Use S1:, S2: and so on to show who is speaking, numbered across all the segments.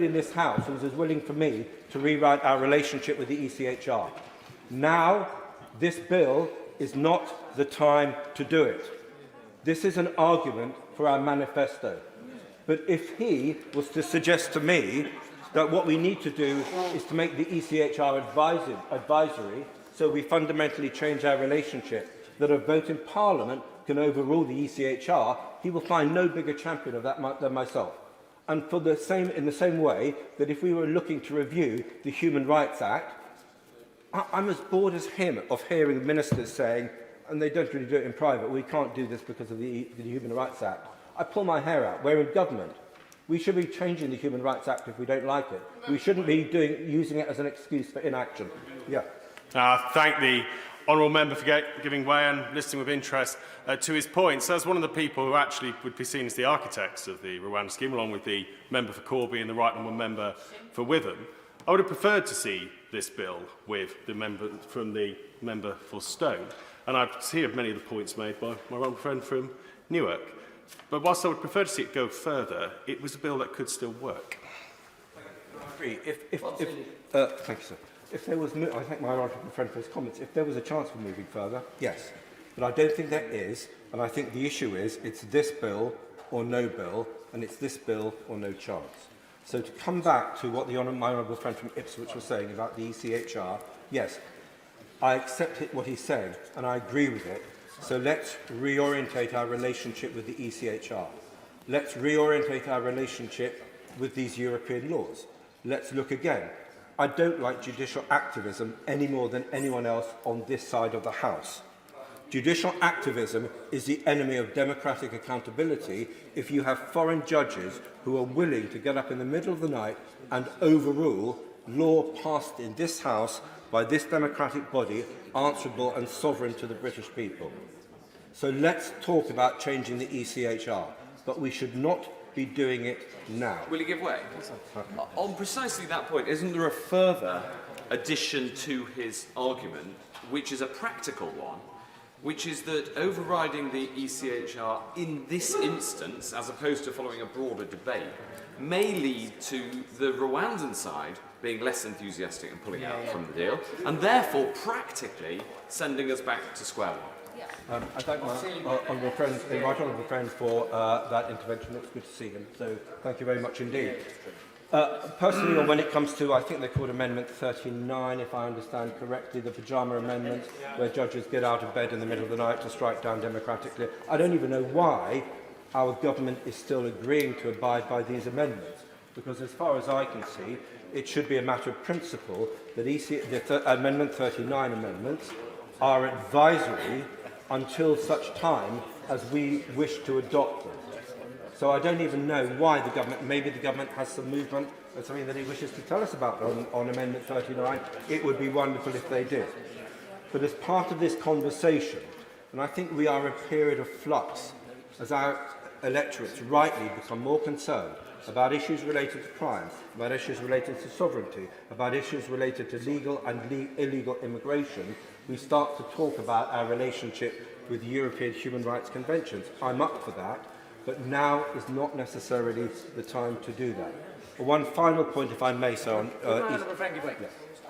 S1: nobody in this House who was as willing for me to rewrite our relationship with the ECHR. Now, this bill is not the time to do it. This is an argument for our manifesto. But if he was to suggest to me that what we need to do is to make the ECHR advisory, so we fundamentally change our relationship, that a vote in Parliament can overrule the ECHR, he will find no bigger champion of that than myself. And in the same way that if we were looking to review the Human Rights Act, I'm as bored as him of hearing ministers saying, and they don't really do it in private, we can't do this because of the Human Rights Act. I pull my hair out. We're in government. We should be changing the Human Rights Act if we don't like it. We shouldn't be using it as an excuse for inaction. Yeah.
S2: Thank the honourable member for giving way and listening with interest to his points. As one of the people who actually would be seen as the architects of the Rwanda scheme, along with the member for Corby and the right honourable member for Witham, I would have preferred to see this bill with the member from the member for Stone. And I hear many of the points made by my honourable friend from Newark. But whilst I would prefer to see it go further, it was a bill that could still work.
S1: I agree. Thank you, sir. If there was, I thank my honourable friend for his comments. If there was a chance for moving further, yes. But I don't think there is. And I think the issue is it's this bill or no bill, and it's this bill or no chance. So to come back to what my honourable friend from Ipswich was saying about the ECHR, yes, I accept what he's saying, and I agree with it. So let's reorientate our relationship with the ECHR. Let's reorientate our relationship with these European laws. Let's look again. I don't like judicial activism any more than anyone else on this side of the House. Judicial activism is the enemy of democratic accountability if you have foreign judges who are willing to get up in the middle of the night and overrule law passed in this House by this democratic body, answerable and sovereign to the British people. So let's talk about changing the ECHR, but we should not be doing it now.
S3: Will you give way? On precisely that point, isn't there a further addition to his argument, which is a practical one, which is that overriding the ECHR in this instance, as opposed to following a broader debate, may lead to the Rwandan side being less enthusiastic and pulling out from the deal, and therefore practically sending us back to square one?
S1: I thank my honourable friend for that intervention. It's good to see him. So thank you very much indeed. Personally, when it comes to, I think they're called Amendment 39, if I understand correctly, the pyjama amendment, where judges get out of bed in the middle of the night to strike down democratically. I don't even know why our government is still agreeing to abide by these amendments, because as far as I can see, it should be a matter of principle that Amendment 39 amendments are advisory until such time as we wish to adopt them. So I don't even know why the government, maybe the government has some movement or something that it wishes to tell us about on Amendment 39. It would be wonderful if they did. But as part of this conversation, and I think we are in a period of flux, as our electorates rightly become more concerned about issues related to crime, about issues related to sovereignty, about issues related to legal and illegal immigration, we start to talk about our relationship with the European Human Rights Conventions. I'm up for that, but now is not necessarily the time to do that. One final point, if I may, sir.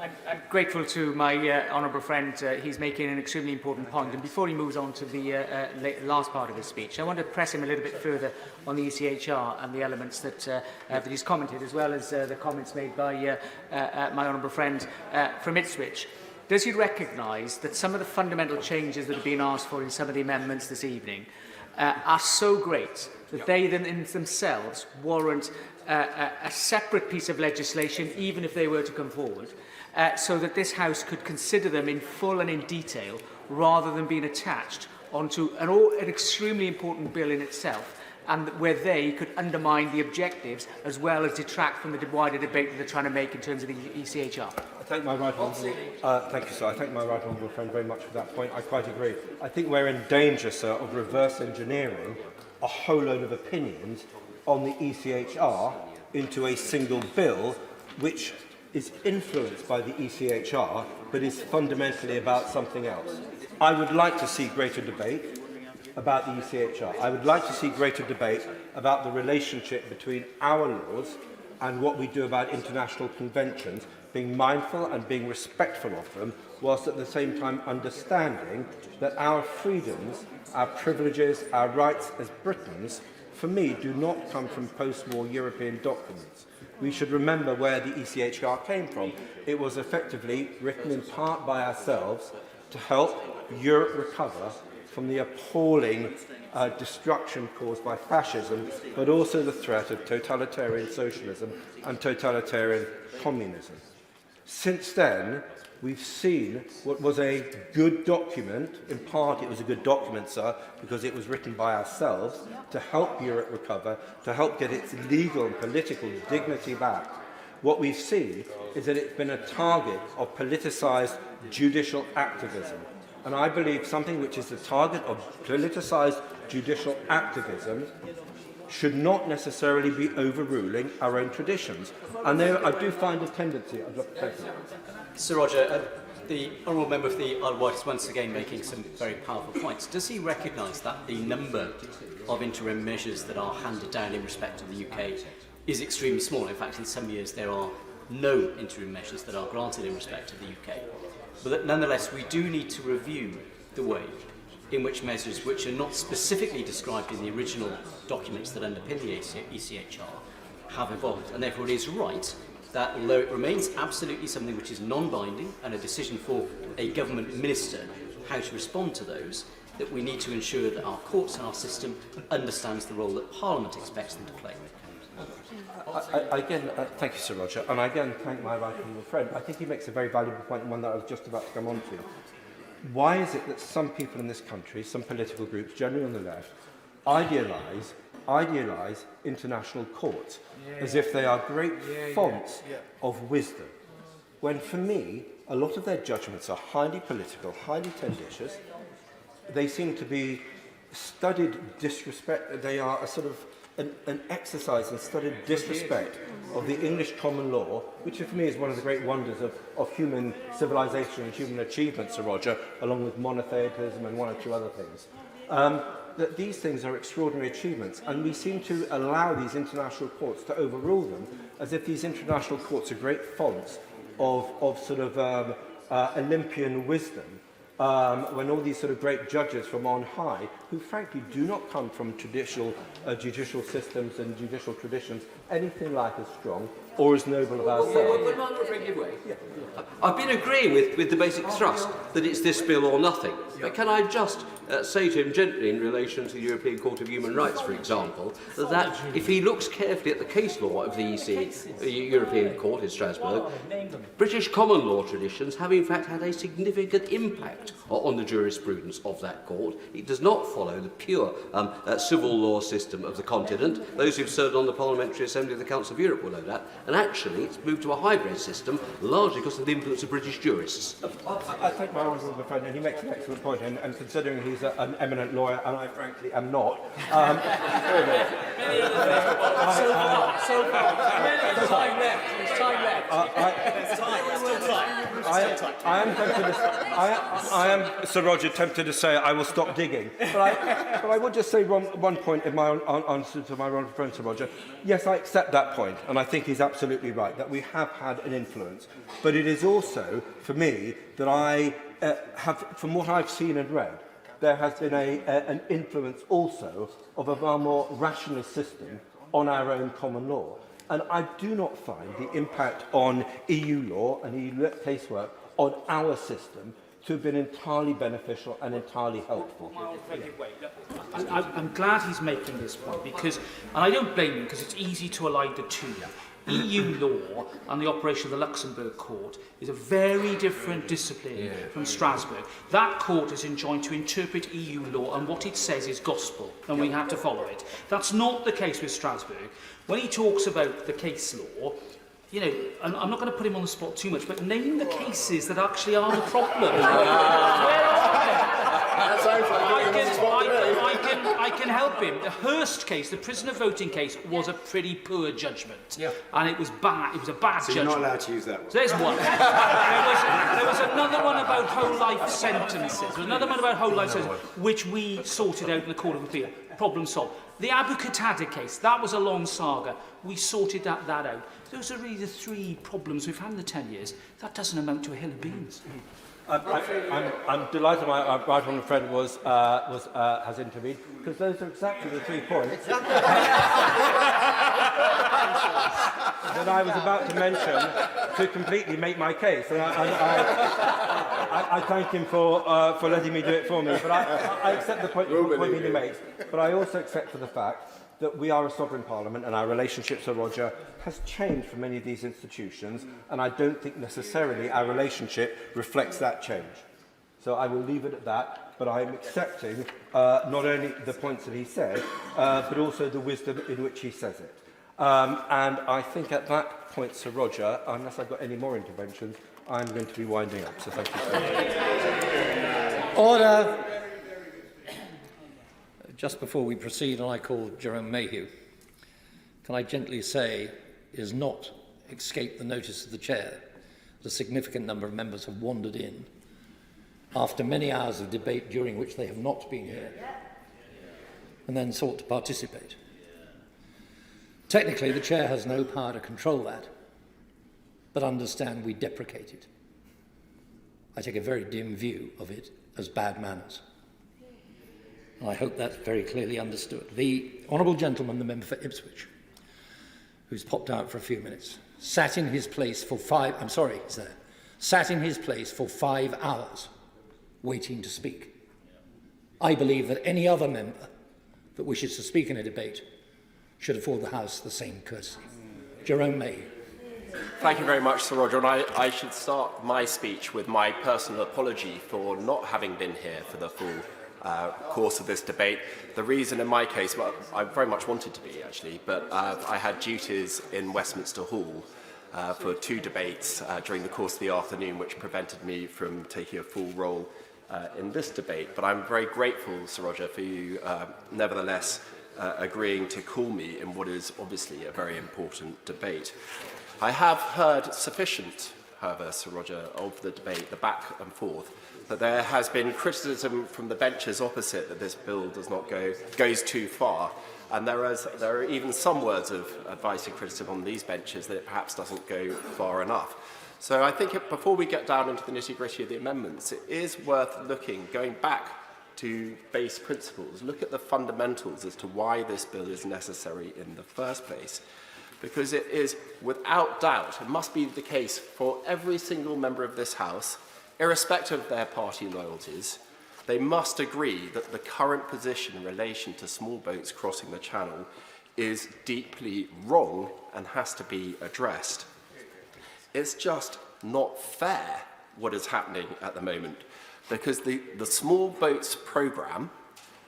S4: I'm grateful to my honourable friend. He's making an extremely important point. And before he moves on to the last part of his speech, I want to press him a little bit further on the ECHR and the elements that he's commented, as well as the comments made by my honourable friend from Ipswich. Does he recognise that some of the fundamental changes that have been asked for in some of the amendments this evening are so great that they in themselves warrant a separate piece of legislation, even if they were to come forward, so that this House could consider them in full and in detail, rather than being attached onto an extremely important bill in itself, and where they could undermine the objectives as well as detract from the wider debate that they're trying to make in terms of the ECHR?
S1: I thank my right honourable, thank you, sir. I thank my right honourable friend very much for that point. I quite agree. I think we're in danger, sir, of reverse engineering a whole load of opinions on the ECHR into a single bill, which is influenced by the ECHR, but is fundamentally about something else. I would like to see greater debate about the ECHR. I would like to see greater debate about the relationship between our laws and what we do about international conventions, being mindful and being respectful of them, whilst at the same time understanding that our freedoms, our privileges, our rights as Britons, for me, do not come from post-war European documents. We should remember where the ECHR came from. It was effectively written in part by ourselves to help Europe recover from the appalling destruction caused by fascism, but also the threat of totalitarian socialism and totalitarian communism. Since then, we've seen what was a good document. In part, it was a good document, sir, because it was written by ourselves to help Europe recover, to help get its legal and political dignity back. What we've seen is that it's been a target of politicised judicial activism. And I believe something which is the target of politicised judicial activism should not necessarily be overruling our own traditions. And there, I do find a tendency.
S5: Sir Roger, the Honourable Member of the Isle of Wight is once again making some very powerful points. Does he recognise that the number of interim measures that are handed down in respect of the UK is extremely small? In fact, in some years there are no interim measures that are granted in respect of the UK. But that nonetheless, we do need to review the way in which measures which are not specifically described in the original documents that underpin the ECHR have evolved. And therefore it is right that although it remains absolutely something which is non-binding and a decision for a government minister how to respond to those, that we need to ensure that our courts and our system understands the role that Parliament expects them to play.
S1: Thank you, Sir Roger, and I again thank my right honourable friend. I think he makes a very valuable point, and one that I was just about to come on to. Why is it that some people in this country, some political groups, generally on the left, idealise international courts as if they are great fonts of wisdom, when for me, a lot of their judgments are highly political, highly tendentious. They seem to be studied disrespect. They are a sort of an exercise in studied disrespect of the English common law, which for me is one of the great wonders of human civilization and human achievement, Sir Roger, along with monotheism and one or two other things. That these things are extraordinary achievements, and we seem to allow these international courts to overrule them as if these international courts are great fonts of sort of Olympian wisdom, when all these sort of great judges from on high, who frankly do not come from judicial systems and judicial traditions anything like as strong or as noble of ourselves.
S6: I've been agreeing with the basic thrust that it's this bill or nothing. But can I just say to him gently in relation to the European Court of Human Rights, for example, that if he looks carefully at the case law of the European Court in Strasbourg, British common law traditions have in fact had a significant impact on the jurisprudence of that court. It does not follow the pure civil law system of the continent. Those who've served on the Parliamentary Assembly of the Council of Europe will know that. And actually, it's moved to a hybrid system, largely because of the influence of British jurists.
S1: I thank my honourable friend, and he makes an excellent point, and considering he's an eminent lawyer, and I frankly am not. I am, Sir Roger, tempted to say I will stop digging, but I would just say one point in my answer to my honourable friend, Sir Roger. Yes, I accept that point, and I think he's absolutely right that we have had an influence. But it is also, for me, that I have, from what I've seen and read, there has been an influence also of a far more rationalist system on our own common law. And I do not find the impact on EU law and EU casework on our system to have been entirely beneficial and entirely helpful.
S7: I'm glad he's making this point because, and I don't blame him because it's easy to align the two. EU law and the operation of the Luxembourg court is a very different discipline from Strasbourg. That court is enjoined to interpret EU law, and what it says is gospel, and we have to follow it. That's not the case with Strasbourg. When he talks about the case law, you know, and I'm not going to put him on the spot too much, but name the cases that actually are the problem. Where are they? I can help him. The Hurst case, the prisoner voting case, was a pretty poor judgment. Yeah. And it was bad. It was a bad judgment.
S8: You're not allowed to use that one.
S7: So there's one. there was another one about whole life sentences. Which we sorted out in the Court of Appeal. Problem solved. The Abu Qatada case, that was a long saga. We sorted that out. Those are really the three problems we've had in the 10 years. That doesn't amount to a hill of beans.
S1: I'm delighted my right honourable friend has intervened, because those are exactly the 3 points that I was about to mention to completely make my case. And I thank him for letting me do it for me. But I accept the point he makes. But I also accept for the fact that we are a sovereign parliament and our relationship, Sir Roger, has changed for many of these institutions, and I don't think necessarily our relationship reflects that change. So I will leave it at that, but I am accepting not only the points that he said, but also the wisdom in which he says it. And I think at that point, Sir Roger, unless I've got any more interventions, I'm going to be winding up. So thank you so much.
S8: Order. Just before we proceed, and I call Jerome Mayhew, can I gently say is not escaped the notice of the chair that a significant number of members have wandered in after many hours of debate during which they have not been here and then sought to participate. Technically, the chair has no power to control that, but understand we deprecate it. I take a very dim view of it as bad manners. And I hope that's very clearly understood. The honourable gentleman, the member for Ipswich, who's popped out for a few minutes, sat in his place for 5 hours waiting to speak. I believe that any other member that wishes to speak in a debate should afford the House the same courtesy. Jerome Mayhew.
S9: Thank you very much, Sir Roger. And I should start my speech with my personal apology for not having been here for the full course of this debate. The reason in my case, well, I very much wanted to be actually, but I had duties in Westminster Hall for 2 debates during the course of the afternoon, which prevented me from taking a full role in this debate. But I'm very grateful, Sir Roger, for you nevertheless agreeing to call me in what is obviously a very important debate. I have heard sufficient, however, Sir Roger, of the debate, the back and forth, that there has been criticism from the benches opposite that this bill goes too far, and there are even some words of advice and criticism on these benches that it perhaps doesn't go far enough. So I think before we get down into the nitty-gritty of the amendments, it is worth going back to base principles, look at the fundamentals as to why this bill is necessary in the first place. Because it is, without doubt, it must be the case for every single member of this House, irrespective of their party loyalties, they must agree that the current position in relation to small boats crossing the Channel is deeply wrong and has to be addressed. It's just not fair what is happening at the moment, because the small boats programme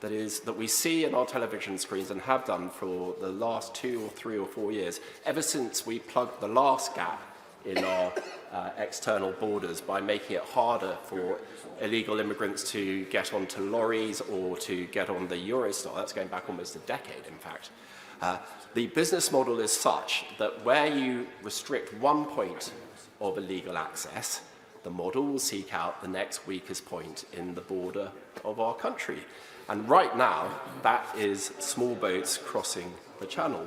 S9: that we see in our television screens and have done for the last 2 or 3 or 4 years, ever since we plugged the last gap in our external borders by making it harder for illegal immigrants to get onto lorries or to get on the Eurostar. That's going back almost a decade, in fact. The business model is such that where you restrict one point of illegal access, the model will seek out the next weakest point in the border of our country. And right now, that is small boats crossing the Channel.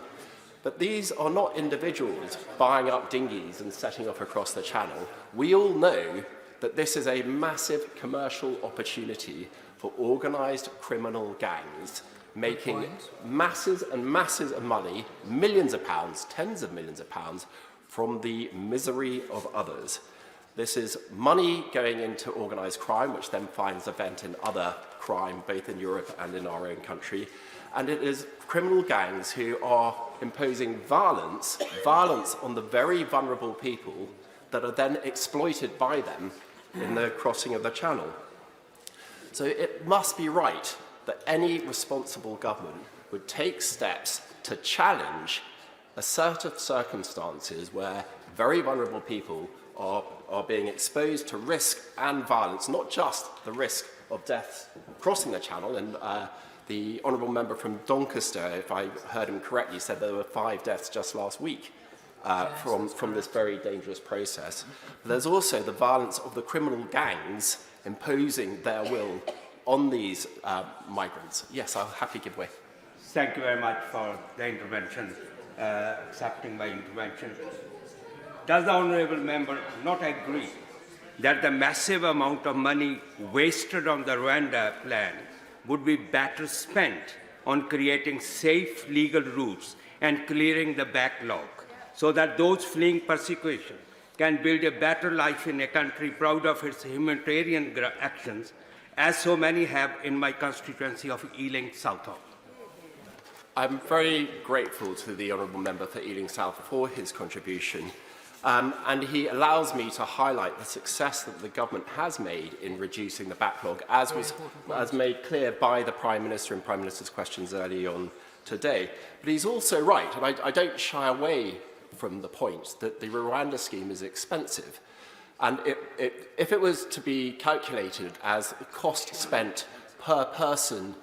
S9: But these are not individuals buying up dinghies and setting off across the Channel. We all know that this is a massive commercial opportunity for organised criminal gangs making masses and masses of money, millions of pounds, tens of millions of pounds, from the misery of others. This is money going into organised crime, which then finds a vent in other crime, both in Europe and in our own country. And it is criminal gangs who are imposing violence on the very vulnerable people that are then exploited by them in the crossing of the Channel. So it must be right that any responsible government would take steps to challenge a set of circumstances where very vulnerable people are being exposed to risk and violence, not just the risk of death crossing the Channel. And the honourable member from Doncaster, if I heard him correctly, said there were 5 deaths just last week from this very dangerous process. But there's also the violence of the criminal gangs imposing their will on these migrants. Yes, I'll happily give way.
S10: Thank you very much for the intervention, accepting my intervention. Does the honourable member not agree that the massive amount of money wasted on the Rwanda plan would be better spent on creating safe legal routes and clearing the backlog so that those fleeing persecution can build a better life in a country proud of its humanitarian actions, as so many have in my constituency of Ealing Southall?
S9: I'm very grateful to the Honourable Member for Ealing South for his contribution. And he allows me to highlight the success that the government has made in reducing the backlog, as made clear by the Prime Minister in Prime Minister's questions early on today. But he's also right, and I don't shy away from the point that the Rwanda scheme is expensive. And if it was to be calculated as cost spent per person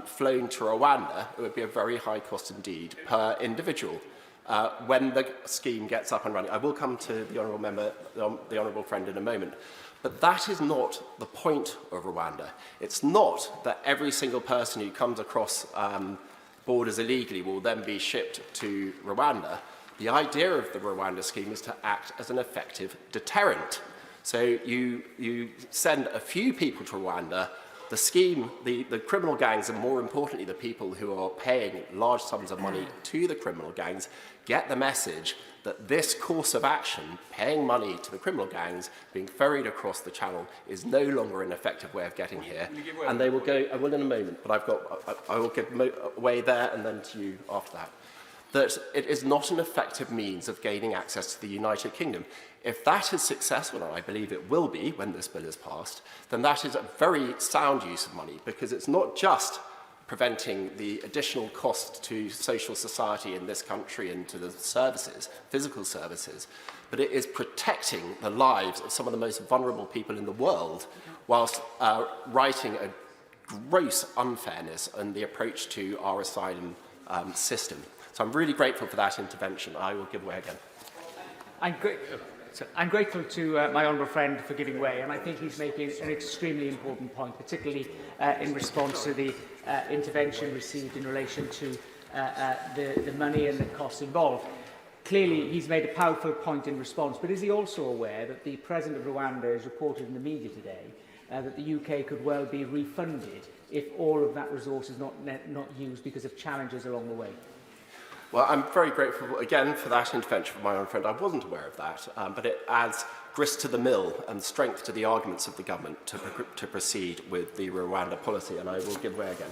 S9: flown to Rwanda, it would be a very high cost indeed per individual. When the scheme gets up and running. I will come to the Honourable Member, the Honourable Friend in a moment. But that is not the point of Rwanda. It's not that every single person who comes across borders illegally will then be shipped to Rwanda. The idea of the Rwanda scheme is to act as an effective deterrent. So you send a few people to Rwanda. The scheme, the criminal gangs, and more importantly, the people who are paying large sums of money to the criminal gangs, get the message that this course of action, paying money to the criminal gangs, being ferried across the channel, is no longer an effective way of getting here. And they will go, I will in a moment, but I will give way there and then to you after that. That it is not an effective means of gaining access to the United Kingdom. If that is successful, and I believe it will be when this bill is passed, then that is a very sound use of money, because it's not just preventing the additional cost to social society in this country and to the services, physical services, but it is protecting the lives of some of the most vulnerable people in the world, whilst righting a gross unfairness in the approach to our asylum system. So I'm really grateful for that intervention. I will give way again.
S4: I'm grateful to my honourable friend for giving way, and I think he's making an extremely important point, particularly in response to the intervention received in relation to the money and the costs involved. Clearly, he's made a powerful point in response, but is he also aware that the President of Rwanda has reported in the media today that the UK could well be refunded if all of that resource is not used because of challenges along the way?
S9: Well, I'm very grateful again for that intervention from my own friend. I wasn't aware of that, but it adds grist to the mill and strength to the arguments of the government to proceed with the Rwanda policy, and I will give way again.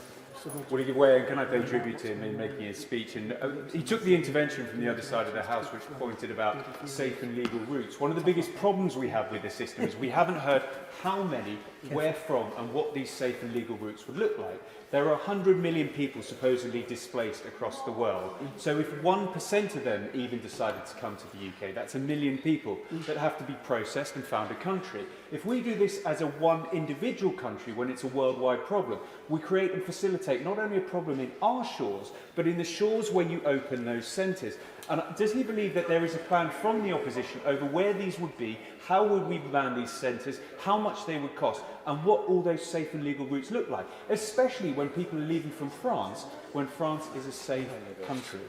S11: Will he give way, and can I pay tribute to him in making his speech? And he took the intervention from the other side of the House, which pointed about safe and legal routes. One of the biggest problems we have with the system is we haven't heard how many, where from, and what these safe and legal routes would look like. There are 100 million people supposedly displaced across the world. So if 1% of them even decided to come to the UK, that's 1 million people that have to be processed and found a country. If we do this as a one individual country when it's a worldwide problem, we create and facilitate not only a problem in our shores, but in the shores where you open those centres. And does he believe that there is a plan from the opposition over where these would be, how would we man these centres, how much they would cost, and what all those safe and legal routes look like, especially when people are leaving from France, when France is a safe country?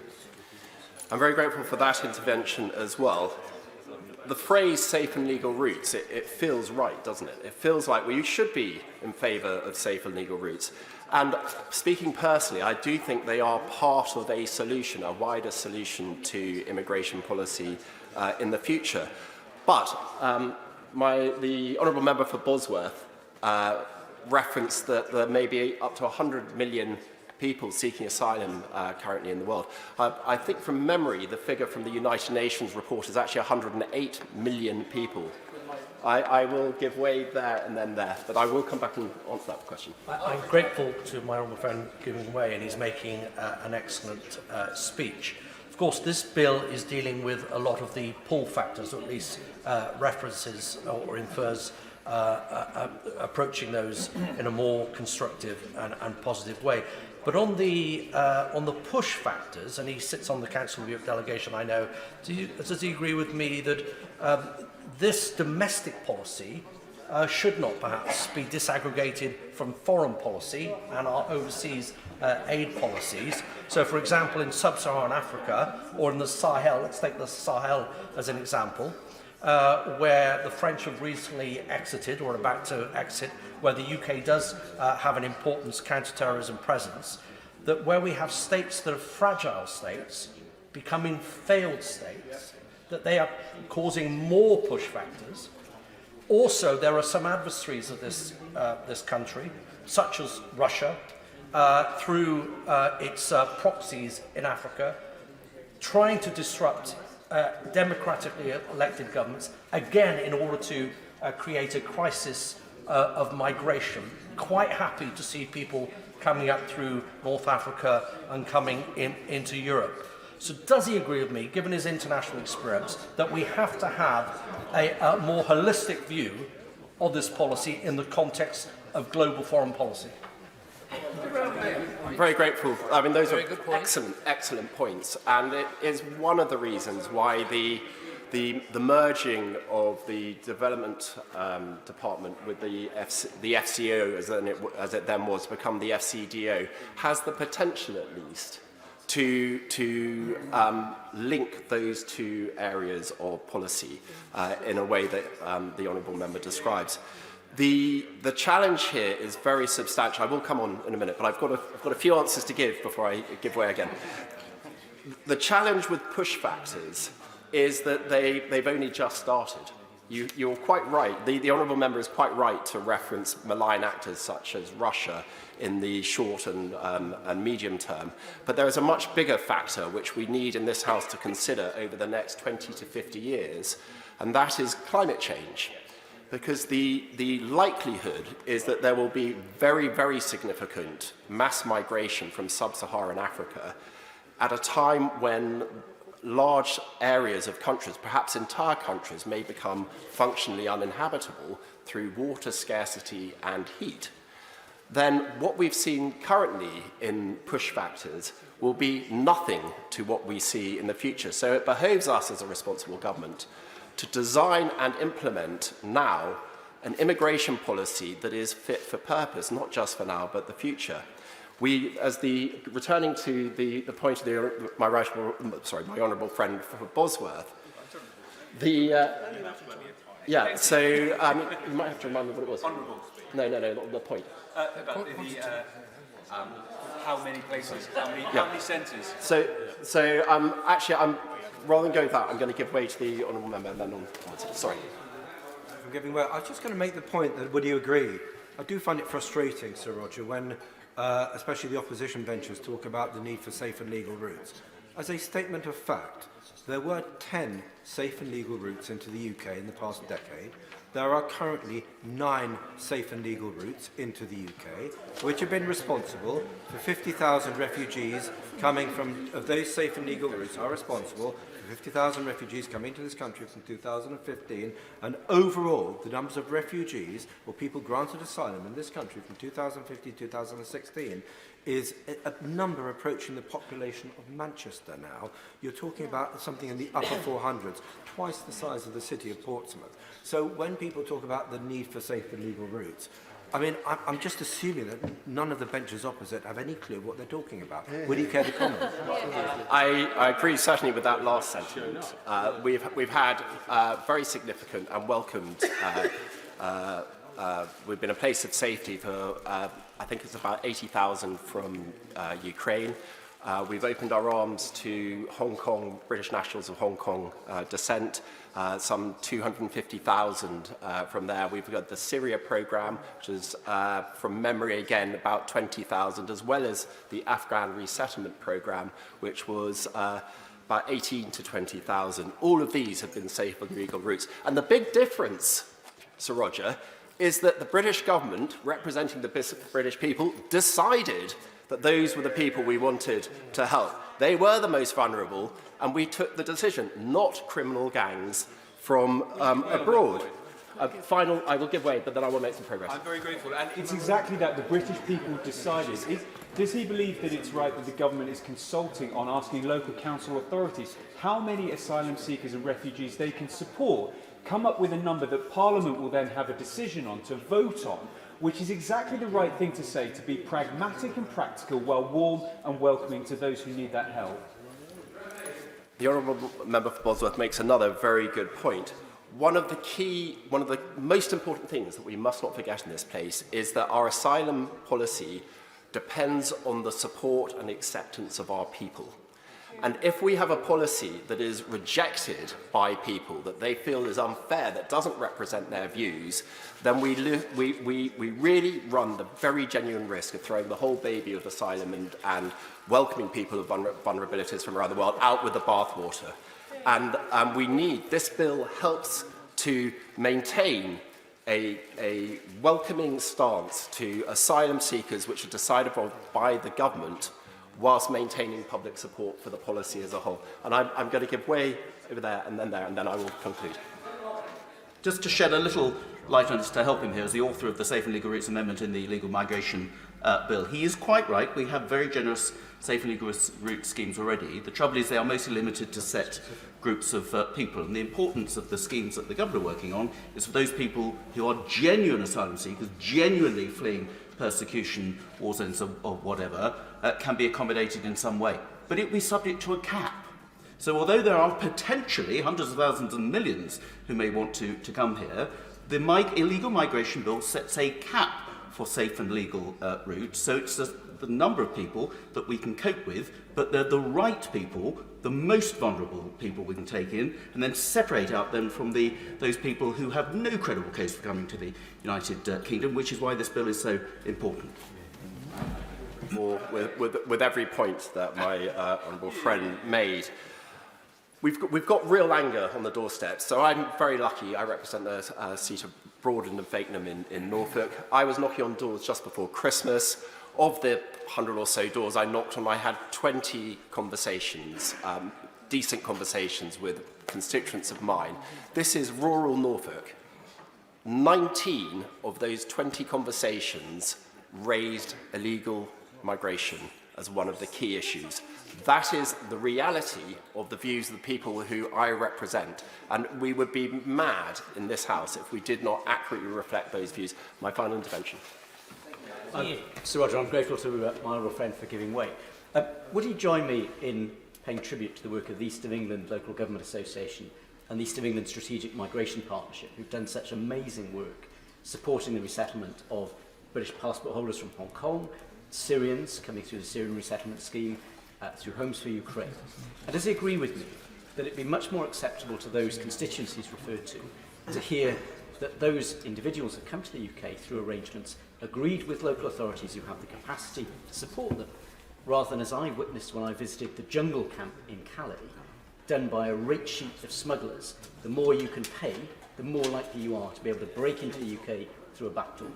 S9: I'm very grateful for that intervention as well. The phrase safe and legal routes, it feels right, doesn't it? It feels like we should be in favour of safe and legal routes. And speaking personally, I do think they are part of a solution, a wider solution to immigration policy in the future. But the Honourable Member for Bosworth referenced that there may be up to 100 million people seeking asylum currently in the world. I think from memory, the figure from the United Nations report is actually 108 million people. I will give way there and then there, but I will come back and answer that question.
S12: I'm grateful to my honourable friend giving way, and he's making an excellent speech. Of course, this bill is dealing with a lot of the pull factors, or at least references or infers approaching those in a more constructive and positive way. But on the push factors, and he sits on the Council of Europe delegation, I know, does he agree with me that this domestic policy should not perhaps be disaggregated from foreign policy and our overseas aid policies. So, for example, in sub-Saharan Africa or in the Sahel, let's take the Sahel as an example, where the French have recently exited or are about to exit, where the UK does have an important counter-terrorism presence, that where we have states that are fragile states becoming failed states, that they are causing more push factors. Also, there are some adversaries of this country, such as Russia, through its proxies in Africa, trying to disrupt democratically elected governments, again in order to create a crisis of migration. Quite happy to see people coming up through North Africa and coming into Europe. So does he agree with me, given his international experience, that we have to have a more holistic view of this policy in the context of global foreign policy?
S9: I'm very grateful. I mean, those are excellent points, and it is one of the reasons why the merging of the development department with the FCO, as it then was, become the FCDO, has the potential, at least, to link those two areas of policy in a way that the honourable member describes. The challenge here is very substantial. I will come on in a minute, but I've got a few answers to give before I give way again. The challenge with push factors is that they've only just started. You're quite right. The honourable member is quite right to reference malign actors such as Russia in the short and medium term. But there is a much bigger factor which we need in this House to consider over the next 20 to 50 years, and that is climate change. Because the likelihood is that there will be very, very significant mass migration from sub-Saharan Africa at a time when large areas of countries, perhaps entire countries, may become functionally uninhabitable through water scarcity and heat. Then what we've seen currently in push factors will be nothing to what we see in the future. So it behoves us as a responsible government to design and implement now an immigration policy that is fit for purpose, not just for now, but the future. Returning to the point of my honourable friend Bosworth, so you might have to remind me what it was. No, not the point.
S13: About how many places, how many centres?
S9: Actually, rather than going with that, I'm going to give way to the honourable member and then on. Sorry.
S1: I'm giving way. I was just going to make the point that, would you agree? I do find it frustrating, Sir Roger, when especially the opposition benches talk about the need for safe and legal routes. As a statement of fact, there were 10 safe and legal routes into the UK in the past decade. There are currently 9 safe and legal routes into the UK, which have been responsible for 50,000 refugees coming from, of those safe and legal routes are responsible for 50,000 refugees coming to this country from 2015, and overall, the numbers of refugees or people granted asylum in this country from 2015 to 2016 is a number approaching the population of Manchester now. You're talking about something in the upper 400s, twice the size of the city of Portsmouth. So when people talk about the need for safe and legal routes, I mean, I'm just assuming that none of the benches opposite have any clue what they're talking about. Would you care to comment?
S9: I agree certainly with that last sentiment. We've had very significant and welcomed. We've been a place of safety for I think it's about 80,000 from Ukraine. We've opened our arms to Hong Kong, British nationals of Hong Kong descent, some 250,000 from there. We've got the Syria programme, which is, from memory again, about 20,000, as well as the Afghan resettlement programme, which was about 18 to 20,000. All of these have been safe and legal routes. And the big difference, Sir Roger, is that the British government, representing the British people, decided that those were the people we wanted to help. They were the most vulnerable, and we took the decision, not criminal gangs from abroad. I will give way, but then I will make some progress.
S13: I'm very grateful.
S11: And it's exactly that the British people decided. Does he believe that it's right that the government is consulting on asking local council authorities how many asylum seekers and refugees they can support, come up with a number that Parliament will then have a decision on to vote on, which is exactly the right thing to say, to be pragmatic and practical while warm and welcoming to those who need that help?
S9: The Honourable Member for Bosworth makes another very good point. One of the most important things that we must not forget in this place is that our asylum policy depends on the support and acceptance of our people. And if we have a policy that is rejected by people, that they feel is unfair, that doesn't represent their views, then we really run the very genuine risk of throwing the whole baby of asylum and welcoming people with vulnerabilities from around the world out with the bathwater. And this bill helps to maintain a welcoming stance to asylum seekers which are decided on by the government, whilst maintaining public support for the policy as a whole. And I'm going to give way over there, and then I will conclude.
S14: Just to shed a little light on this to help him here, as the author of the Safe and Legal Routes Amendment in the Legal Migration Bill, he is quite right. We have very generous safe and legal route schemes already. The trouble is they are mostly limited to set groups of people, and the importance of the schemes that the government are working on is for those people who are genuine asylum seekers, genuinely fleeing persecution, war zones or whatever, can be accommodated in some way. But it will be subject to a cap. So although there are potentially hundreds of thousands and millions who may want to come here, the illegal migration bill sets a cap for safe and legal routes. So it's the number of people that we can cope with, but they're the right people, the most vulnerable people we can take in, and then separate out them from those people who have no credible case for coming to the United Kingdom, which is why this bill is so important.
S9: With every point that my honourable friend made, we've got real anger on the doorstep. So I'm very lucky. I represent a seat of Broaden and Fakenham in Norfolk. I was knocking on doors just before Christmas. Of the 100 or so doors I knocked on, I had 20 conversations, decent conversations with constituents of mine. This is rural Norfolk. 19 of those 20 conversations raised illegal migration as one of the key issues. That is the reality of the views of the people who I represent, and we would be mad in this House if we did not accurately reflect those views. My final intervention.
S5: Sir Roger, I'm grateful to my honourable friend for giving way. Would he join me in paying tribute to the work of the East of England Local Government Association and the East of England Strategic Migration Partnership, who've done such amazing work supporting the resettlement of British passport holders from Hong Kong, Syrians coming through the Syrian resettlement scheme, through Homes for Ukraine? And does he agree with me that it'd be much more acceptable to those constituencies referred to hear that those individuals have come to the UK through arrangements agreed with local authorities who have the capacity to support them, rather than, as I witnessed when I visited the jungle camp in Calais, done by a rate sheet of smugglers? The more you can pay, the more likely you are to be able to break into the UK through a back door.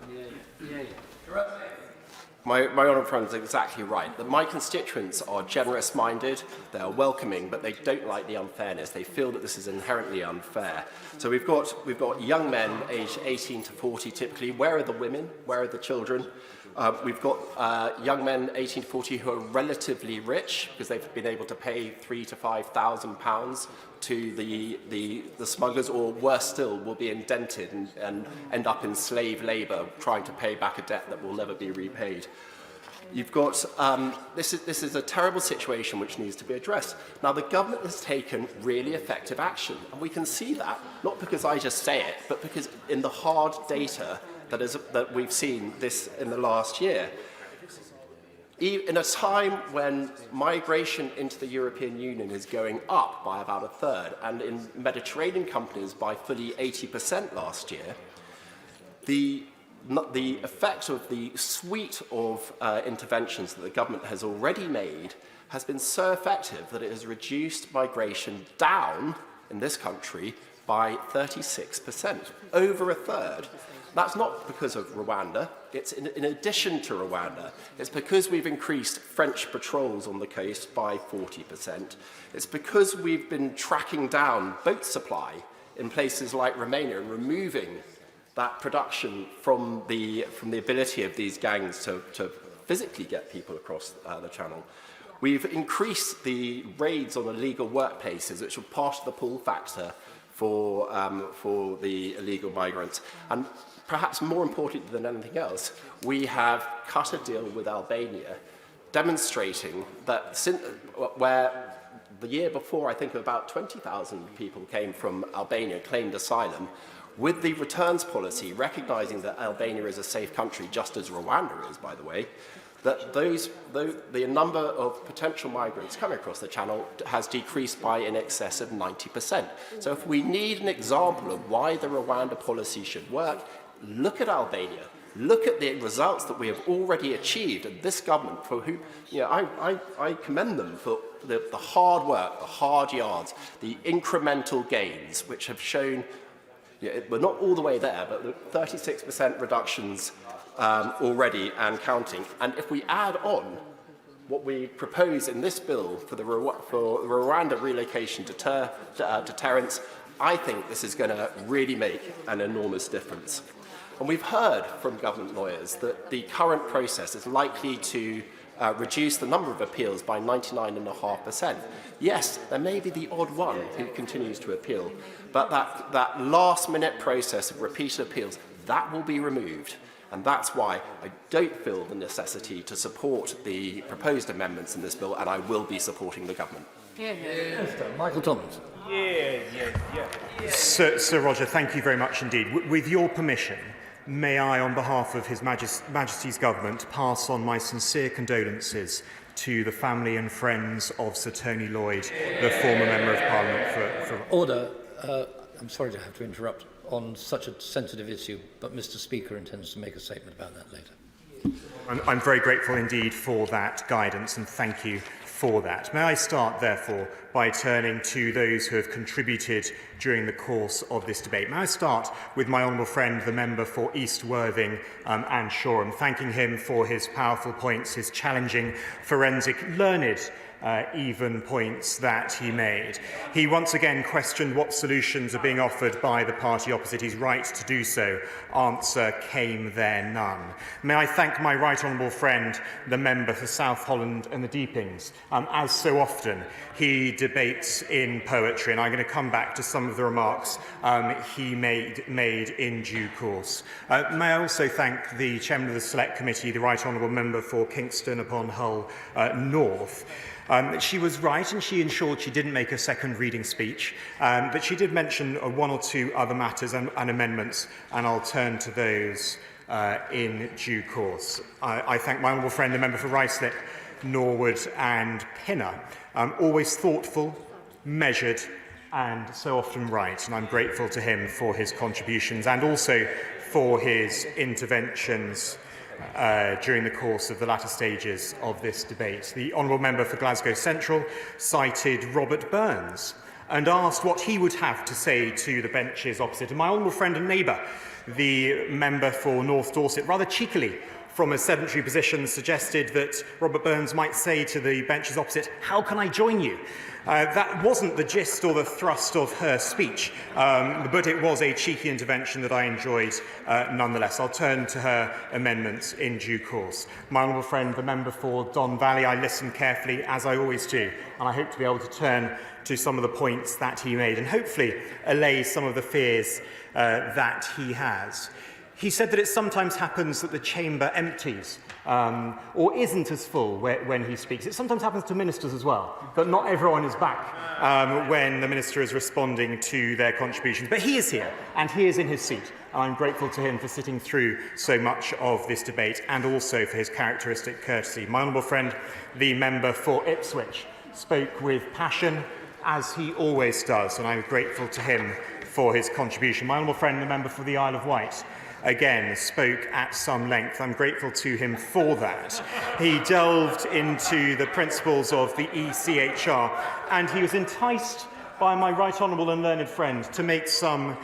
S9: My honourable friend is exactly right. That my constituents are generous-minded, they are welcoming, but they don't like the unfairness. They feel that this is inherently unfair. So we've got young men aged 18 to 40 typically. Where are the women? Where are the children? We've got young men 18 to 40 who are relatively rich because they've been able to pay £3,000 to £5,000 to the smugglers, or worse still, will be indented and end up in slave labour trying to pay back a debt that will never be repaid. You've got, this is a terrible situation which needs to be addressed. Now, the government has taken really effective action, and we can see that, not because I just say it, but because in the hard data that we've seen this in the last year. In a time when migration into the European Union is going up by about a third, and in Mediterranean companies by fully 80% last year, the effect of the suite of interventions that the government has already made has been so effective that it has reduced migration down in this country by 36%, over a third. That's not because of Rwanda, it's in addition to Rwanda. It's because we've increased French patrols on the coast by 40%. It's because we've been tracking down boat supply in places like Romania and removing that production from the ability of these gangs to physically get people across the Channel. We've increased the raids on illegal workplaces, which were part of the pull factor for the illegal migrants. And perhaps more important than anything else, we have cut a deal with Albania, demonstrating that where the year before, I think about 20,000 people came from Albania, claimed asylum, with the returns policy, recognising that Albania is a safe country, just as Rwanda is, by the way, that the number of potential migrants coming across the Channel has decreased by in excess of 90%. So if we need an example of why the Rwanda policy should work, look at Albania. Look at the results that we have already achieved, and this government, for who, I commend them for the hard work, the hard yards, the incremental gains, which have shown, we're not all the way there, but 36% reductions already and counting. And if we add on what we propose in this bill for the Rwanda relocation deterrence, I think this is going to really make an enormous difference. And we've heard from government lawyers that the current process is likely to reduce the number of appeals by 99.5%. Yes, there may be the odd one who continues to appeal, but that last-minute process of repeated appeals, that will be removed. And that's why I don't feel the necessity to support the proposed amendments in this bill, and I will be supporting the government.
S8: Michael Thomas.
S15: Sir Roger, thank you very much indeed. With your permission, may I, on behalf of His Majesty's Government, pass on my sincere condolences to the family and friends of Sir Tony Lloyd, the former Member of Parliament for...
S8: Order. I'm sorry to have to interrupt on such a sensitive issue, but Mr. Speaker intends to make a statement about that later.
S15: I'm very grateful indeed for that guidance, and thank you for that. May I start, therefore, by turning to those who have contributed during the course of this debate. May I start with my honourable friend, the member for East Worthing, Anne Shoreham, thanking him for his powerful points, his challenging, forensic, learned, even points that he made. He once again questioned what solutions are being offered by the party opposite. He's right to do so. Answer came there none. May I thank my right honourable friend, the member for South Holland and the Deepings. As so often, he debates in poetry, and I'm going to come back to some of the remarks he made in due course. May I also thank the Chairman of the Select Committee, the right honourable member for Kingston upon Hull North. She was right, and she ensured she didn't make a second reading speech, but she did mention one or two other matters and amendments, and I'll turn to those in due course. I thank my honourable friend, the member for Ruislip, Norwood and Pinner, always thoughtful, measured, and so often right, and I'm grateful to him for his contributions and also for his interventions during the course of the latter stages of this debate. The honourable member for Glasgow Central cited Robert Burns and asked what he would have to say to the benches opposite. And my honourable friend and neighbour, the member for North Dorset, rather cheekily, from a sedentary position, suggested that Robert Burns might say to the benches opposite, "How can I join you?" That wasn't the gist or the thrust of her speech, but it was a cheeky intervention that I enjoyed nonetheless. I'll turn to her amendments in due course. My honourable friend, the member for Don Valley, I listened carefully, as I always do, and I hope to be able to turn to some of the points that he made and hopefully allay some of the fears that he has. He said that it sometimes happens that the chamber empties or isn't as full when he speaks. It sometimes happens to ministers as well, but not everyone is back when the minister is responding to their contributions. But he is here, and he is in his seat, and I'm grateful to him for sitting through so much of this debate and also for his characteristic courtesy. My honourable friend, the member for Ipswich, spoke with passion, as he always does, and I'm grateful to him for his contribution. My honourable friend, the member for the Isle of Wight, again spoke at some length. I'm grateful to him for that. He delved into the principles of the ECHR, and he was enticed by my right honourable and learned friend to make some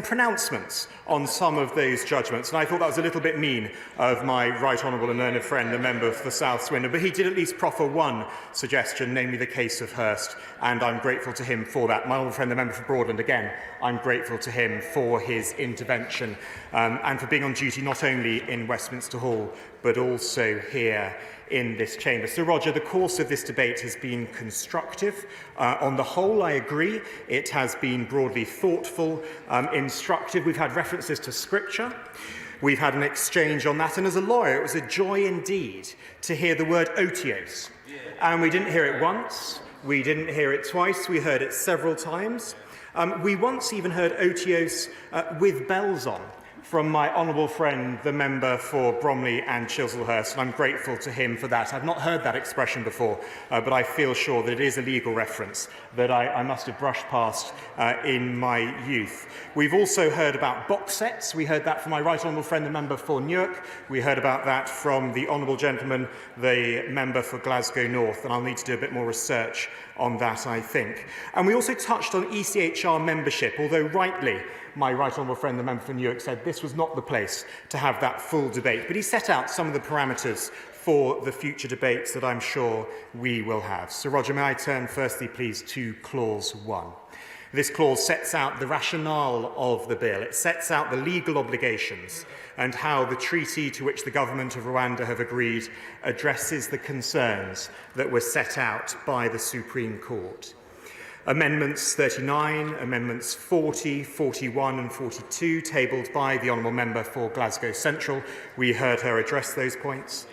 S15: pronouncements on some of those judgments. And I thought that was a little bit mean of my right honourable and learned friend, the member for South Swindon. But he did at least proffer one suggestion, namely the case of Hurst, and I'm grateful to him for that. My honourable friend, the member for Broadland, again, I'm grateful to him for his intervention and for being on duty not only in Westminster Hall, but also here in this chamber. Sir Roger, the course of this debate has been constructive. On the whole, I agree. It has been broadly thoughtful, instructive. We've had references to scripture. We've had an exchange on that. And as a lawyer, it was a joy indeed to hear the word otios. And we didn't hear it once. We didn't hear it twice. We heard it several times. We once even heard otios with bells on from my honourable friend, the member for Bromley and Chislehurst, and I'm grateful to him for that. I've not heard that expression before, but I feel sure that it is a legal reference that I must have brushed past in my youth. We've also heard about box sets. We heard that from my right honourable friend, the member for Newark. We heard about that from the honourable gentleman, the member for Glasgow North, and I'll need to do a bit more research on that, I think. And we also touched on ECHR membership, although rightly, my right honourable friend, the member for Newark, said this was not the place to have that full debate. But he set out some of the parameters for the future debates that I'm sure we will have. Sir Roger, may I turn firstly, please, to Clause 1. This clause sets out the rationale of the bill. It sets out the legal obligations and how the treaty to which the government of Rwanda have agreed addresses the concerns that were set out by the Supreme Court. Amendments 39, Amendments 40, 41 and 42, tabled by the Honourable Member for Glasgow Central. We heard her address those points.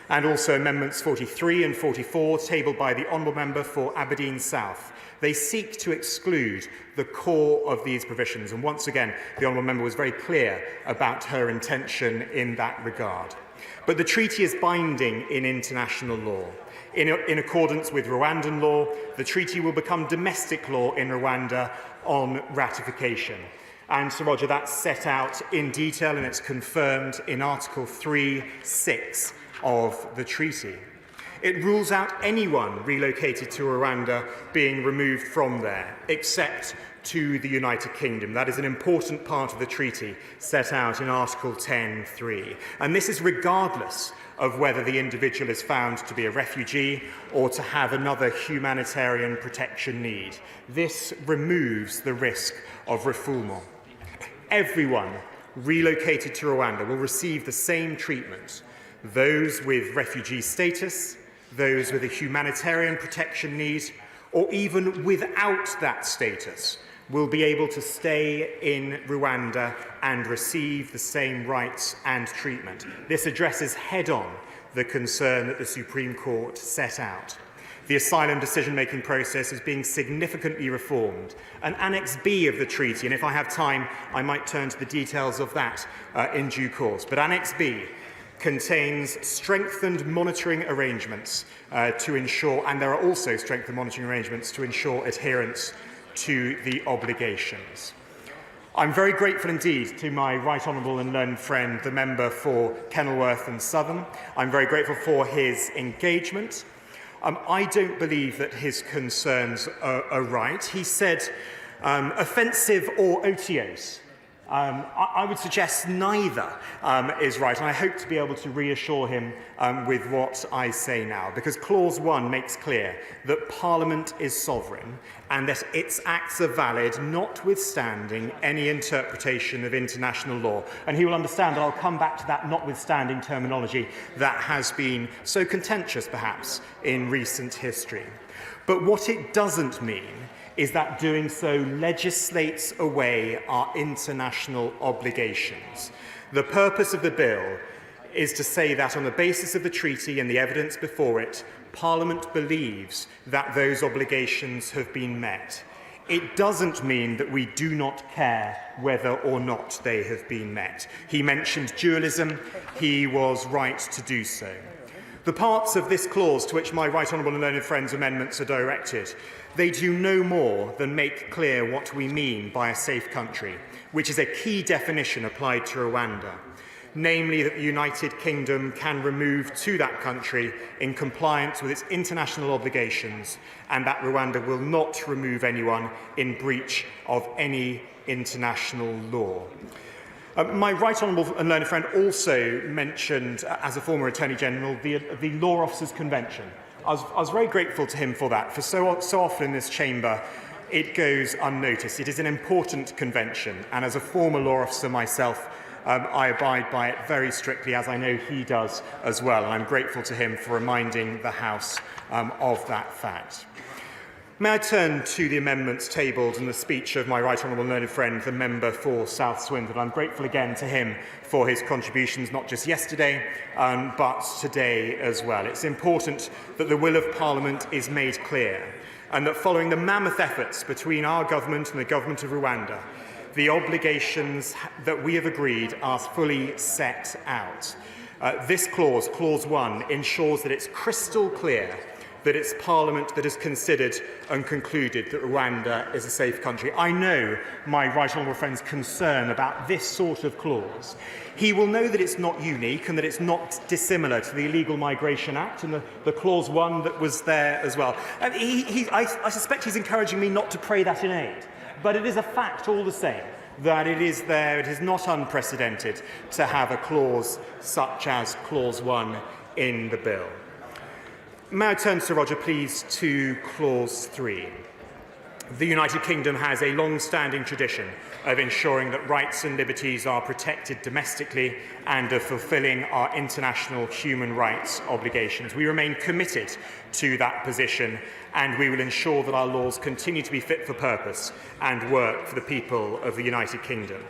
S15: And also Amendments 43 and 44, tabled by the Honourable Member for Aberdeen South. They seek to exclude the core of these provisions. And once again, the Honourable Member was very clear about her intention in that regard. But the treaty is binding in international law. In accordance with Rwandan law, the treaty will become domestic law in Rwanda on ratification. And, Sir Roger, that's set out in detail and it's confirmed in Article 3(6) of the treaty. It rules out anyone relocated to Rwanda being removed from there, except to the United Kingdom. That is an important part of the treaty set out in Article 10(3). And this is regardless of whether the individual is found to be a refugee or to have another humanitarian protection need. This removes the risk of refoulement. Everyone relocated to Rwanda will receive the same treatment. Those with refugee status, those with a humanitarian protection need, or even without that status, will be able to stay in Rwanda and receive the same rights and treatment. This addresses head-on the concern that the Supreme Court set out. The asylum decision-making process is being significantly reformed. And Annex B of the treaty, and if I have time, I might turn to the details of that in due course. But Annex B contains strengthened monitoring arrangements to ensure, and there are also strengthened monitoring arrangements to ensure adherence to the obligations. I'm very grateful indeed to my right honourable and learned friend, the member for Kenilworth and Southern. I'm very grateful for his engagement. I don't believe that his concerns are right. He said offensive or otiose. I would suggest neither is right, and I hope to be able to reassure him with what I say now, because Clause 1 makes clear that Parliament is sovereign and that its acts are valid notwithstanding any interpretation of international law. And he will understand that I'll come back to that notwithstanding terminology that has been so contentious, perhaps, in recent history. But what it doesn't mean is that doing so legislates away our international obligations. The purpose of the bill is to say that on the basis of the treaty and the evidence before it, Parliament believes that those obligations have been met. It doesn't mean that we do not care whether or not they have been met. He mentioned dualism. He was right to do so. The parts of this clause to which my right honourable and learned friends' amendments are directed, they do no more than make clear what we mean by a safe country, which is a key definition applied to Rwanda, namely that the United Kingdom can remove to that country in compliance with its international obligations, and that Rwanda will not remove anyone in breach of any international law. My right honourable and learned friend also mentioned, as a former Attorney General, the Law Officers Convention. I was very grateful to him for that, for so often in this chamber it goes unnoticed. It is an important convention, and as a former law officer myself, I abide by it very strictly, as I know he does as well, and I'm grateful to him for reminding the House of that fact. May I turn to the amendments tabled and the speech of my right honourable learned friend, the member for South Swindon. I'm grateful again to him for his contributions, not just yesterday, but today as well. It's important that the will of Parliament is made clear, and that following the mammoth efforts between our government and the government of Rwanda, the obligations that we have agreed are fully set out. This clause, Clause 1, ensures that it's crystal clear that it's Parliament that has considered and concluded that Rwanda is a safe country. I know my right honourable friend's concern about this sort of clause. He will know that it's not unique and that it's not dissimilar to the Illegal Migration Act and the Clause 1 that was there as well. And I suspect he's encouraging me not to pray that in aid, but it is a fact all the same that it is there. It is not unprecedented to have a clause such as Clause 1 in the bill. May I turn, Sir Roger, please, to Clause 3. The United Kingdom has a long-standing tradition of ensuring that rights and liberties are protected domestically and of fulfilling our international human rights obligations. We remain committed to that position, and we will ensure that our laws continue to be fit for purpose and work for the people of the United Kingdom.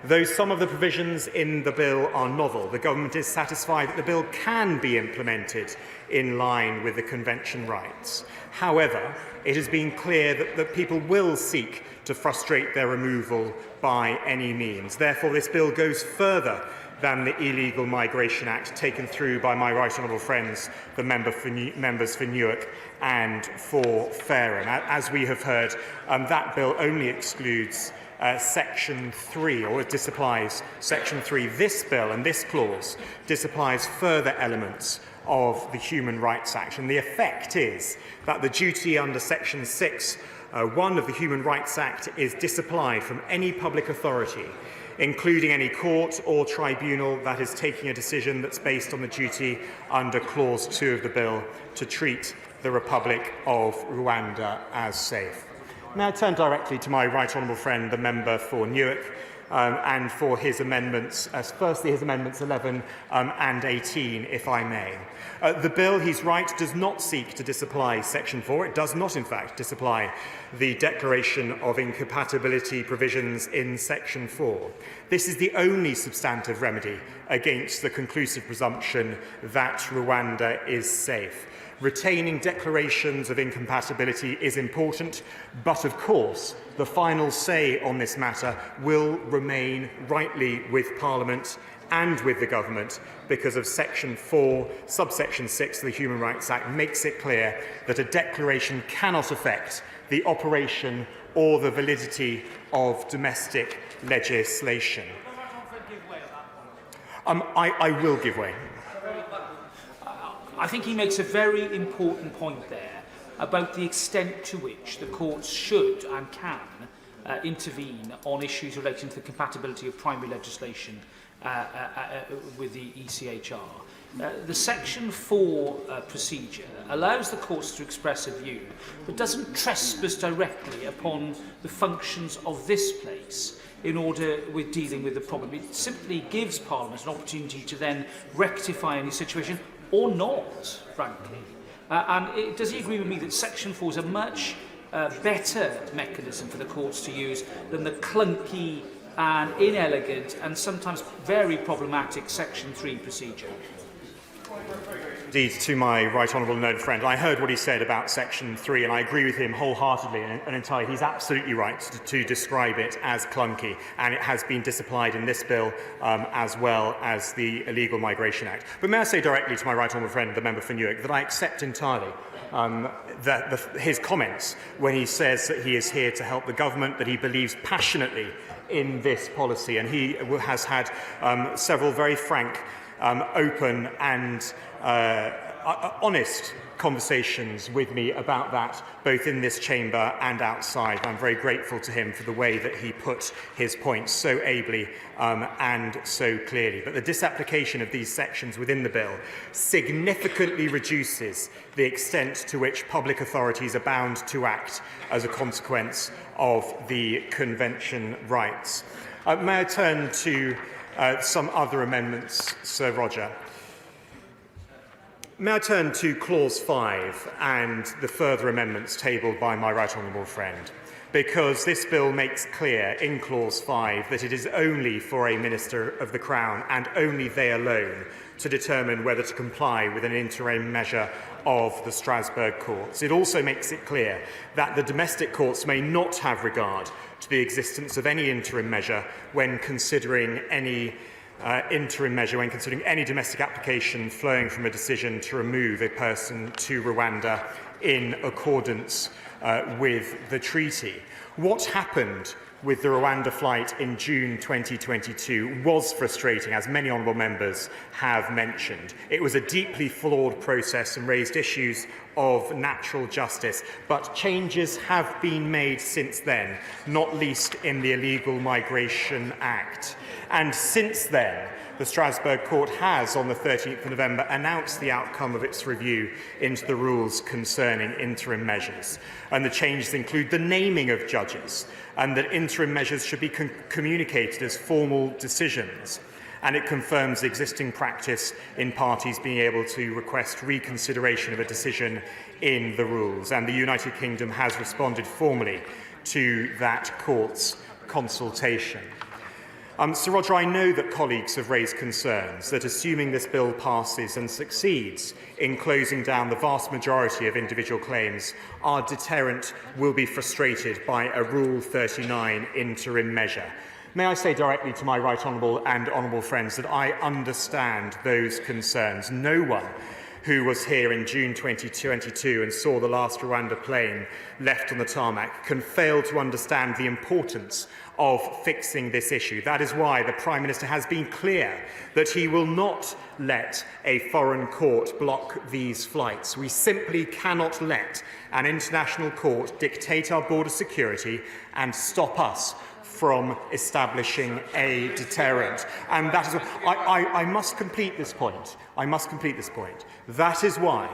S15: Though some of the provisions in the bill are novel, the government is satisfied that the bill can be implemented in line with the Convention rights. However, it has been clear that people will seek to frustrate their removal by any means. Therefore, this bill goes further than the Illegal Migration Act taken through by my right honourable friends, the members for Newark and for Fareham. As we have heard, that bill only excludes Section 3, or it disapplies Section 3. This bill and this clause disapplies further elements of the Human Rights Act. And the effect is that the duty under Section 6(1) of the Human Rights Act is disapplied from any public authority, including any court or tribunal that is taking a decision that's based on the duty under Clause 2 of the bill to treat the Republic of Rwanda as safe. Now I turn directly to my right honourable friend, the member for Newark, and for his amendments, firstly his amendments 11 and 18, if I may. The bill, he's right, does not seek to disapply Section 4. It does not, in fact, disapply the Declaration of Incompatibility provisions in Section 4. This is the only substantive remedy against the conclusive presumption that Rwanda is safe. Retaining declarations of incompatibility is important, but of course, the final say on this matter will remain rightly with Parliament and with the government, because of Section 4, subsection 6 of the Human Rights Act makes it clear that a declaration cannot affect the operation or the validity of domestic legislation. I will give way.
S7: I think he makes a very important point there about the extent to which the courts should and can intervene on issues relating to the compatibility of primary legislation with the ECHR. The Section 4 procedure allows the courts to express a view, but doesn't trespass directly upon the functions of this place in order with dealing with the problem. It simply gives Parliament an opportunity to then rectify any situation, or not, frankly. Does he agree with me that Section 4 is a much better mechanism for the courts to use than the clunky and inelegant and sometimes very problematic Section 3 procedure?
S15: Indeed, to my right honourable and learned friend, I heard what he said about Section 3, and I agree with him wholeheartedly and entirely. He's absolutely right to describe it as clunky, and it has been disapplied in this bill as well as the Illegal Migration Act. But may I say directly to my right honourable friend, the member for Newark, that I accept entirely his comments when he says that he is here to help the government, that he believes passionately in this policy, and he has had several very frank, open and honest conversations with me about that, both in this chamber and outside. I'm very grateful to him for the way that he put his points so ably and so clearly. But the disapplication of these sections within the bill significantly reduces the extent to which public authorities are bound to act as a consequence of the Convention rights. May I turn to some other amendments, Sir Roger. May I turn to Clause 5 and the further amendments tabled by my right honourable friend? Because this bill makes clear in Clause 5 that it is only for a Minister of the Crown and only they alone to determine whether to comply with an interim measure of the Strasbourg courts. It also makes it clear that the domestic courts may not have regard to the existence of any interim measure when considering any domestic application flowing from a decision to remove a person to Rwanda in accordance with the treaty. What happened with the Rwanda flight in June 2022 was frustrating, as many honourable members have mentioned. It was a deeply flawed process and raised issues of natural justice, but changes have been made since then, not least in the Illegal Migration Act. And since then, the Strasbourg Court has, on the 13th of November, announced the outcome of its review into the rules concerning interim measures. And the changes include the naming of judges, and that interim measures should be communicated as formal decisions. And it confirms the existing practice in parties being able to request reconsideration of a decision in the rules. And the United Kingdom has responded formally to that court's consultation. Sir Roger, I know that colleagues have raised concerns that, assuming this bill passes and succeeds in closing down the vast majority of individual claims, our deterrent will be frustrated by a Rule 39 interim measure. May I say directly to my right honourable and honourable friends that I understand those concerns. No one who was here in June 2022 and saw the last Rwanda plane left on the tarmac can fail to understand the importance of fixing this issue. That is why the Prime Minister has been clear that he will not let a foreign court block these flights. We simply cannot let an international court dictate our border security and stop us from establishing a deterrent. And that is I must complete this point. I must complete this point. That is why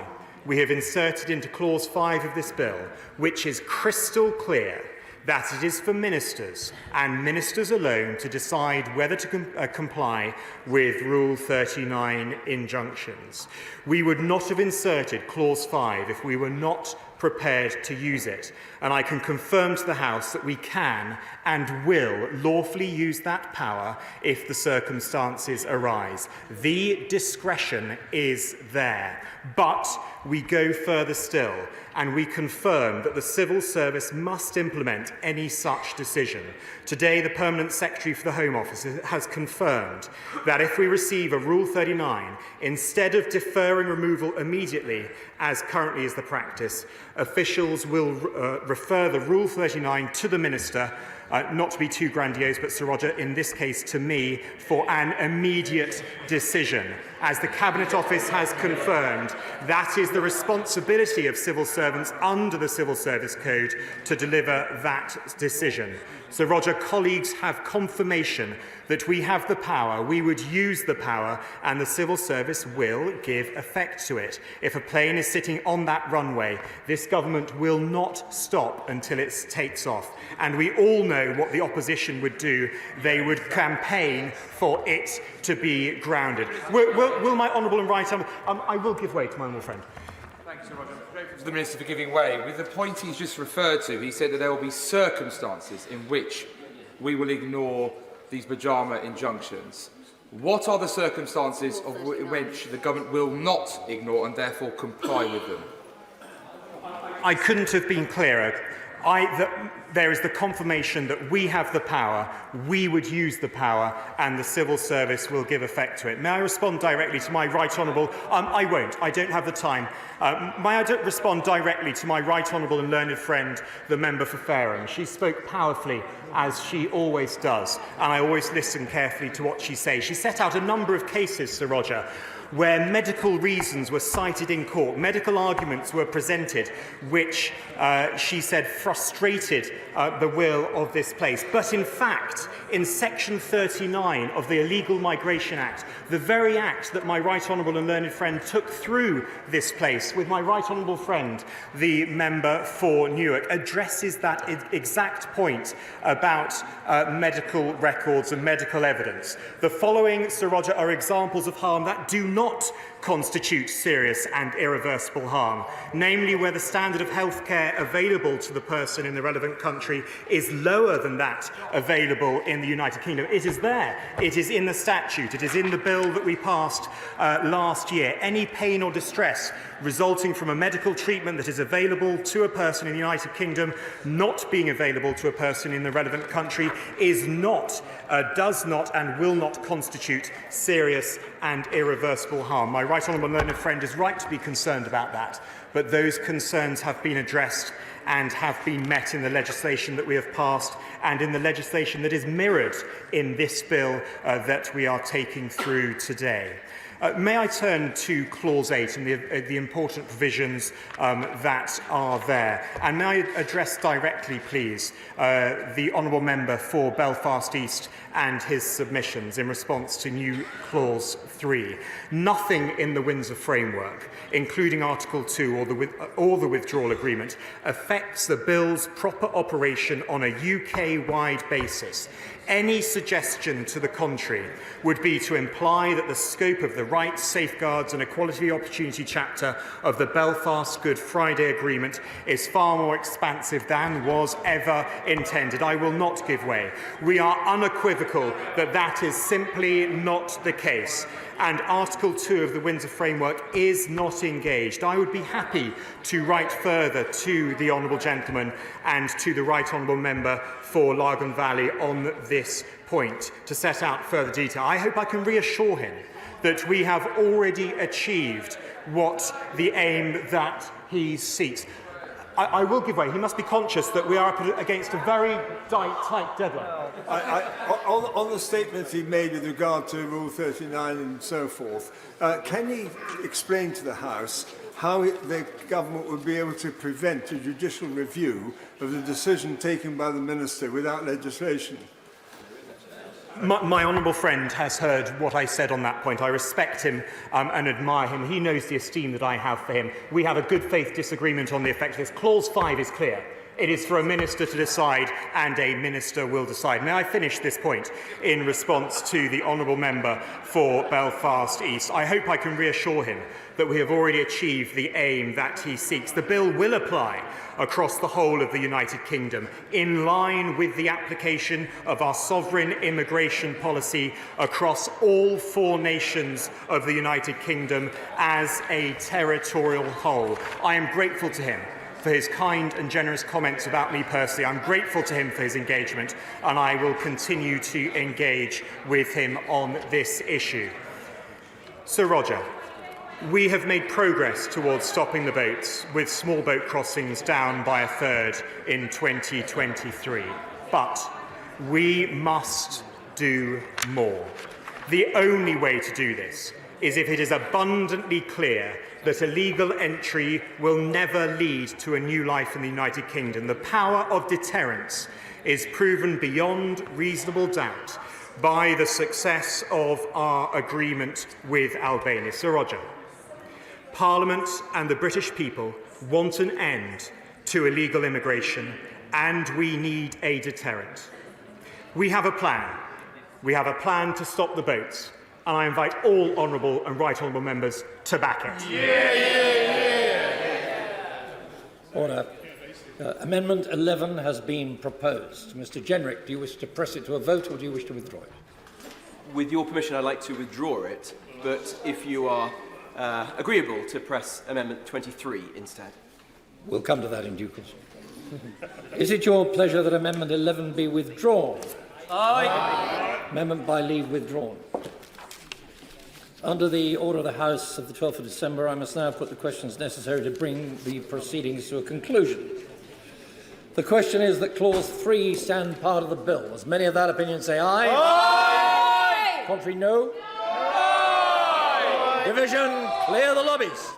S15: we have inserted into Clause 5 of this bill, which is crystal clear, that it is for ministers and ministers alone to decide whether to comply with Rule 39 injunctions. We would not have inserted Clause 5 if we were not prepared to use it. And I can confirm to the House that we can and will lawfully use that power if the circumstances arise. The discretion is there. But we go further still, and we confirm that the civil service must implement any such decision. Today, the Permanent Secretary for the Home Office has confirmed that if we receive a Rule 39, instead of deferring removal immediately, as currently is the practice, officials will refer the Rule 39 to the Minister, not to be too grandiose, but Sir Roger, in this case to me, for an immediate decision. As the Cabinet Office has confirmed, that is the responsibility of civil servants under the Civil Service Code to deliver that decision. Sir Roger, colleagues have confirmation that we have the power, we would use the power, and the civil service will give effect to it. If a plane is sitting on that runway, this government will not stop until it takes off. And we all know what the opposition would do. They would campaign for it to be grounded. Will my honourable and right I will give way to my honourable friend.
S16: Thanks, Sir Roger. I'm grateful to the Minister for giving way. With the point he's just referred to, he said that there will be circumstances in which we will ignore these pyjama injunctions. What are the circumstances of which the government will not ignore and therefore comply with them?
S15: I couldn't have been clearer. There is the confirmation that we have the power, we would use the power, and the civil service will give effect to it. May I respond directly to my right honourable? I won't. I don't have the time. May I respond directly to my right honourable and learned friend, the member for Fareham? She spoke powerfully, as she always does, and I always listen carefully to what she says. She set out a number of cases, Sir Roger, where medical reasons were cited in court, medical arguments were presented, which she said frustrated the will of this place. But in fact, in Section 39 of the Illegal Migration Act, the very act that my right honourable and learned friend took through this place with my right honourable friend, the member for Newark, addresses that exact point about medical records and medical evidence. The following, Sir Roger, are examples of harm that do not constitute serious and irreversible harm, namely where the standard of healthcare available to the person in the relevant country is lower than that available in the United Kingdom. It is there. It is in the statute. It is in the bill that we passed last year. Any pain or distress resulting from a medical treatment that is available to a person in the United Kingdom not being available to a person in the relevant country is not, does not and will not constitute serious and irreversible harm. My right honourable learned friend is right to be concerned about that, but those concerns have been addressed and have been met in the legislation that we have passed and in the legislation that is mirrored in this bill that we are taking through today. May I turn to Clause 8 and the important provisions that are there? And may I address directly, please, the Honourable Member for Belfast East and his submissions in response to new Clause 3. Nothing in the Windsor Framework, including Article 2 or the Withdrawal Agreement, affects the Bill's proper operation on a UK-wide basis. Any suggestion to the contrary would be to imply that the scope of the rights, safeguards and equality opportunity chapter of the Belfast Good Friday Agreement is far more expansive than was ever intended. I will not give way. We are unequivocal that that is simply not the case. And Article 2 of the Windsor Framework is not engaged. I would be happy to write further to the Honourable Gentleman and to the Right Honourable Member for Lagan Valley on this point to set out further detail. I hope I can reassure him that we have already achieved what the aim that he seeks. I will give way. He must be conscious that we are up against a very tight deadline.
S17: On the statements he made with regard to Rule 39 and so forth, can he explain to the House how the government would be able to prevent a judicial review of the decision taken by the Minister without legislation?
S15: My honourable friend has heard what I said on that point. I respect him and admire him. He knows the esteem that I have for him. We have a good faith disagreement on the effect of this. Clause 5 is clear. It is for a minister to decide, and a minister will decide. May I finish this point in response to the honourable member for Belfast East? I hope I can reassure him that we have already achieved the aim that he seeks. The bill will apply across the whole of the United Kingdom, in line with the application of our sovereign immigration policy across all 4 nations of the United Kingdom as a territorial whole. I am grateful to him for his kind and generous comments about me personally. I'm grateful to him for his engagement, and I will continue to engage with him on this issue. Sir Roger, we have made progress towards stopping the boats, with small boat crossings down by a third in 2023. But we must do more. The only way to do this is if it is abundantly clear that illegal entry will never lead to a new life in the United Kingdom. The power of deterrence is proven beyond reasonable doubt by the success of our agreement with Albania. Sir Roger, Parliament and the British people want an end to illegal immigration, and we need a deterrent. We have a plan. We have a plan to stop the boats, and I invite all honourable and right honourable members to back it.
S8: Order. Amendment 11 has been proposed. Mr. Jenrick, do you wish to press it to a vote, or do you wish to withdraw it?
S13: With your permission, I'd like to withdraw it, but if you are agreeable to press Amendment 23 instead.
S8: We'll come to that in due course. Is it your pleasure that Amendment 11 be withdrawn?
S13: Aye.
S8: Amendment by leave withdrawn. Under the order of the House of the 12th of December, I must now put the questions necessary to bring the proceedings to a conclusion. The question is that Clause 3 stand part of the bill. As many of that opinion say aye. Aye. Contrary, no. Aye. Division, clear the lobbies.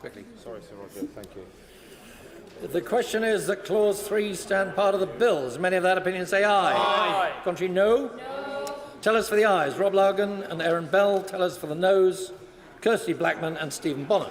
S16: quickly.
S1: Sorry, Sir Roger. Thank you.
S8: The question is that Clause 3 stand part of the bill. As many of that opinion say aye. Aye. Contrary, no. No. Tell us for the ayes. Rob Logan and Aaron Bell. Tell us for the noes. Kirsty Blackman and Stephen Bonner.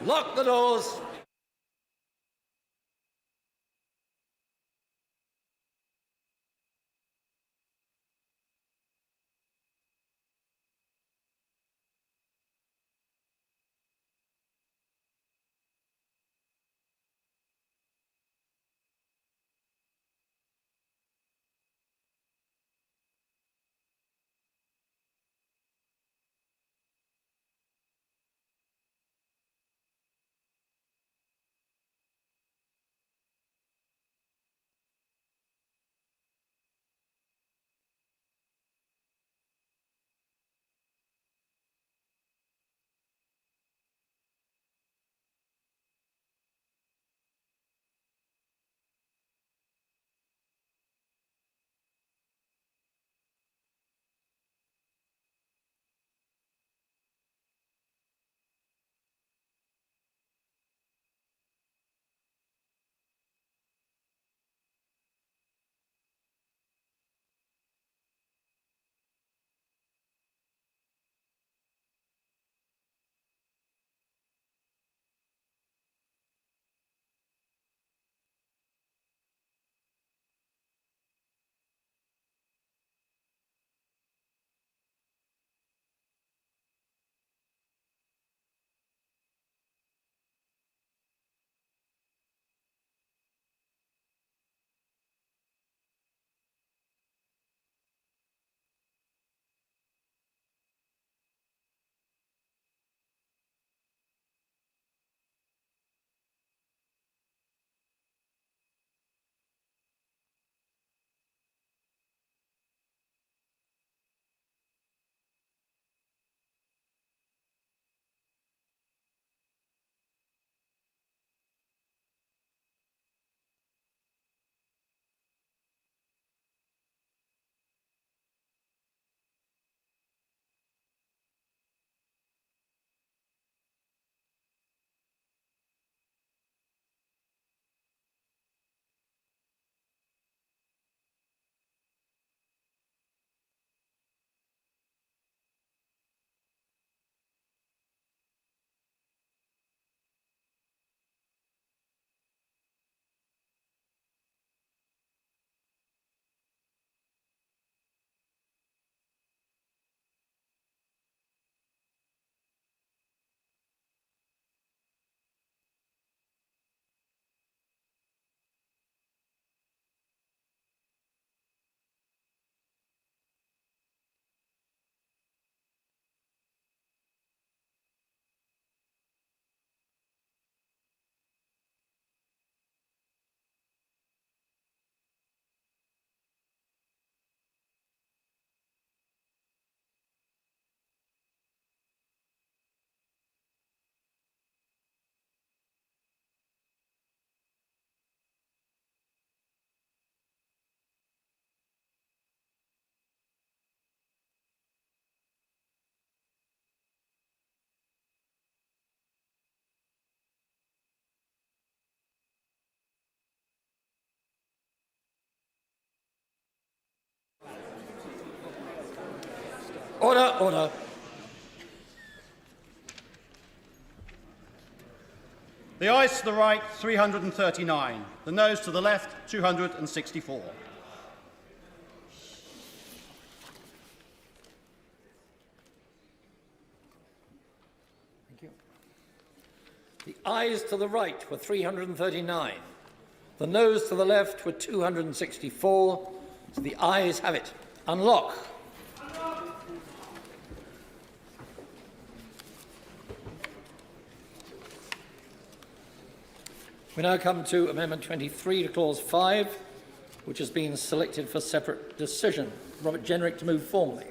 S8: Lock the doors. Order, order.
S18: The ayes to the right, 339. The noes to the left, 264.
S8: Thank you. The ayes to the right were 339. The noes to the left were 264. So the ayes have it. Unlock. We now come to Amendment 23 to Clause 5, which has been selected for separate decision. Robert Jenrick to move formally.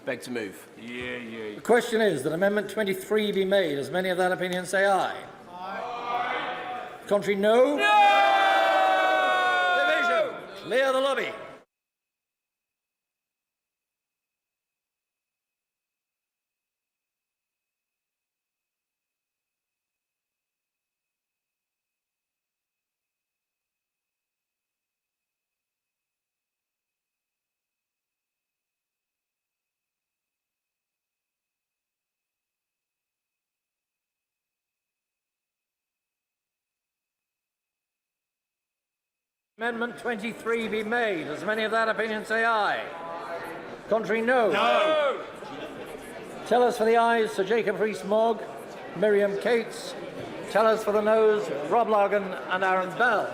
S13: Beg to move.
S8: The question is that Amendment 23 be made. As many of that opinion say aye. Aye. Contrary, no. No! Division. Clear the lobby.
S19: Amendment 23 be made. As many of that opinion say aye. Contrary, no. No. Tellers for the ayes, Sir Jacob Rees-Mogg, Miriam Cates. Tellers for the noes, Rob Logan and Aaron Bell.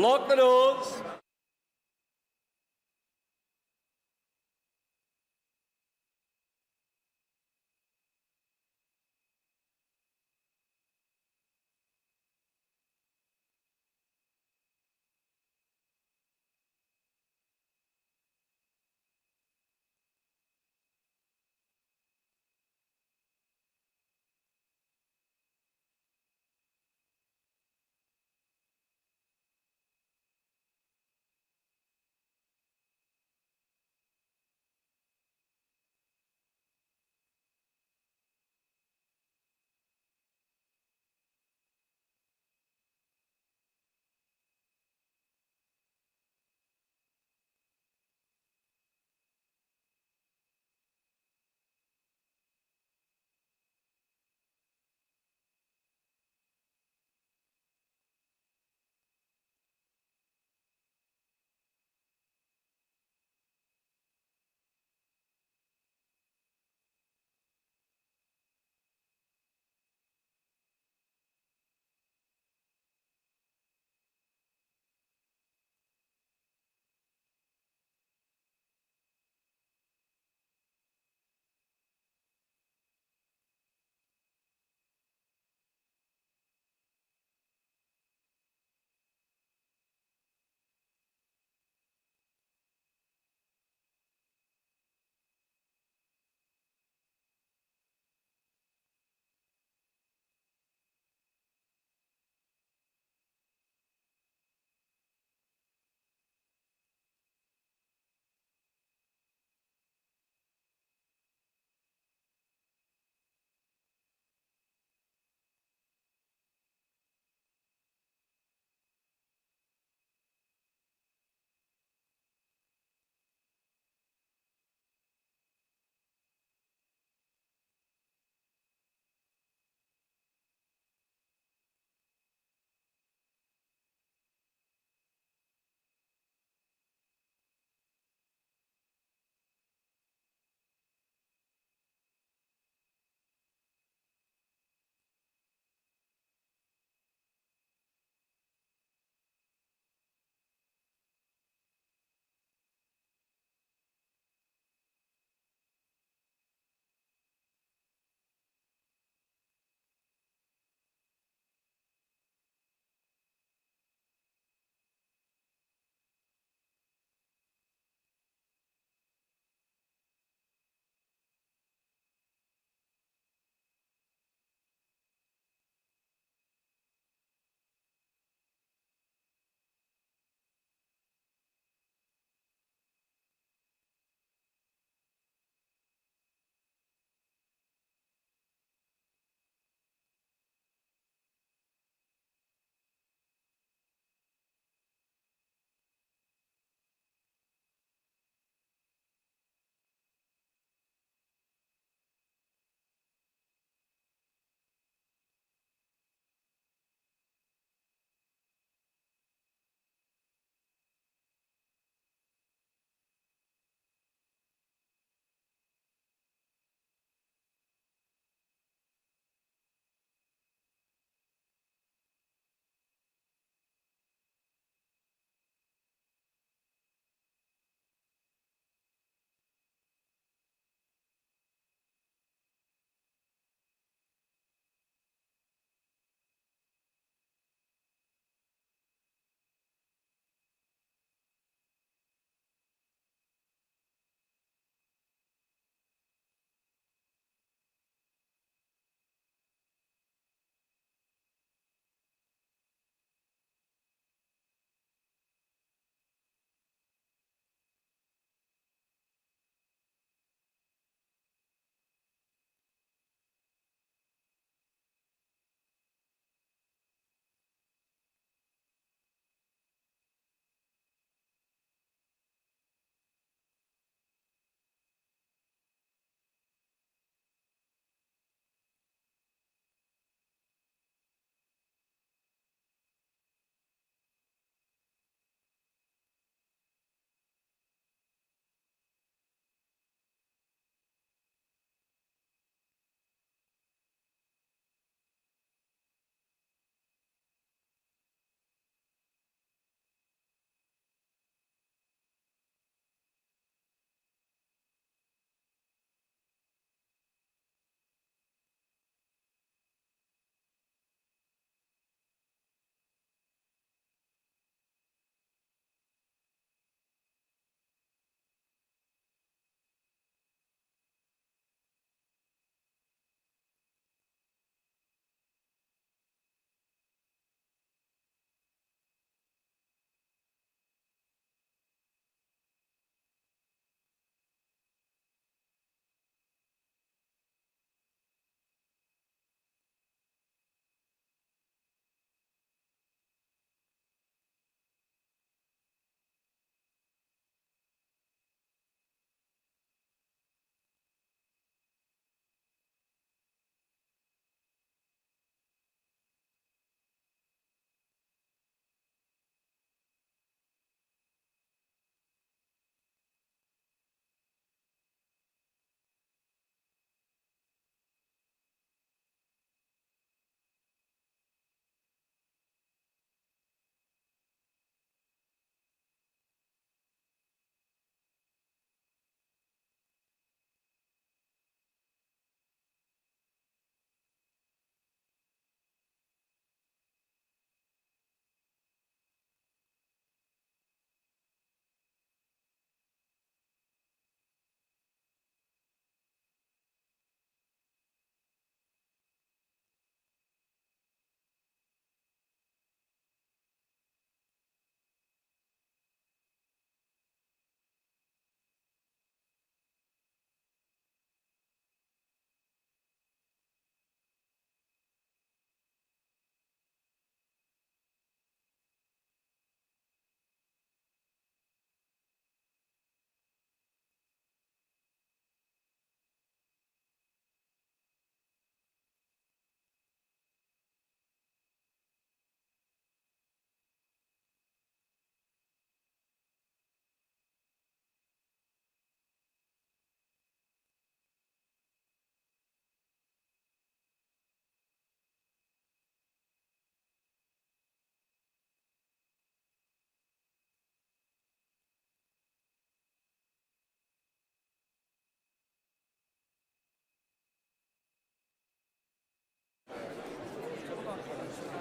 S19: Lock the doors.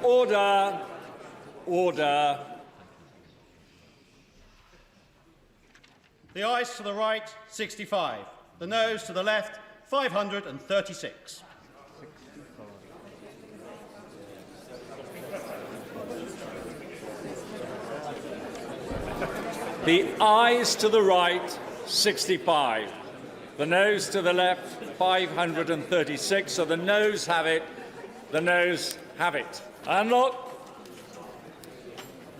S19: Order. Order.
S18: The ayes to the right, 65. The noes to the left, 536.
S19: The ayes to the right, 65. The noes to the left, 536. So the noes have it. The noes have it. And look,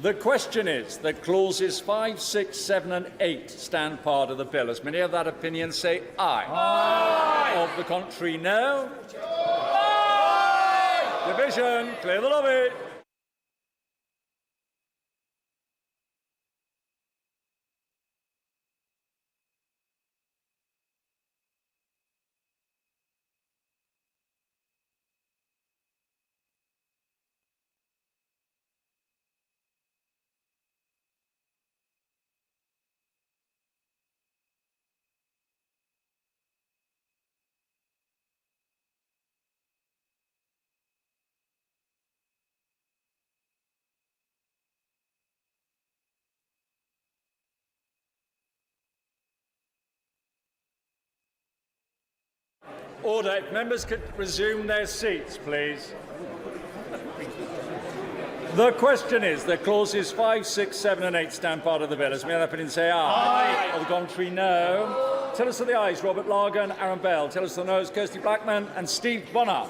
S19: the question is that clauses 5, 6, 7 and 8 stand part of the bill. As many of that opinion say aye. Aye. Of the contrary, no. Aye. Division, clear the lobby. Order. If members could resume their seats, please. The question is that clauses 5, 6, 7 and 8 stand part of the bill. As many other opinions say aye. Of the contrary, no. Tell us of the ayes, Robert Largan, Aaron Bell. Tell us of the noes, Kirsty Blackman and Steve Bonner.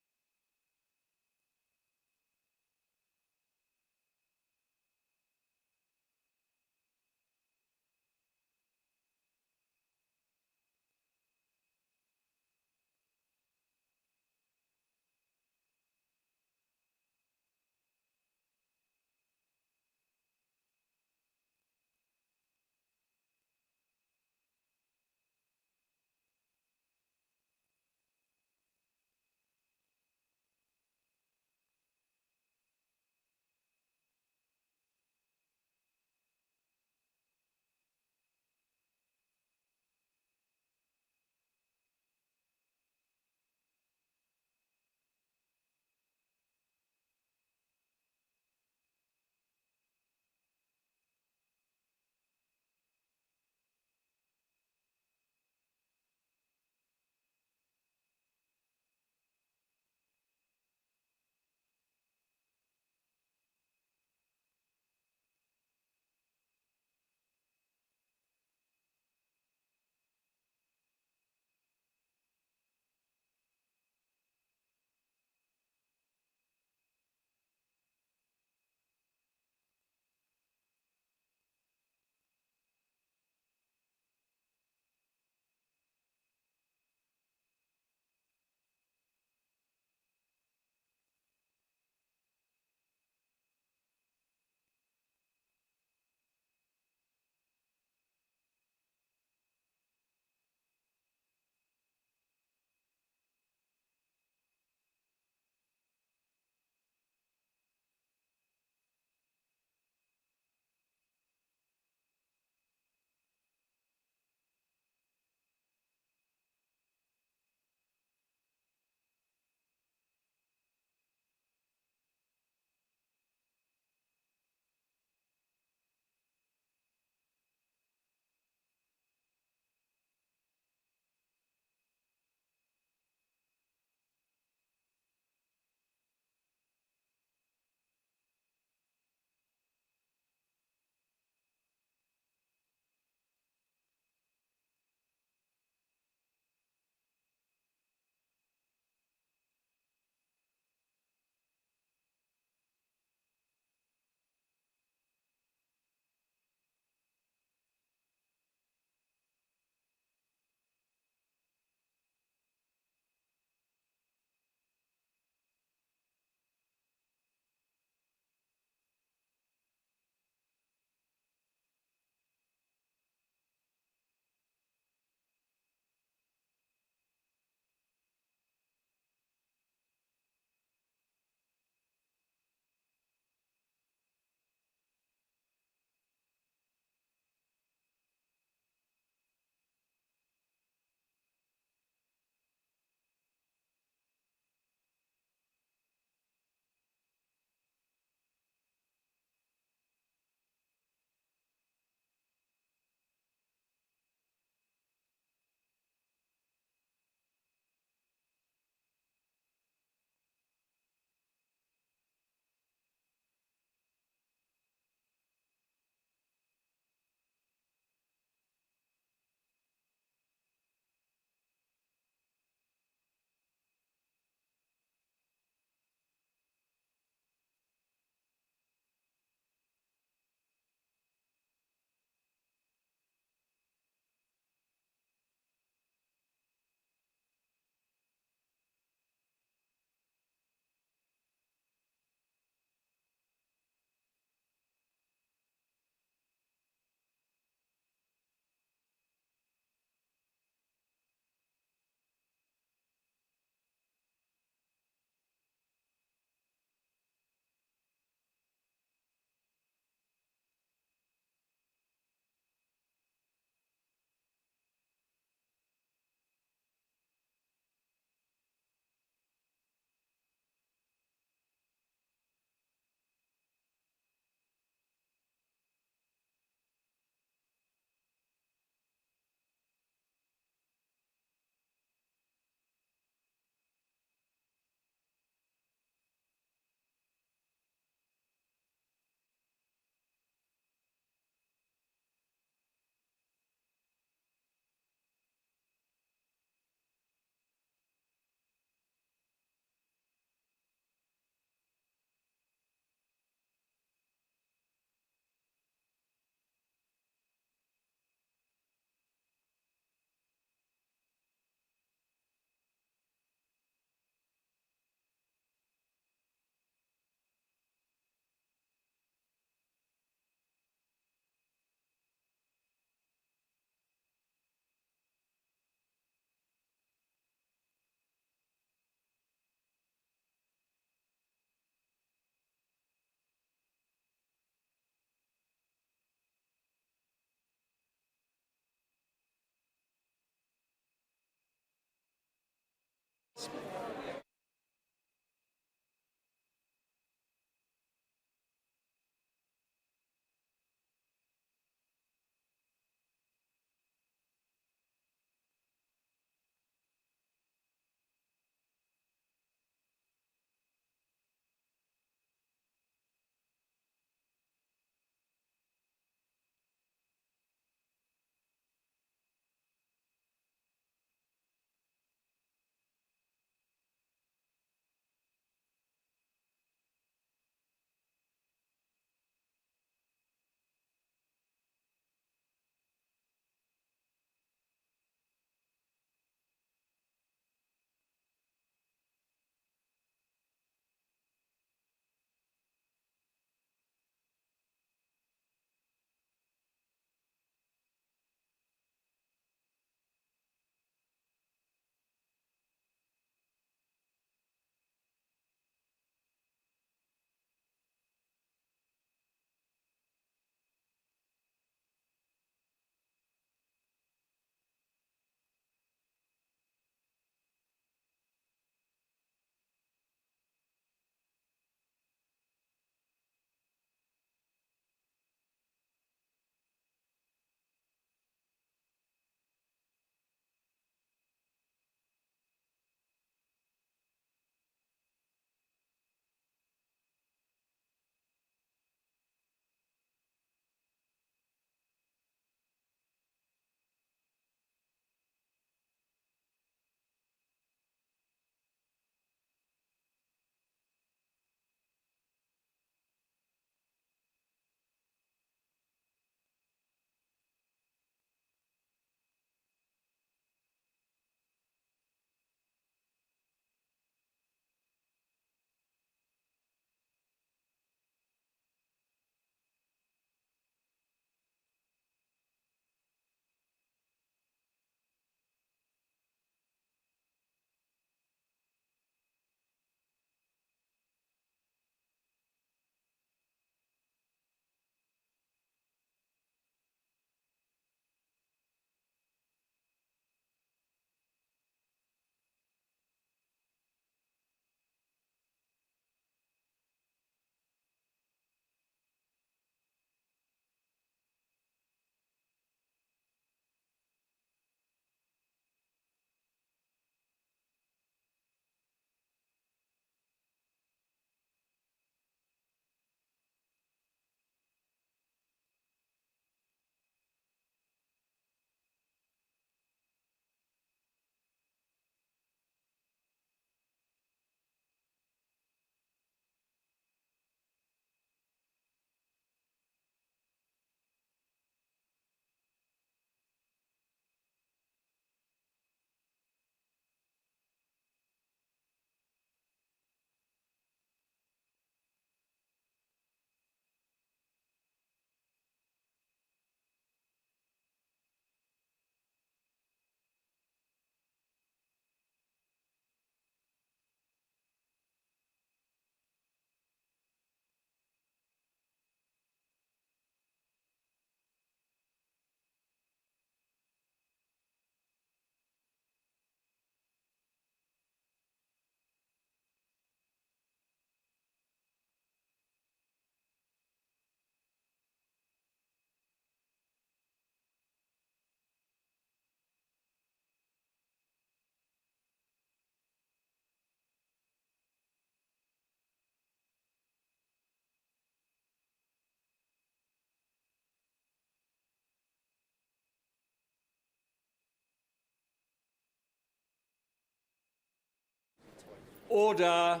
S20: Order.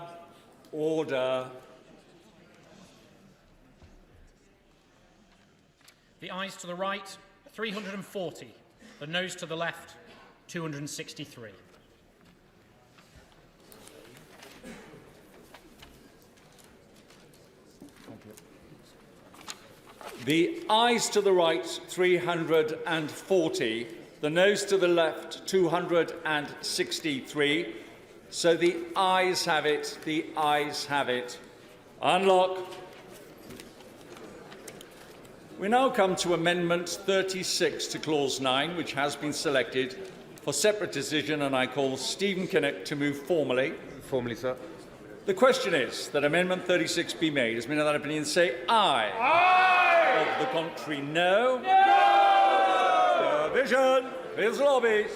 S20: Order.
S21: The ayes to the right, 340. The noes to the left, 263.
S20: The ayes to the right, 340. The noes to the left, 263. So the ayes have it. The ayes have it. Unlock. We now come to Amendment 36 to Clause 9, which has been selected for separate decision, and I call Stephen Kinnock to move formally.
S16: Formally, sir.
S20: The question is that Amendment 36 be made. As many of that opinion say aye.
S16: Aye!
S20: Of the contrary, no. No! Division. Fills the lobbies.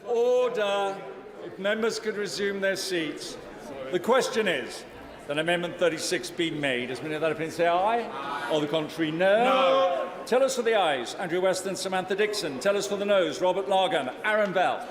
S20: Order. If members could resume their seats. The question is that Amendment 36 be made. As many of that opinion say aye. Or the contrary, no. No. Tell us for the ayes, Andrew Weston, Samantha Dixon. Tell us for the noes, Robert Largan, Aaron Bell.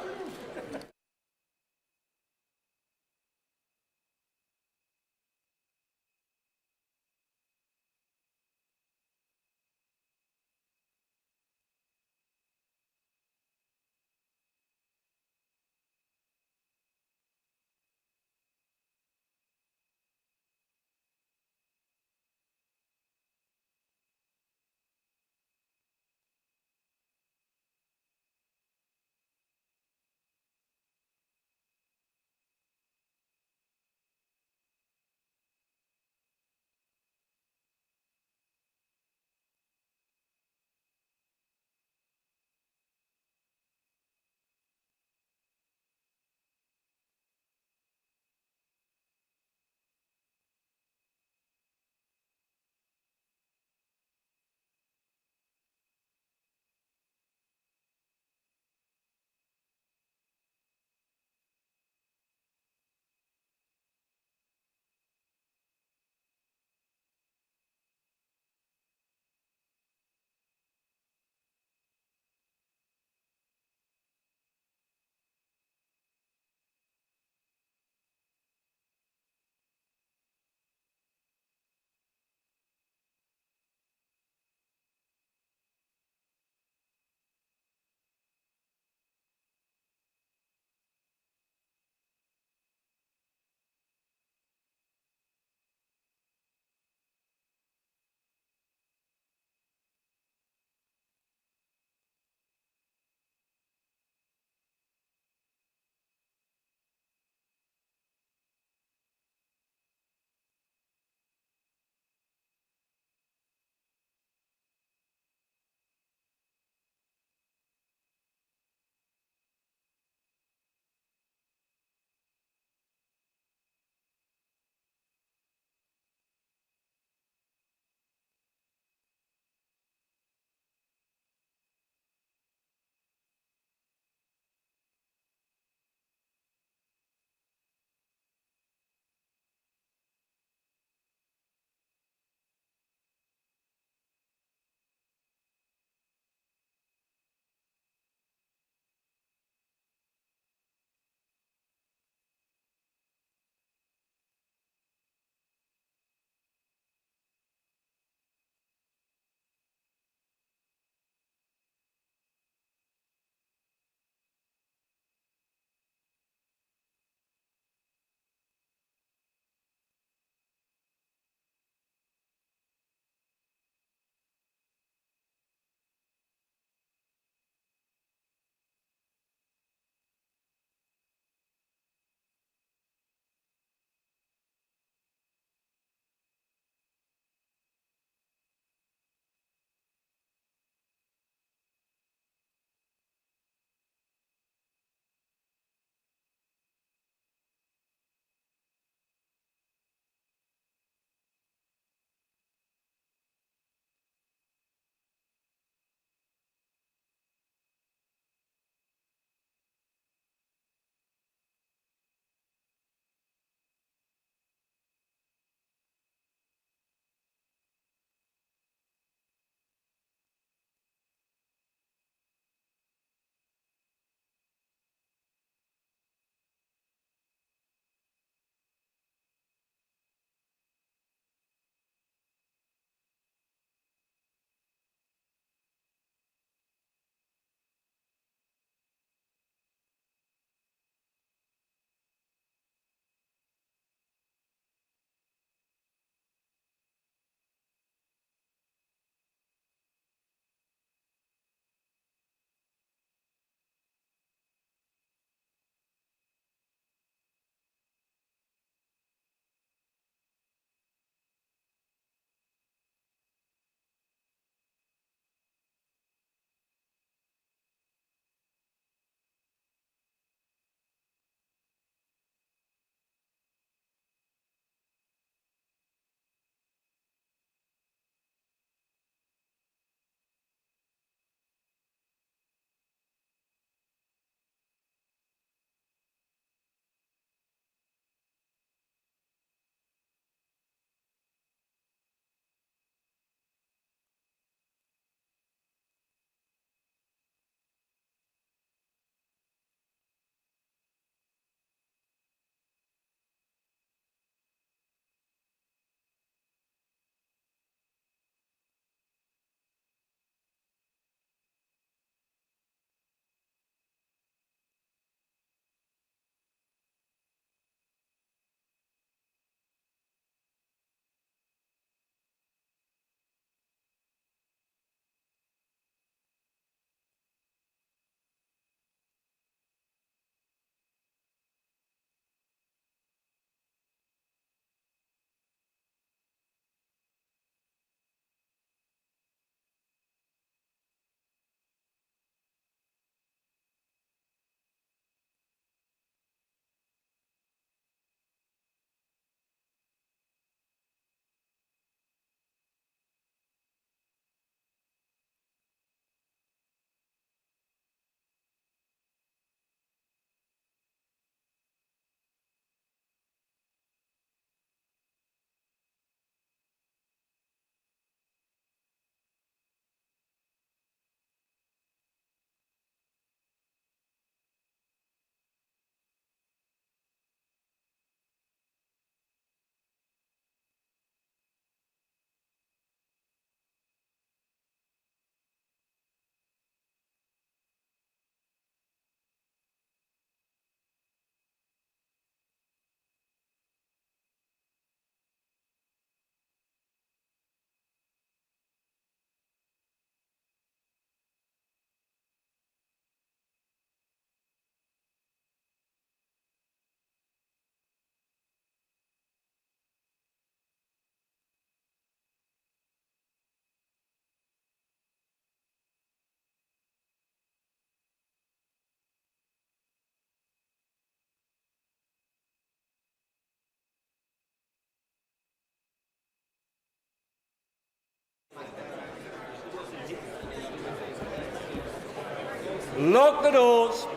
S20: Lock the doors.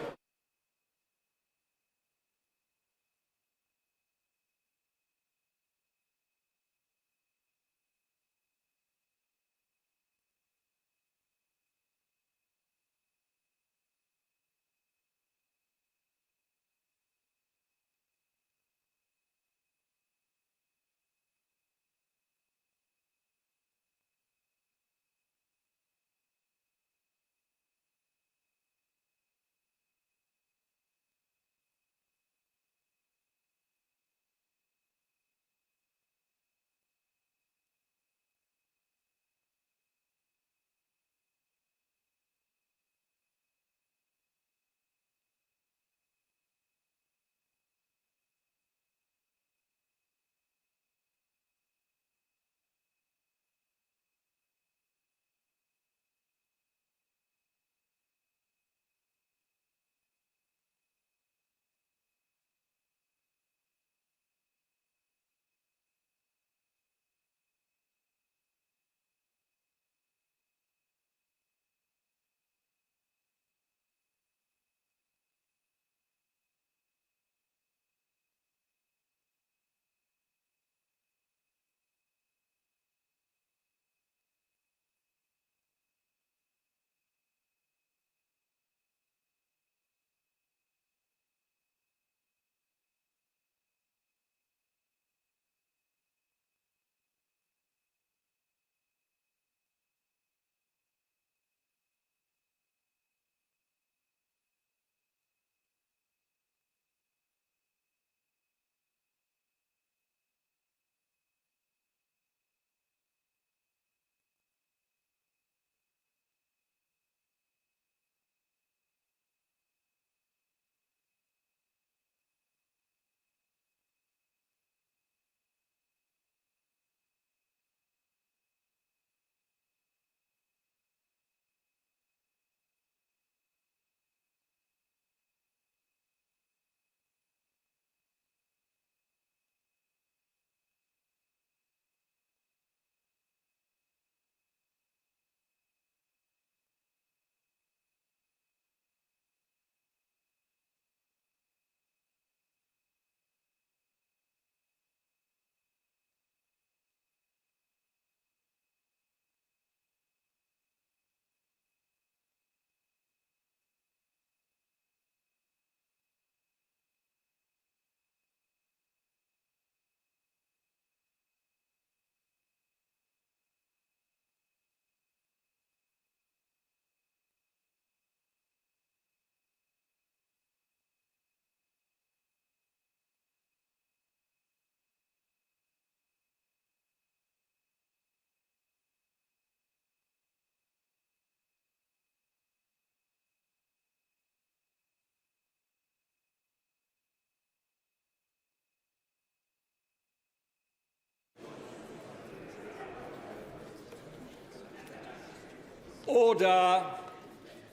S20: Order.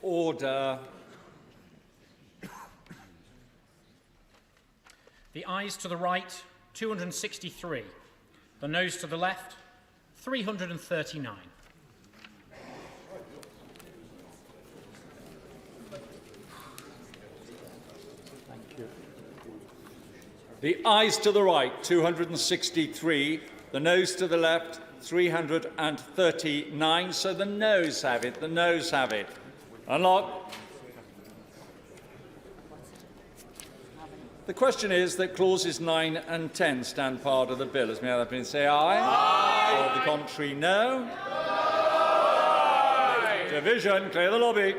S20: Order.
S21: The ayes to the right, 263. The noes to the left, 339.
S20: The ayes to the right, 263. The noes to the left, 339. So the noes have it. The noes have it. Unlock. The question is that clauses 9 and 10 stand part of the bill. As may other opinion say aye. Aye. Or the contrary, no. Aye. Division. Clear the lobby.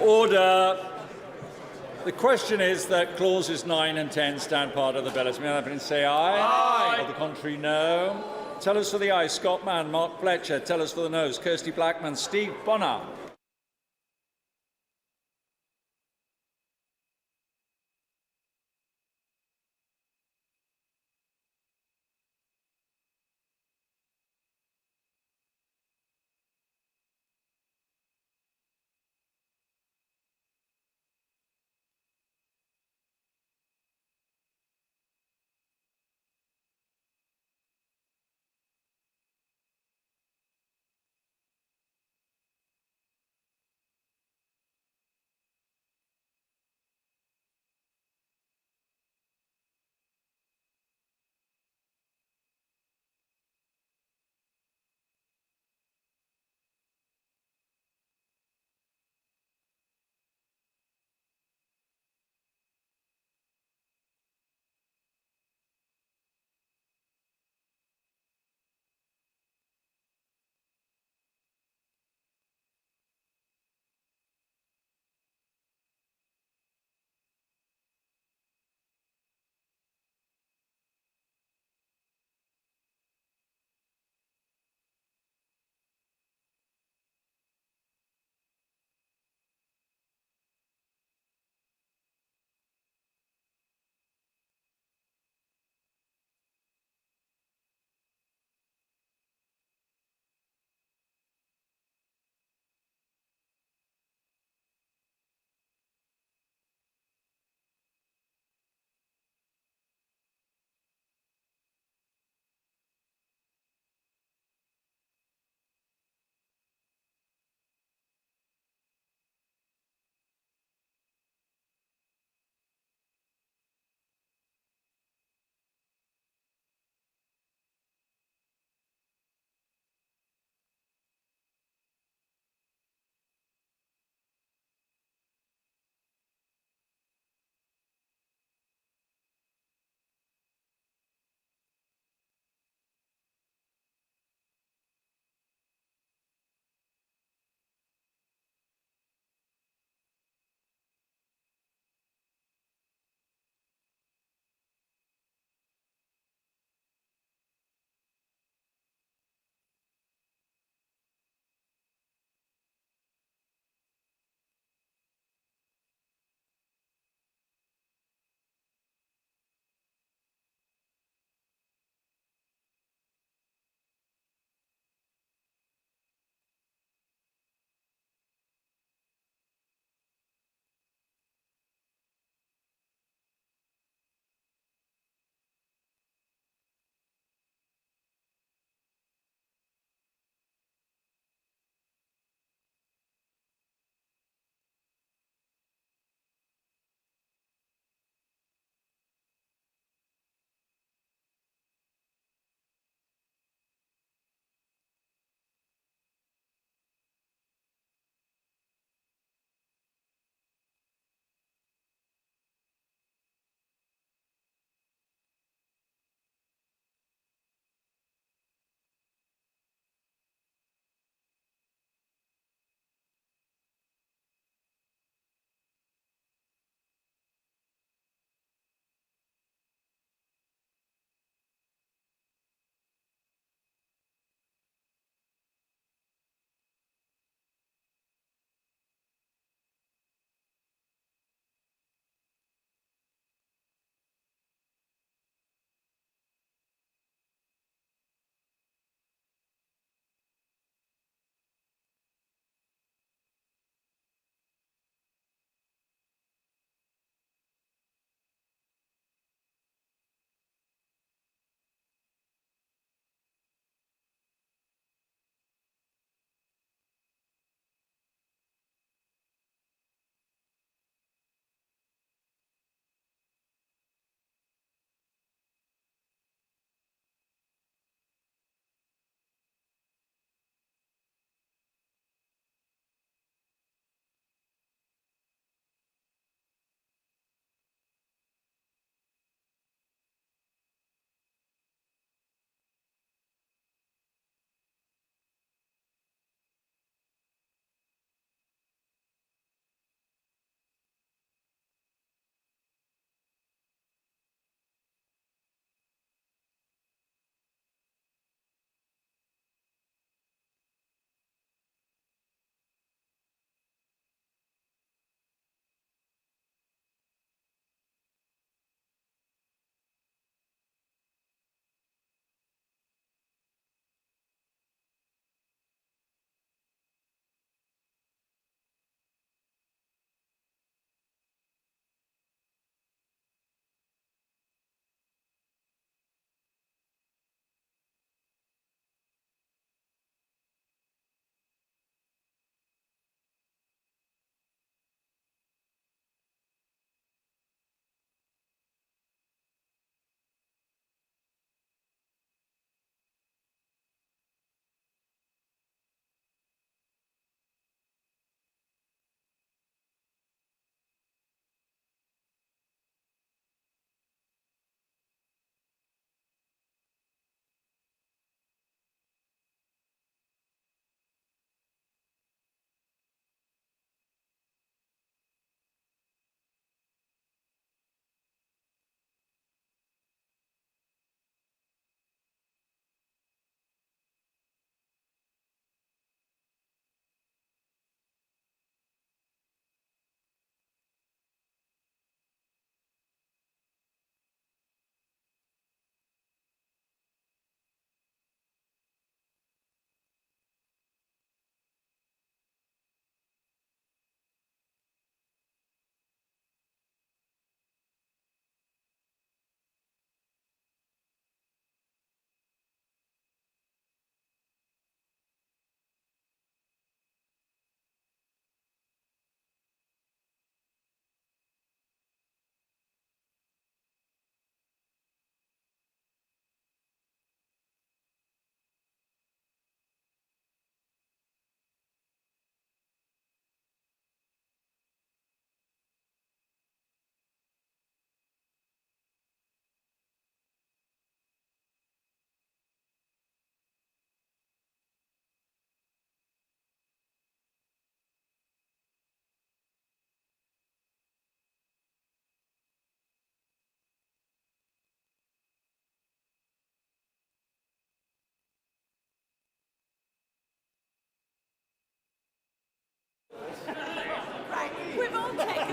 S20: Order. The question is that clauses 9 and 10 stand part of the bill. As may other opinion say aye. Aye. Or the contrary, no. Tell us for the aye, Scott Mann, Mark Fletcher. Tell us for the noes, Kirsty Blackman, Steve Bonner.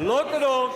S20: Lock the doors.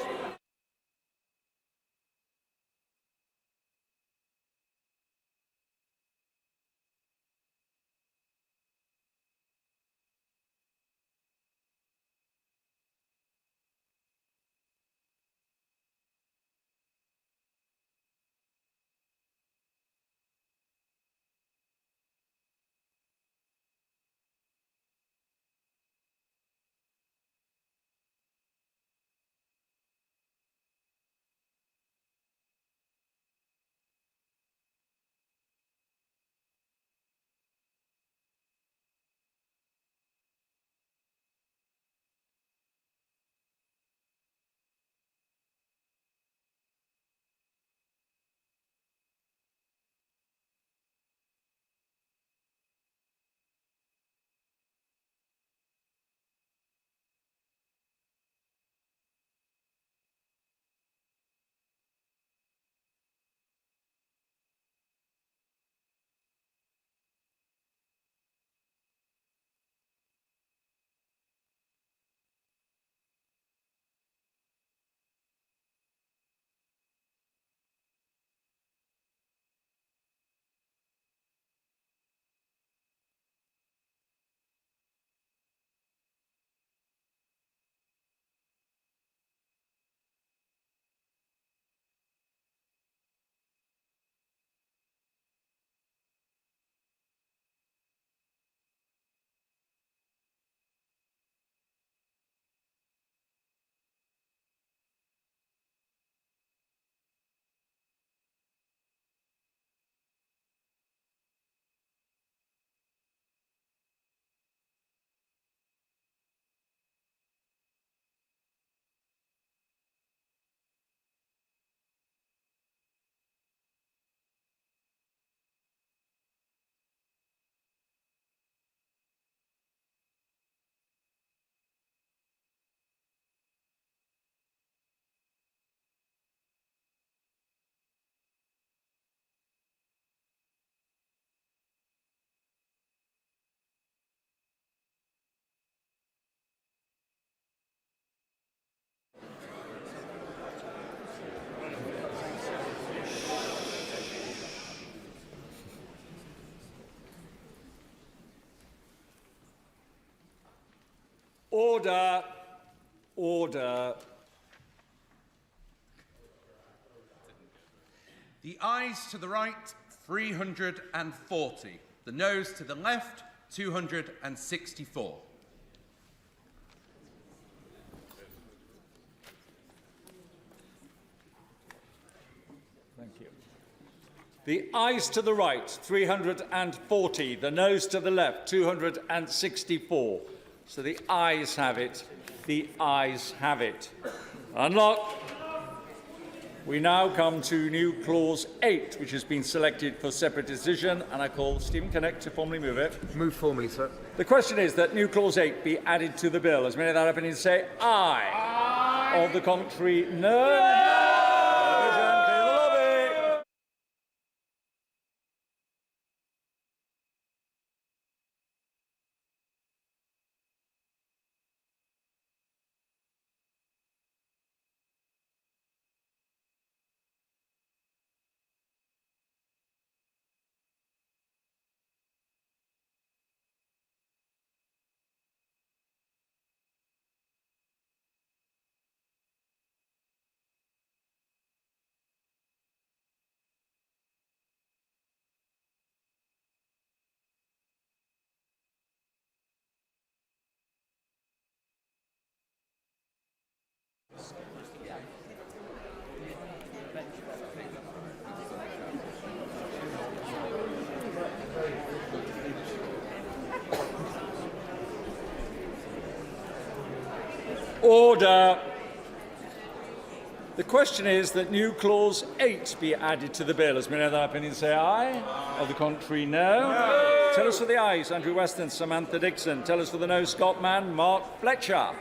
S20: Order. Order.
S2: The ayes to the right, 340. The noes to the left, 264.
S20: Thank you. The ayes to the right, 340. The noes to the left, 264. So the ayes have it. The ayes have it. Unlock. We now come to new clause 8, which has been selected for separate decision, and I call Stephen Connect to formally move it.
S1: Move for me, sir.
S20: The question is that new clause 8 be added to the bill. As many of that opinion say aye. Aye. Of the contrary, no. Order. The question is that new clause 8 be added to the bill. As many of that opinion say aye. Of the contrary, no. No. Tell us for the ayes, Andrew Weston, Samantha Dixon. Tell us for the no, Scott Mann, Mark Fletcher.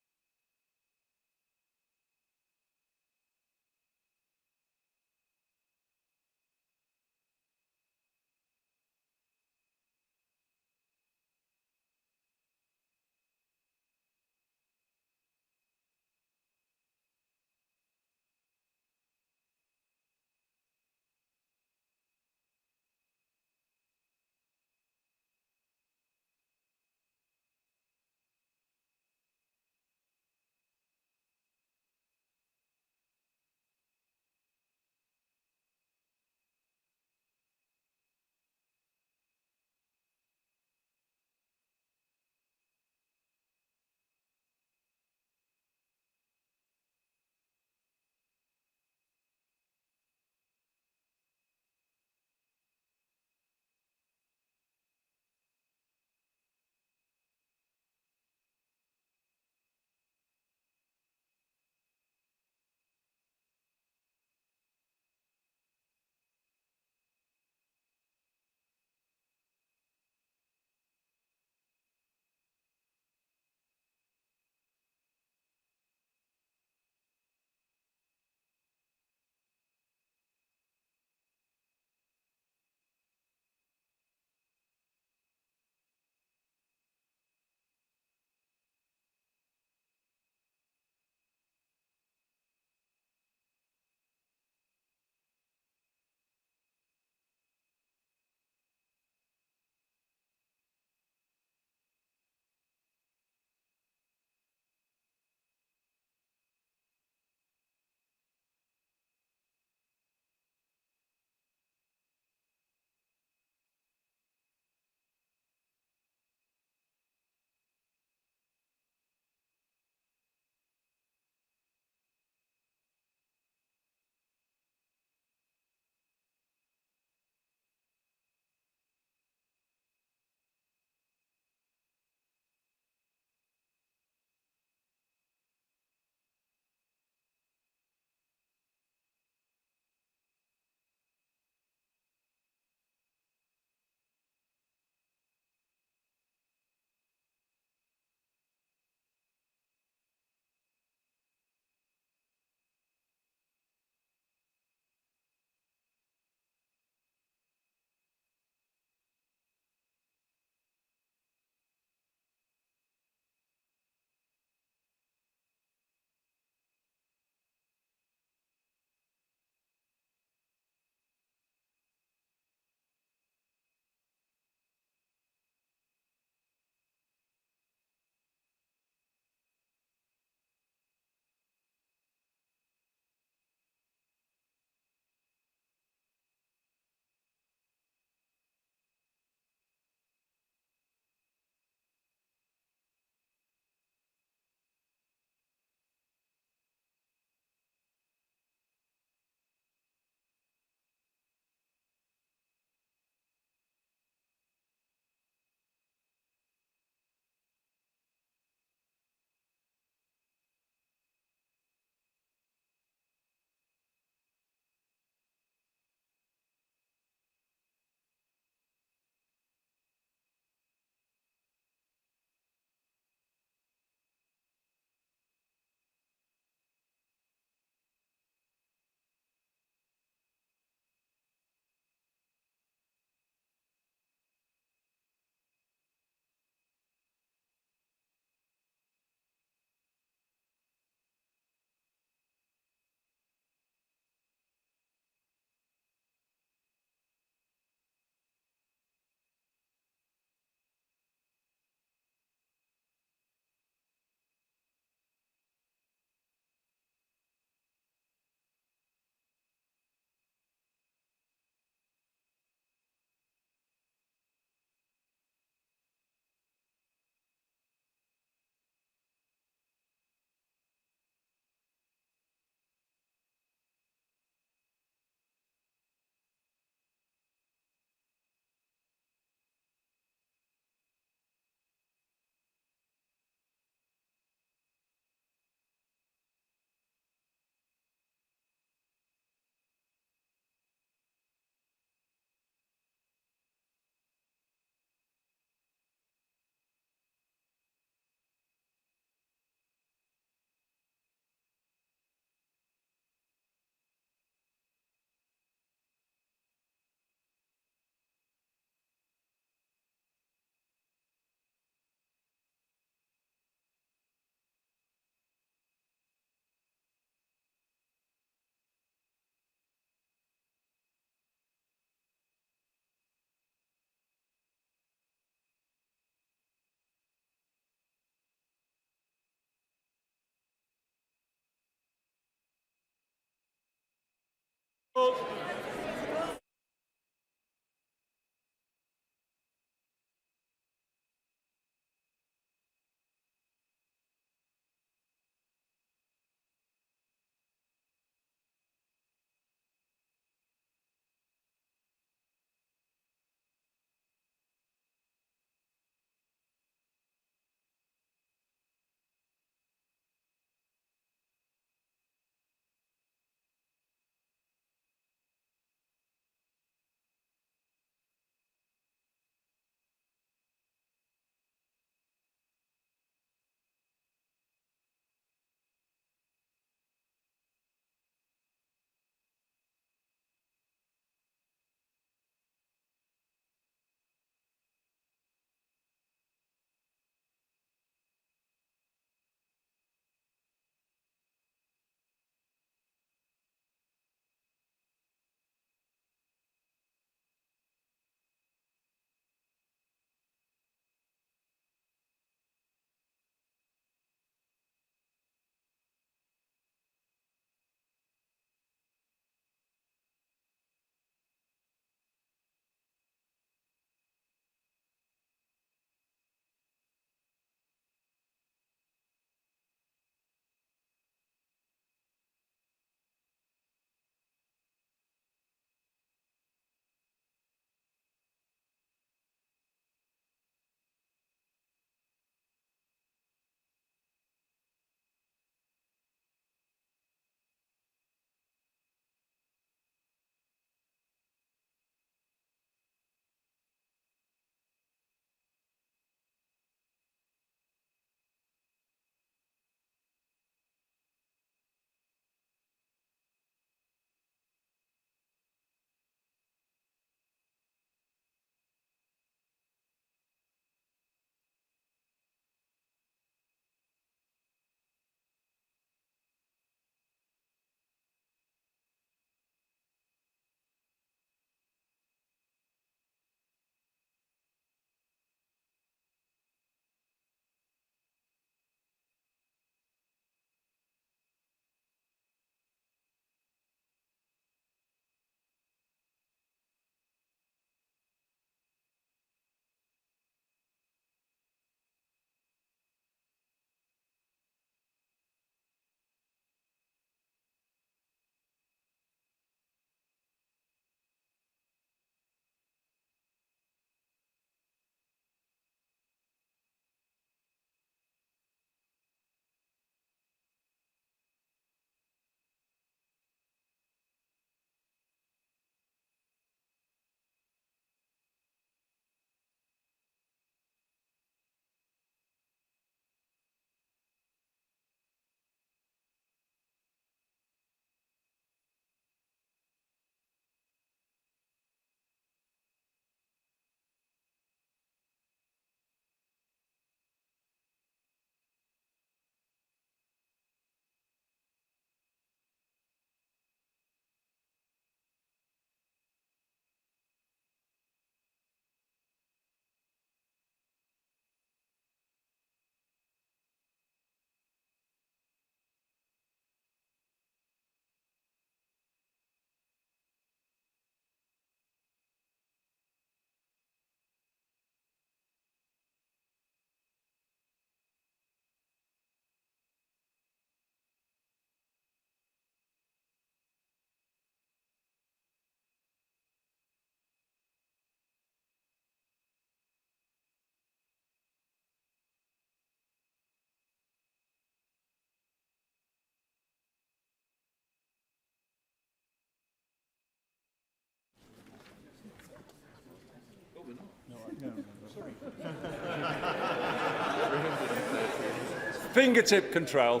S20: Fingertip control.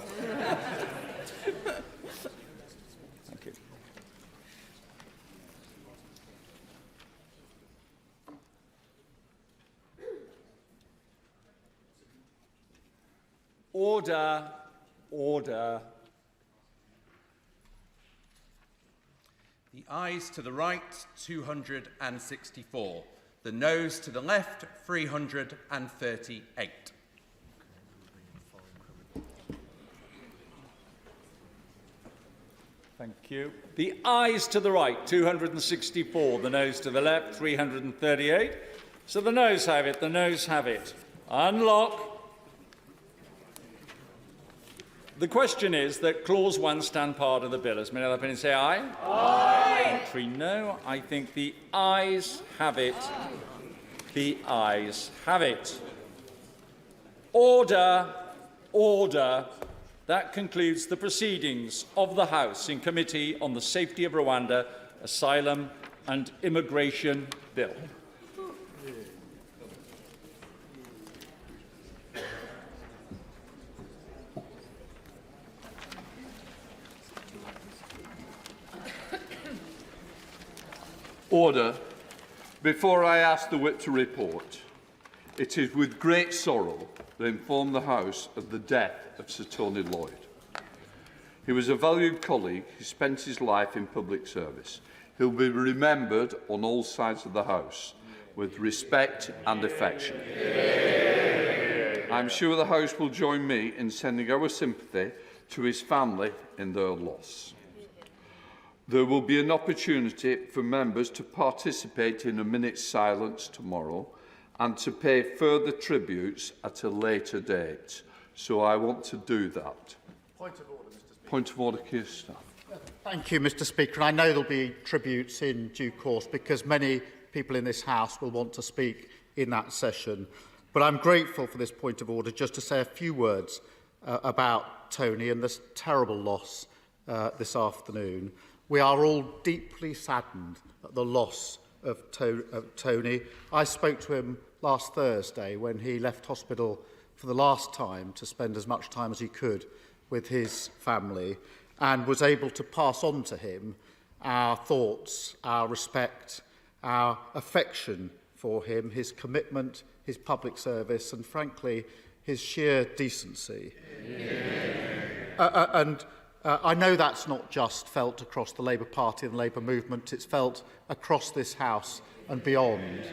S20: Thank you. Order. Order.
S2: The ayes to the right, 264. The noes to the left, 338.
S20: Thank you. The ayes to the right, 264. The noes to the left, 338. So the noes have it. The noes have it. Unlock. The question is that Clause 1 stand part of the bill. As many other opinions say aye? Aye. Contrary, no. I think the ayes have it. The ayes have it. Order. Order. That concludes the proceedings of the House in Committee on the Safety of Rwanda, Asylum and Immigration Bill.
S3: Order. Before I ask the Whip to report, it is with great sorrow that I inform the House of the death of Sir Tony Lloyd. He was a valued colleague who spent his life in public service. He'll be remembered on all sides of the House with respect and affection. I'm sure the House will join me in sending our sympathy to his family in their loss. There will be an opportunity for members to participate in a minute's silence tomorrow and to pay further tributes at a later date. So I want to do that.
S18: Point of order, Mr. Speaker.
S3: Point of order, Keir Starmer.
S18: Thank you, Mr. Speaker. I know there'll be tributes in due course because many people in this House will want to speak in that session. But I'm grateful for this point of order just to say a few words about Tony and this terrible loss this afternoon. We are all deeply saddened at the loss of Tony. I spoke to him last Thursday when he left hospital for the last time to spend as much time as he could with his family and was able to pass on to him our thoughts, our respect, our affection for him, his commitment, his public service and, frankly, his sheer decency. I know that's not just felt across the Labour Party and the Labour movement, it's felt across this House and beyond.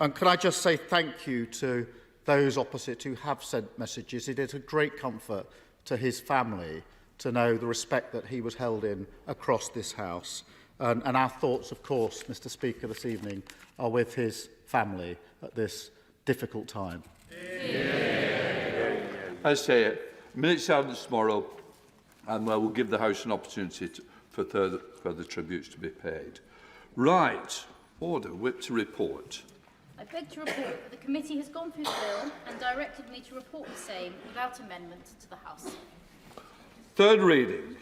S18: And can I just say thank you to those opposite who have sent messages. It is a great comfort to his family to know the respect that he was held in across this House. And our thoughts, of course, Mr. Speaker, this evening are with his family at this difficult time.
S3: I say it. Minute silence tomorrow, and we'll give the House an opportunity for further tributes to be paid. Right. Order. Whip to report.
S22: I beg to report that the committee has gone through the bill and directed me to report the same without amendment to the House.
S3: Third reading.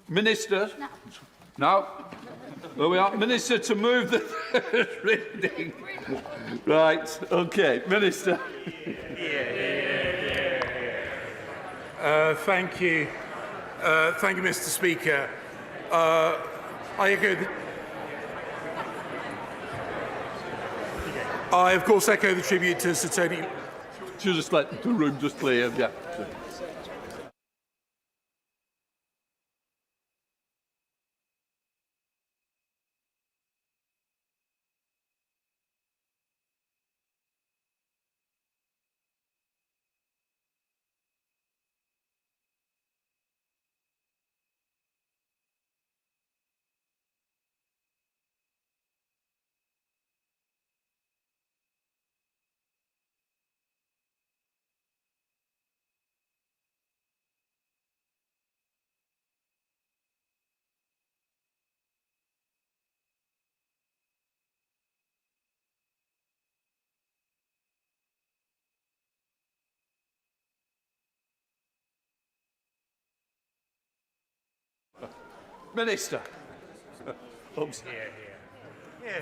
S3: Minister. No. There we are. Minister to move the third reading. Right. Okay. Minister.
S23: Thank you. Thank you, Mr. Speaker. I, of course, echo the tribute to Sir Tony.
S3: Should just let the room just clear. Yeah. Minister.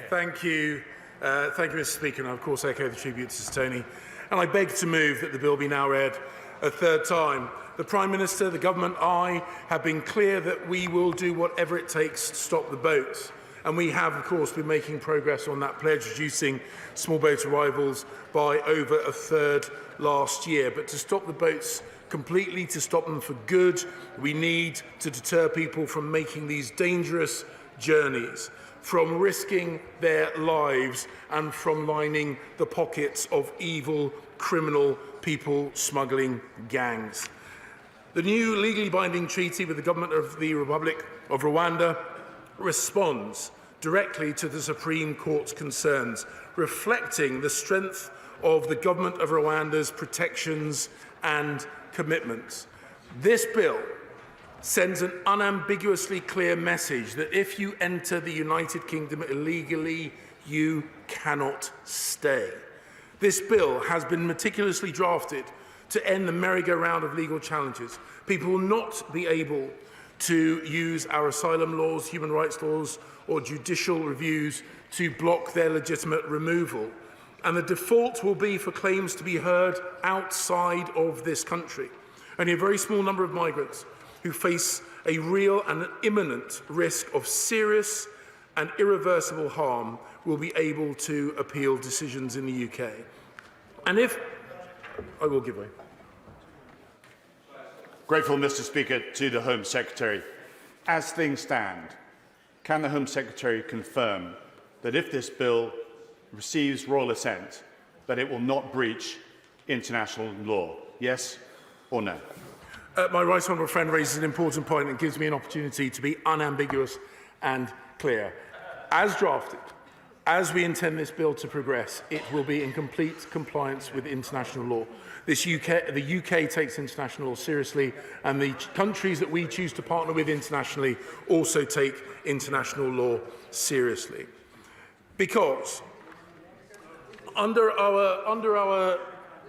S23: Thank you, Mr. Speaker, and I, of course, echo the tribute to Sir Tony. And I beg to move that the bill be now read a third time. The Prime Minister, the Government, I have been clear that we will do whatever it takes to stop the boats. And we have, of course, been making progress on that pledge, reducing small boat arrivals by over a third last year. But to stop the boats completely, to stop them for good, we need to deter people from making these dangerous journeys, from risking their lives and from lining the pockets of evil, criminal, people smuggling gangs. The new legally binding treaty with the Government of the Republic of Rwanda responds directly to the Supreme Court's concerns, reflecting the strength of the government of Rwanda's protections and commitments. This bill sends an unambiguously clear message that if you enter the United Kingdom illegally, you cannot stay. This bill has been meticulously drafted to end the merry-go-round of legal challenges. People will not be able to use our asylum laws, human rights laws, or judicial reviews to block their legitimate removal. And the default will be for claims to be heard outside of this country. Only a very small number of migrants who face a real and imminent risk of serious and irreversible harm will be able to appeal decisions in the UK. And if... I will give way.
S4: Grateful, Mr. Speaker, to the Home Secretary. As things stand, can the Home Secretary confirm that if this bill receives royal assent, that it will not breach international law? Yes or no?
S23: My right honourable friend raises an important point and gives me an opportunity to be unambiguous and clear. As drafted, as we intend this bill to progress, it will be in complete compliance with international law. The UK takes international law seriously, and the countries that we choose to partner with internationally also take international law seriously. Because under our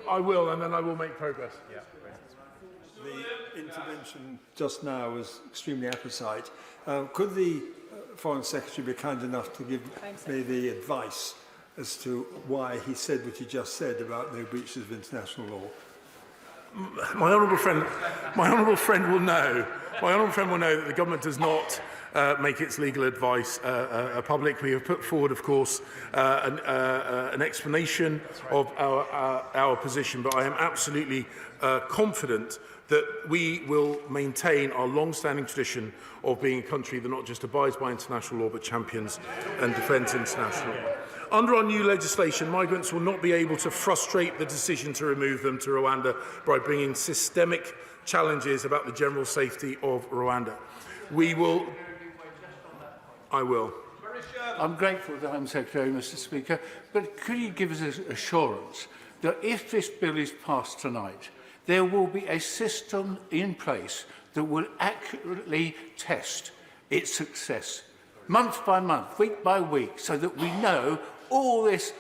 S23: I will, and then I will make progress. Yeah.
S17: The intervention just now was extremely apposite. Could the Foreign Secretary be kind enough to give me the advice as to why he said what he just said about no breaches of international law?
S23: My honourable friend will know. My honourable friend will know that the government does not make its legal advice public. We have put forward, of course, an explanation of our position, but I am absolutely confident that we will maintain our long-standing tradition of being a country that not just abides by international law, but champions and defends international law. Under our new legislation, migrants will not be able to frustrate the decision to remove them to Rwanda by bringing systemic challenges about the general safety of Rwanda. I will.
S6: I'm grateful to the Home Secretary, Mr. Speaker, but could you give us assurance that if this bill is passed tonight, there will be a system in place that will accurately test its success, month by month, week by week, so that we know all this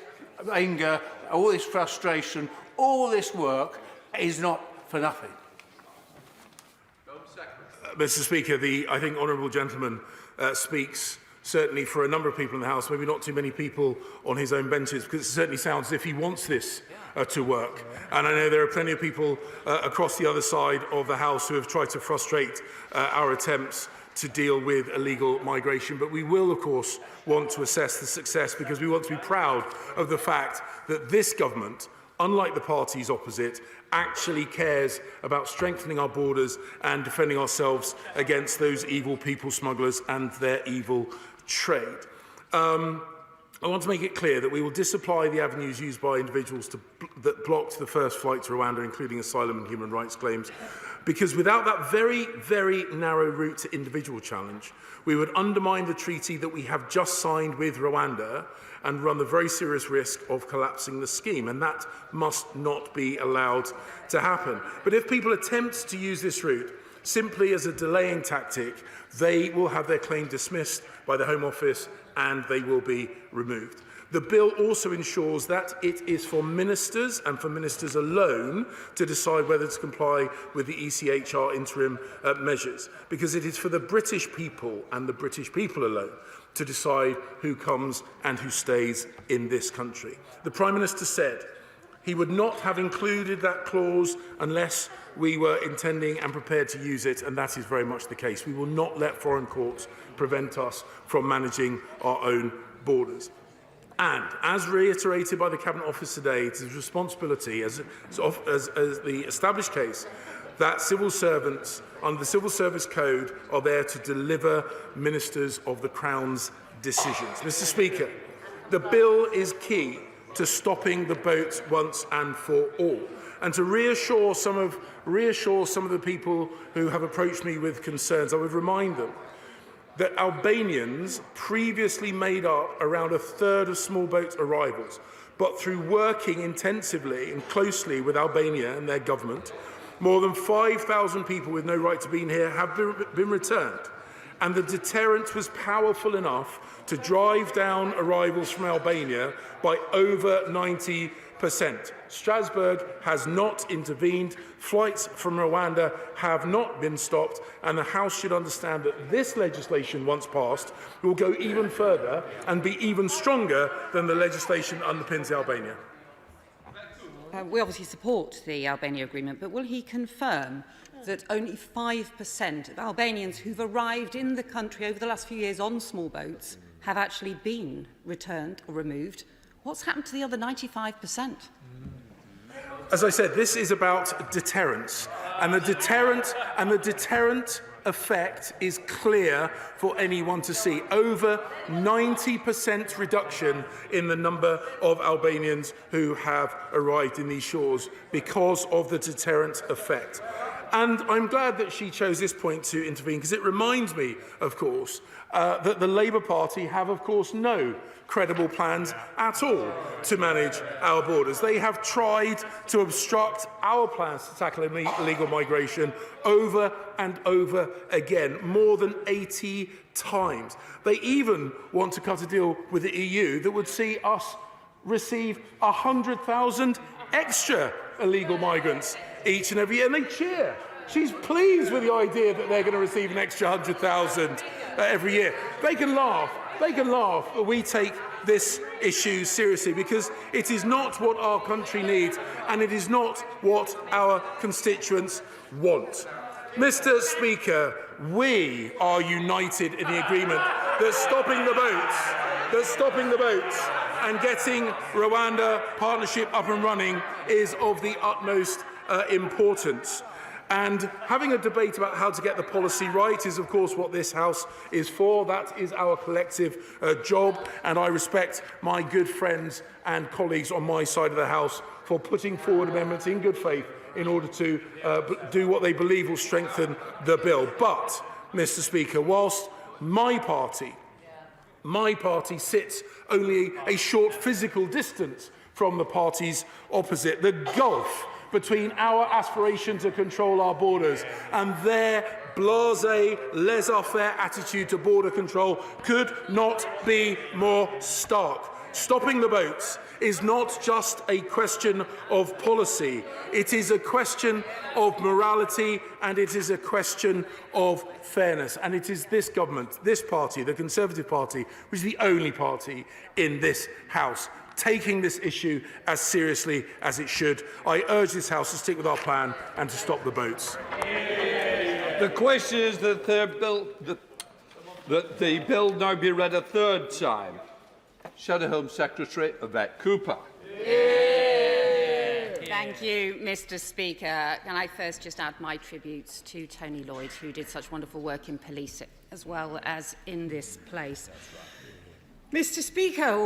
S6: anger, all this frustration, all this work is not for nothing?
S23: Mr. Speaker, I think honourable gentleman speaks certainly for a number of people in the House, maybe not too many people on his own benches, because it certainly sounds as if he wants this to work. And I know there are plenty of people across the other side of the House who have tried to frustrate our attempts to deal with illegal migration. But we will, of course, want to assess the success, because we want to be proud of the fact that this government, unlike the parties opposite, actually cares about strengthening our borders and defending ourselves against those evil people smugglers and their evil trade. I want to make it clear that we will disapply the avenues used by individuals that blocked the first flight to Rwanda, including asylum and human rights claims, because without that very, very narrow route to individual challenge, we would undermine the treaty that we have just signed with Rwanda and run the very serious risk of collapsing the scheme, and that must not be allowed to happen. But if people attempt to use this route simply as a delaying tactic, they will have their claim dismissed by the Home Office and they will be removed. The bill also ensures that it is for ministers and for ministers alone to decide whether to comply with the ECHR interim measures, because it is for the British people and the British people alone to decide who comes and who stays in this country. The Prime Minister said he would not have included that clause unless we were intending and prepared to use it, and that is very much the case. We will not let foreign courts prevent us from managing our own borders. And, as reiterated by the Cabinet Office today, it is a responsibility, as the established case, that civil servants under the Civil Service Code are there to deliver ministers of the Crown's decisions. Mr. Speaker, the bill is key to stopping the boat once and for all. And to reassure some of the people who have approached me with concerns, I would remind them that Albanians previously made up around a third of small boat arrivals, but through working intensively and closely with Albania and their government, more than 5,000 people with no right to be here have been returned. And the deterrent was powerful enough to drive down arrivals from Albania by over 90%. Strasbourg has not intervened. Flights from Rwanda have not been stopped, and the House should understand that this legislation, once passed, will go even further and be even stronger than the legislation that underpins Albania.
S10: We obviously support the Albania agreement, but will he confirm that only 5% of Albanians who've arrived in the country over the last few years on small boats have actually been returned or removed? What's happened to the other 95%?
S23: As I said, this is about deterrence, and the deterrent effect is clear for anyone to see. Over 90% reduction in the number of Albanians who have arrived in these shores because of the deterrent effect. And I'm glad that she chose this point to intervene, because it reminds me, of course, that the Labour Party have, of course, no credible plans at all to manage our borders. They have tried to obstruct our plans to tackle illegal migration over and over again, more than 80 times. They even want to cut a deal with the EU that would see us receive 100,000 extra illegal migrants each and every year, and they cheer. She's pleased with the idea that they're going to receive an extra 100,000 every year. They can laugh, but we take this issue seriously, because it is not what our country needs, and it is not what our constituents want. Mr. Speaker, we are united in the agreement that stopping the boats and getting Rwanda partnership up and running is of the utmost importance. And having a debate about how to get the policy right is, of course, what this House is for. That is our collective job, and I respect my good friends and colleagues on my side of the House for putting forward amendments in good faith in order to do what they believe will strengthen the bill. But, Mr. Speaker, whilst my party sits only a short physical distance from the parties opposite, the gulf between our aspiration to control our borders and their blasé, laissez-faire attitude to border control could not be more stark. Stopping the boats is not just a question of policy. It is a question of morality, and it is a question of fairness. And it is this government, this party, the Conservative Party, which is the only party in this House taking this issue as seriously as it should. I urge this House to stick with our plan and to stop the boats.
S3: The question is that the bill now be read a third time. Shadow Home Secretary Yvette Cooper.
S10: Thank you, Mr. Speaker. Can I first just add my tributes to Tony Lloyd, who did such wonderful work in police as well as in this place. Mr. Speaker,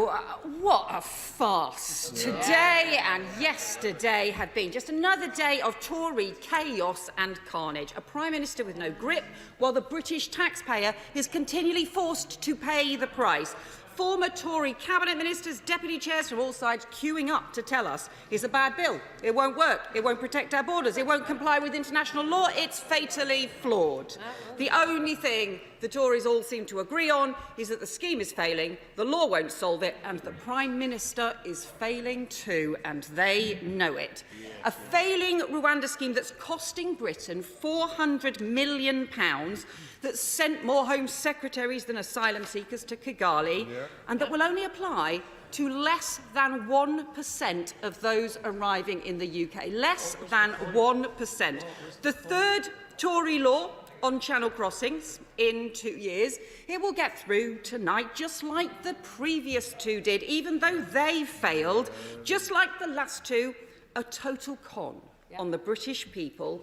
S10: what a farce today and yesterday have been. Just another day of Tory chaos and carnage. A Prime Minister with no grip, while the British taxpayer is continually forced to pay the price. Former Tory cabinet ministers, deputy chairs from all sides queuing up to tell us it's a bad bill, it won't work, it won't protect our borders, it won't comply with international law, it's fatally flawed. The only thing the Tories all seem to agree on is that the scheme is failing, the law won't solve it, and the Prime Minister is failing too, and they know it. A failing Rwanda scheme that's costing Britain £400 million, that sent more Home Secretaries than asylum seekers to Kigali, and that will only apply to less than 1% of those arriving in the UK. Less than 1%. The third Tory law on channel crossings in 2 years, it will get through tonight, just like the previous two did, even though they failed, just like the last two, a total con on the British people.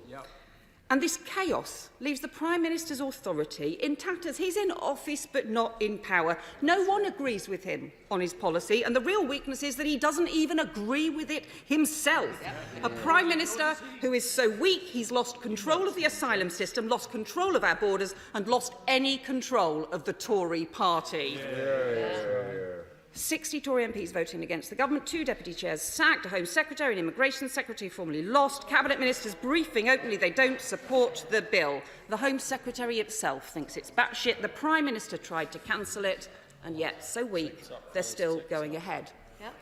S10: And this chaos leaves the Prime Minister's authority in tatters. He's in office but not in power. No one agrees with him on his policy, and the real weakness is that he doesn't even agree with it himself. A Prime Minister who is so weak he's lost control of the asylum system, lost control of our borders, and lost any control of the Tory party. 60 Tory MPs voting against the government, 2 deputy chairs sacked, a Home Secretary and Immigration Secretary formally lost, Cabinet Ministers briefing openly they don't support the bill. The Home Secretary himself thinks it's batshit. The Prime Minister tried to cancel it, and yet, so weak, they're still going ahead.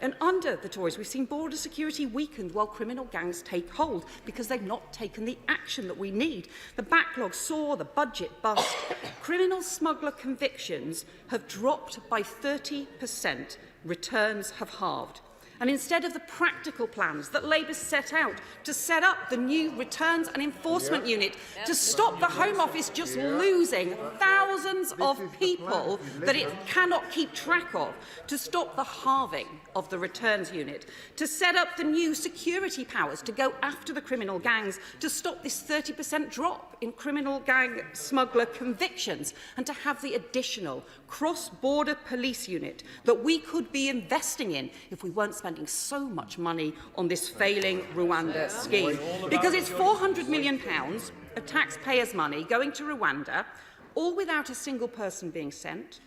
S10: And under the Tories, we've seen border security weakened while criminal gangs take hold because they've not taken the action that we need. The backlog soar, the budget bust. Criminal smuggler convictions have dropped by 30%. Returns have halved. And instead of the practical plans that Labour set out to set up the new Returns and Enforcement Unit to stop the Home Office just losing thousands of people that it cannot keep track of, to stop the halving of the Returns Unit, to set up the new security powers to go after the criminal gangs, to stop this 30% drop in criminal gang smuggler convictions, and to have the additional cross-border police unit that we could be investing in if we weren't spending so much money on this failing Rwanda scheme. Because it's £400 million of taxpayers' money going to Rwanda, all without a single person being sent,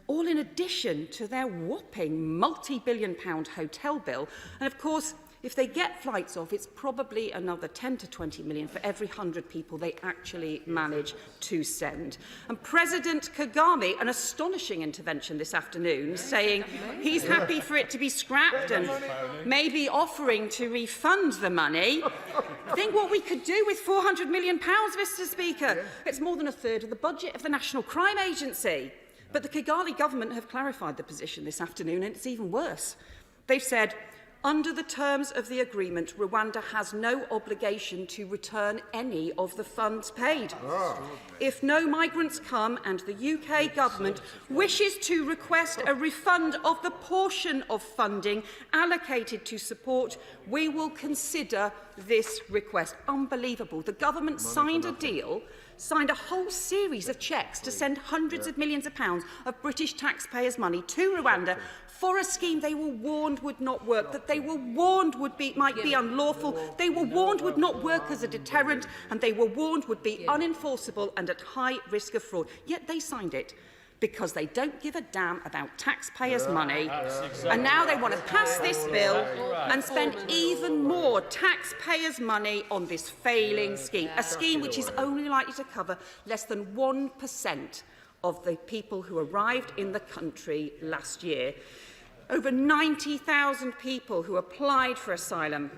S10: all in addition to their whopping multi-billion-pound hotel bill. And of course, if they get flights off, it's probably another 10 to 20 million for every 100 people they actually manage to send. And President Kagame, an astonishing intervention this afternoon, saying he's happy for it to be scrapped and maybe offering to refund the money. Think what we could do with £400 million, Mr. Speaker. It's more than a third of the budget of the National Crime Agency. But the Kigali government have clarified the position this afternoon, and it's even worse. They've said, under the terms of the agreement, Rwanda has no obligation to return any of the funds paid. If no migrants come and the UK government wishes to request a refund of the portion of funding allocated to support, we will consider this request. Unbelievable. The government signed a deal, signed a whole series of cheques to send hundreds of millions of pounds of British taxpayers' money to Rwanda for a scheme they were warned would not work, that they were warned might be unlawful, they were warned would not work as a deterrent, and they were warned would be unenforceable and at high risk of fraud. Yet they signed it because they don't give a damn about taxpayers' money. And now they want to pass this bill and spend even more taxpayers' money on this failing scheme, a scheme which is only likely to cover less than 1% of the people who arrived in the country last year. Over 90,000 people who applied for asylum.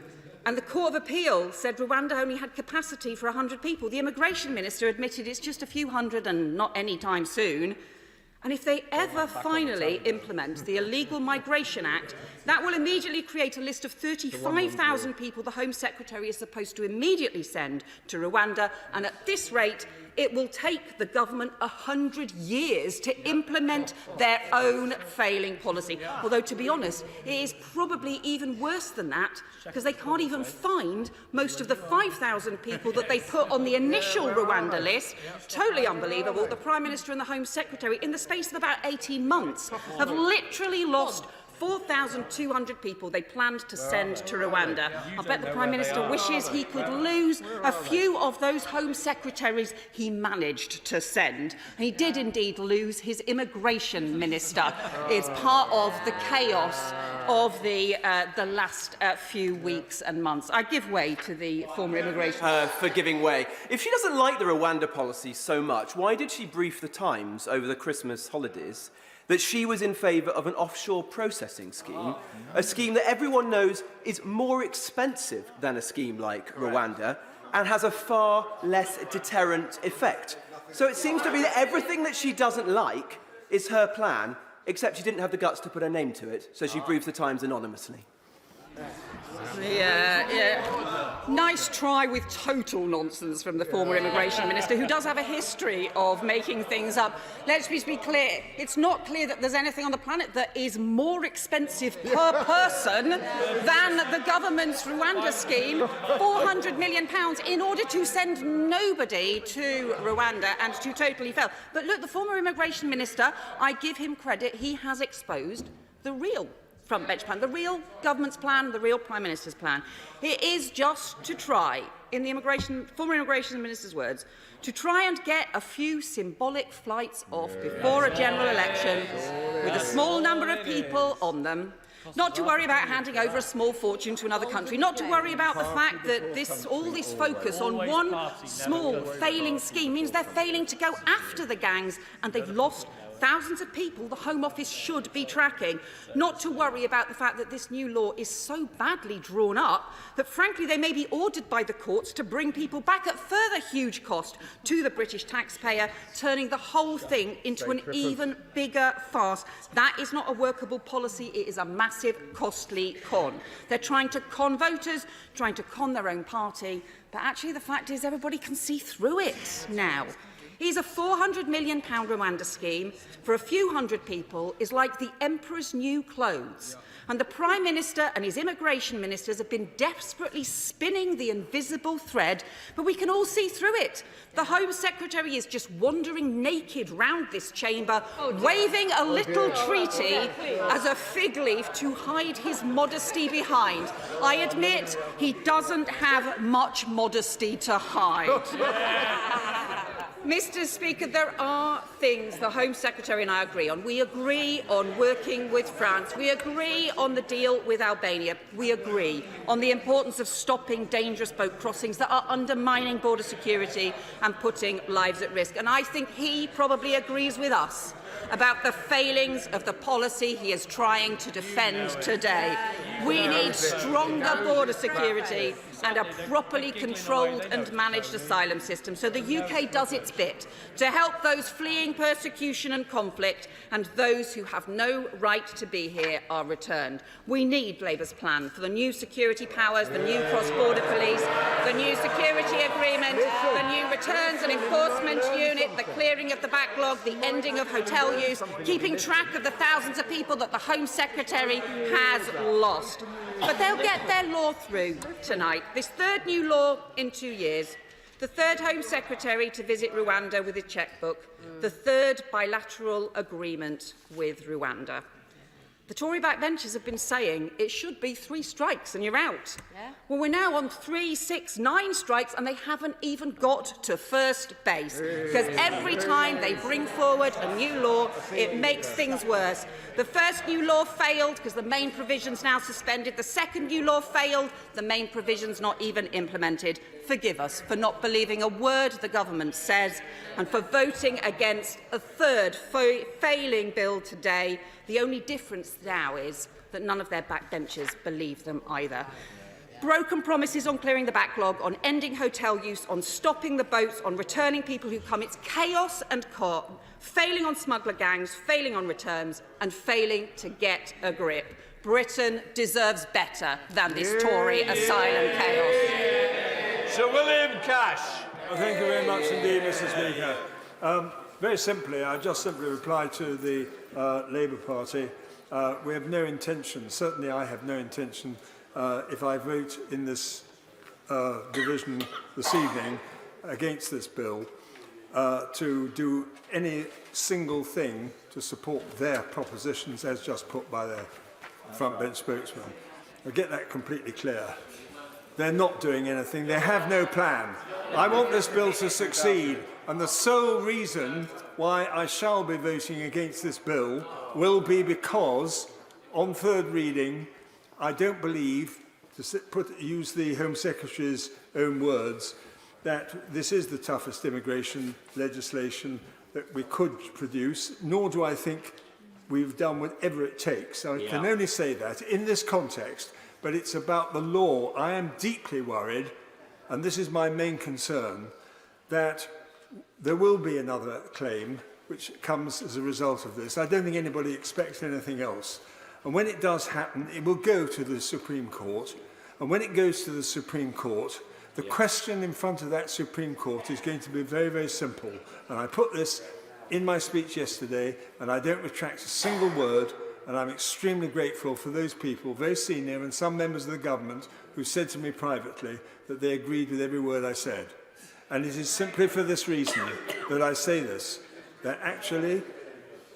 S10: And the Court of Appeal said Rwanda only had capacity for 100 people. The Immigration Minister admitted it's just a few hundred and not any time soon. And if they ever finally implement the Illegal Migration Act, that will immediately create a list of 35,000 people the Home Secretary is supposed to immediately send to Rwanda. And at this rate, it will take the government 100 years to implement their own failing policy. Although, to be honest, it is probably even worse than that, because they can't even find most of the 5,000 people that they put on the initial Rwanda list. Totally unbelievable. The Prime Minister and the Home Secretary, in the space of about 18 months, have literally lost 4,200 people they planned to send to Rwanda. I bet the Prime Minister wishes he could lose a few of those Home Secretaries he managed to send. And he did indeed lose his Immigration Minister. It's part of the chaos of the last few weeks and months. I give way to the former Immigration
S13: for giving way. If she doesn't like the Rwanda policy so much, why did she brief the Times over the Christmas holidays that she was in favour of an offshore processing scheme, a scheme that everyone knows is more expensive than a scheme like Rwanda and has a far less deterrent effect? So it seems to be that everything that she doesn't like is her plan, except she didn't have the guts to put her name to it, so she briefed the Times anonymously.
S11: Nice try with total nonsense from the former immigration minister, who does have a history of making things up. Let's be clear. It's not clear that there's anything on the planet that is more expensive per person than the government's Rwanda scheme, £400 million, in order to send nobody to Rwanda and to totally fail. But look, the former immigration minister, I give him credit, he has exposed the real front bench plan, the real government's plan, the real Prime Minister's plan. It is just to try, in the former immigration minister's words, to try and get a few symbolic flights off before a general election with a small number of people on them. Not to worry about handing over a small fortune to another country, not to worry about the fact that all this focus on one small failing scheme means they're failing to go after the gangs, and they've lost thousands of people the Home Office should be tracking. Not to worry about the fact that this new law is so badly drawn up that, frankly, they may be ordered by the courts to bring people back at further huge cost to the British taxpayer, turning the whole thing into an even bigger farce. That is not a workable policy. It is a massive, costly con. They're trying to con voters, trying to con their own party, but actually the fact is everybody can see through it now. He's a £400 million Rwanda scheme for a few hundred people is like the Emperor's new clothes. And the Prime Minister and his immigration ministers have been desperately spinning the invisible thread, but we can all see through it. The Home Secretary is just wandering naked round this chamber, waving a little treaty as a fig leaf to hide his modesty behind. I admit he doesn't have much modesty to hide. Mr. Speaker, there are things the Home Secretary and I agree on. We agree on working with France. We agree on the deal with Albania. We agree on the importance of stopping dangerous boat crossings that are undermining border security and putting lives at risk. And I think he probably agrees with us about the failings of the policy he is trying to defend today. We need stronger border security and a properly controlled and managed asylum system, so the UK does its bit to help those fleeing persecution and conflict, and those who have no right to be here are returned. We need Labour's plan for the new security powers, the new cross-border police, the new security agreement, the new returns and enforcement unit, the clearing of the backlog, the ending of hotel use, keeping track of the thousands of people that the Home Secretary has lost. But they'll get their law through tonight. This third new law in 2 years, the third Home Secretary to visit Rwanda with his chequebook, the third bilateral agreement with Rwanda. The Tory backbenchers have been saying it should be 3 strikes and you're out. Yeah. Well, we're now on 3, 6, 9 strikes and they haven't even got to first base. Because every time they bring forward a new law, it makes things worse. The first new law failed because the main provision's now suspended. The second new law failed, the main provision's not even implemented. Forgive us for not believing a word the government says and for voting against a third failing bill today. The only difference now is that none of their backbenchers believe them either. Broken promises on clearing the backlog, on ending hotel use, on stopping the boats, on returning people who come. It's chaos and con, failing on smuggler gangs, failing on returns, and failing to get a grip. Britain deserves better than this Tory asylum chaos.
S20: Sir William Cash.
S17: Well, thank you very much indeed, Mr. Speaker. Very simply, I just simply reply to the Labour Party. We have no intention, certainly I have no intention, if I vote in this division this evening against this bill, to do any single thing to support their propositions as just put by their frontbench spokesman. I'll get that completely clear. They're not doing anything. They have no plan. I want this bill to succeed, and the sole reason why I shall be voting against this bill will be because, on third reading, I don't believe, to use the Home Secretary's own words, that this is the toughest immigration legislation that we could produce, nor do I think we've done whatever it takes. I can only say that in this context, but it's about the law. I am deeply worried, and this is my main concern, that there will be another claim which comes as a result of this. I don't think anybody expects anything else. And when it does happen, it will go to the Supreme Court. And when it goes to the Supreme Court, the question in front of that Supreme Court is going to be very, very simple. And I put this in my speech yesterday, and I don't retract a single word, and I'm extremely grateful for those people, very senior, and some members of the government, who said to me privately that they agreed with every word I said. And it is simply for this reason that I say this, that actually,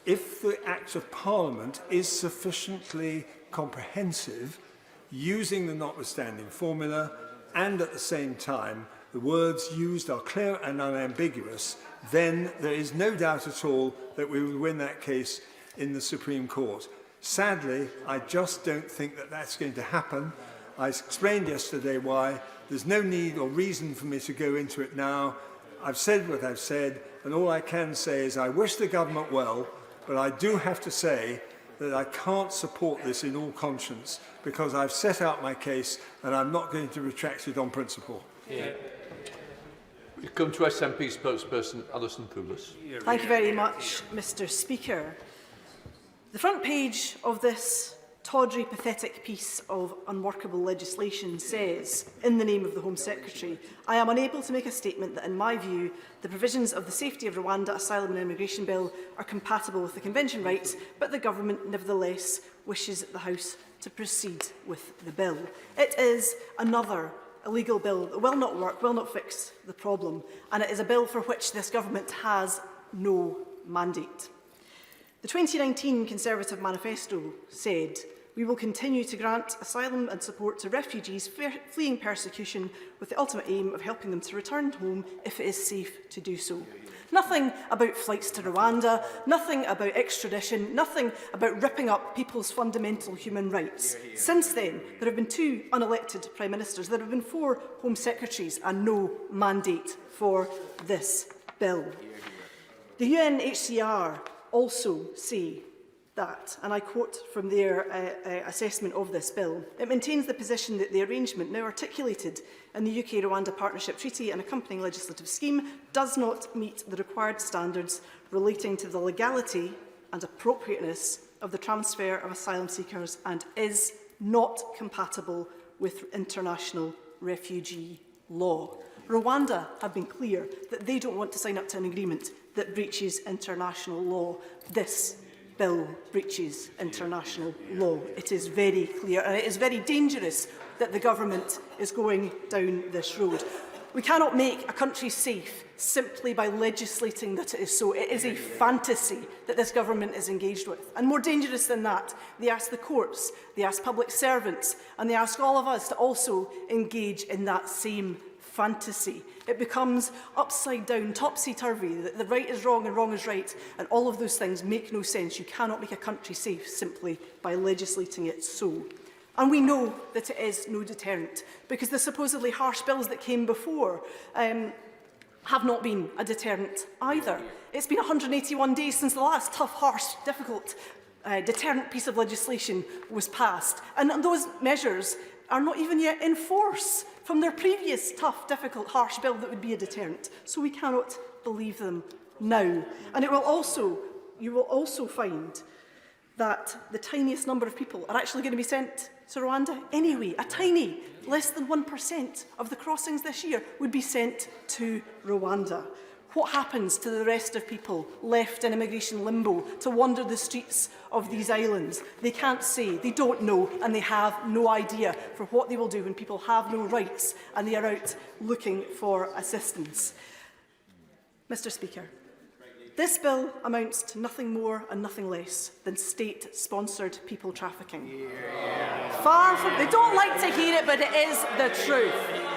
S17: if the Act of Parliament is sufficiently comprehensive, using the notwithstanding formula, and at the same time, the words used are clear and unambiguous, then there is no doubt at all that we will win that case in the Supreme Court. Sadly, I just don't think that that's going to happen. I explained yesterday why. There's no need or reason for me to go into it now. I've said what I've said, and all I can say is I wish the government well, but I do have to say that I can't support this in all conscience because I've set out my case and I'm not going to retract it on principle.
S3: Yeah. We come to SNP spokesperson Alison Poulos.
S5: Thank you very much, Mr. Speaker. The front page of this tawdry, pathetic piece of unworkable legislation says, in the name of the Home Secretary, I am unable to make a statement that, in my view, the provisions of the Safety of Rwanda Asylum and Immigration Bill are compatible with the Convention rights, but the Government nevertheless wishes the House to proceed with the bill. It is another illegal bill that will not work, will not fix the problem, and it is a bill for which this Government has no mandate. The 2019 Conservative Manifesto said, we will continue to grant asylum and support to refugees fleeing persecution with the ultimate aim of helping them to return home if it is safe to do so. Nothing about flights to Rwanda, nothing about extradition, nothing about ripping up people's fundamental human rights. Since then, there have been 2 unelected Prime Ministers, there have been 4 Home Secretaries and no mandate for this bill. The ECHR also say that, and I quote from their assessment of this bill, it maintains the position that the arrangement now articulated in the UK-Rwanda Partnership Treaty and accompanying legislative scheme does not meet the required standards relating to the legality and appropriateness of the transfer of asylum seekers and is not compatible with international refugee law. Rwanda have been clear that they don't want to sign up to an agreement that breaches international law. This bill breaches international law. It is very clear, and it is very dangerous that the government is going down this road. We cannot make a country safe simply by legislating that it is so. It is a fantasy that this government is engaged with. And more dangerous than that, they ask the courts, they ask public servants, and they ask all of us to also engage in that same fantasy. It becomes upside down, topsy-turvy, that the right is wrong and wrong is right, and all of those things make no sense. You cannot make a country safe simply by legislating it so. And we know that it is no deterrent, because the supposedly harsh bills that came before have not been a deterrent either. It's been 181 days since the last tough, harsh, difficult, deterrent piece of legislation was passed, and those measures are not even yet in force from their previous tough, difficult, harsh bill that would be a deterrent. So we cannot believe them now. And you will also find that the tiniest number of people are actually going to be sent to Rwanda anyway. A tiny, less than 1% of the crossings this year would be sent to Rwanda. What happens to the rest of people left in immigration limbo to wander the streets of these islands? They can't say, they don't know, and they have no idea for what they will do when people have no rights and they are out looking for assistance. Mr. Speaker, this bill amounts to nothing more and nothing less than state-sponsored people trafficking. Far from, they don't like to hear it, but it is the truth.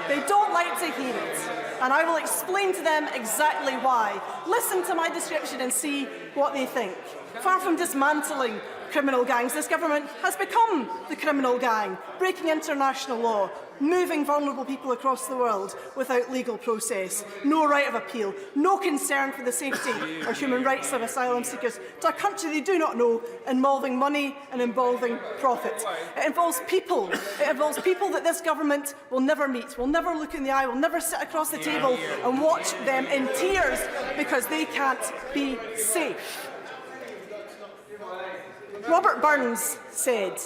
S5: They don't like to hear it. And I will explain to them exactly why. Listen to my description and see what they think. Far from dismantling criminal gangs, this government has become the criminal gang, breaking international law, moving vulnerable people across the world without legal process, no right of appeal, no concern for the safety or human rights of asylum seekers, to a country they do not know, involving money and involving profit. It involves people. It involves people that this government will never meet, will never look in the eye, will never sit across the table and watch them in tears because they can't be safe. Robert Burns said,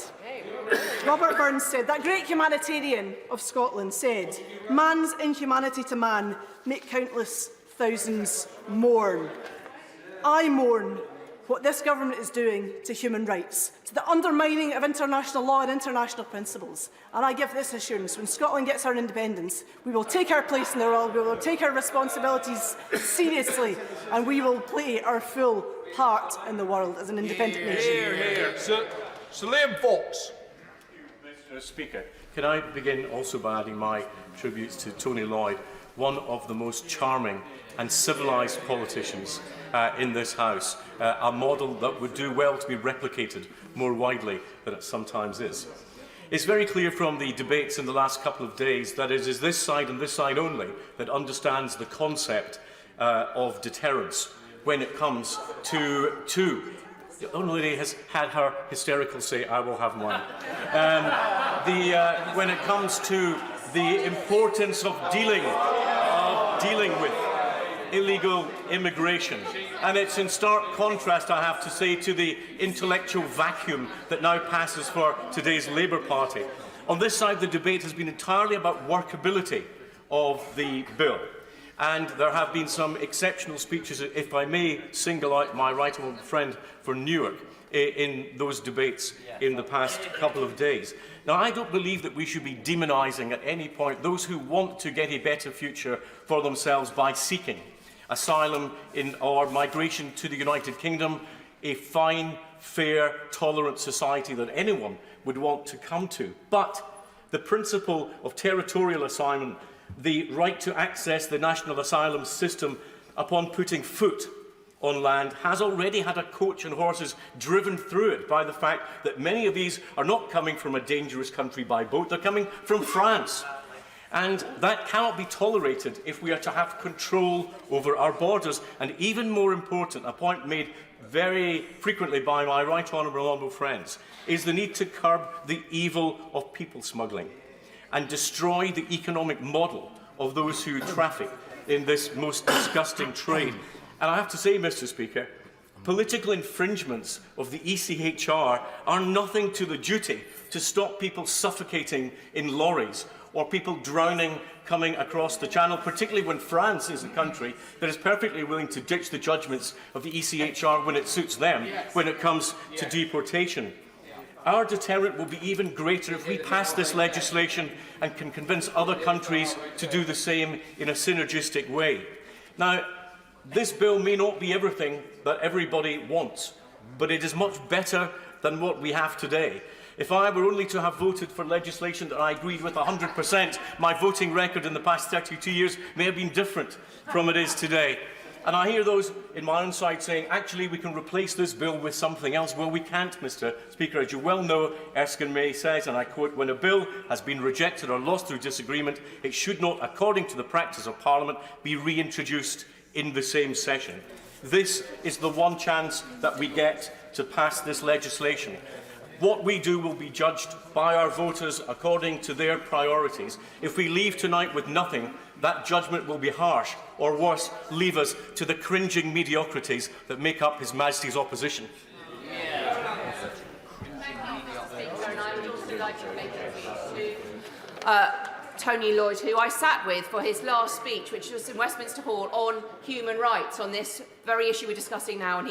S5: that great humanitarian of Scotland said, man's inhumanity to man make countless thousands mourn. I mourn what this government is doing to human rights, to the undermining of international law and international principles. And I give this assurance, when Scotland gets our independence, we will take our place in the world, we will take our responsibilities seriously, and we will play our full part in the world as an independent nation.
S9: Sir Liam Fox.
S12: Mr. Speaker, can I begin also by adding my tributes to Tony Lloyd, one of the most charming and civilised politicians in this House, a model that would do well to be replicated more widely than it sometimes is. It's very clear from the debates in the last couple of days that it is this side and this side only that understands the concept of deterrence when it comes to the honourable lady has had her hysterical say, I will have mine. When it comes to the importance of dealing with illegal immigration. And it's in stark contrast, I have to say, to the intellectual vacuum that now passes for today's Labour Party. On this side, the debate has been entirely about workability of the bill. And there have been some exceptional speeches, if I may single out my right honourable friend for Newark, in those debates in the past couple of days. Now, I don't believe that we should be demonising at any point those who want to get a better future for themselves by seeking asylum or migration to the United Kingdom, a fine, fair, tolerant society that anyone would want to come to. But the principle of territorial assignment, the right to access the national asylum system upon putting foot on land, has already had a coach and horses driven through it by the fact that many of these are not coming from a dangerous country by boat, they're coming from France. And that cannot be tolerated if we are to have control over our borders. And even more important, a point made very frequently by my right honourable friends, is the need to curb the evil of people smuggling and destroy the economic model of those who traffic in this most disgusting trade. And I have to say, Mr. Speaker, political infringements of the ECHR are nothing to the duty to stop people suffocating in lorries or people drowning coming across the Channel, particularly when France is a country that is perfectly willing to ditch the judgments of the ECHR when it suits them, when it comes to deportation. Our deterrent will be even greater if we pass this legislation and can convince other countries to do the same in a synergistic way. Now, this bill may not be everything that everybody wants, but it is much better than what we have today. If I were only to have voted for legislation that I agreed with 100%, my voting record in the past 32 years may have been different from it is today. And I hear those in my own side saying, actually, we can replace this bill with something else. Well, we can't, Mr. Speaker. As you well know, Erskine May says, and I quote, when a bill has been rejected or lost through disagreement, it should not, according to the practice of Parliament, be reintroduced in the same session. This is the one chance that we get to pass this legislation. What we do will be judged by our voters according to their priorities. If we leave tonight with nothing, that judgment will be harsh, or worse, leave us to the cringing mediocrities that make up His Majesty's opposition.
S14: Tony Lloyd, who I sat with for his last speech, which was in Westminster Hall, on human rights, on this very issue we're discussing now, and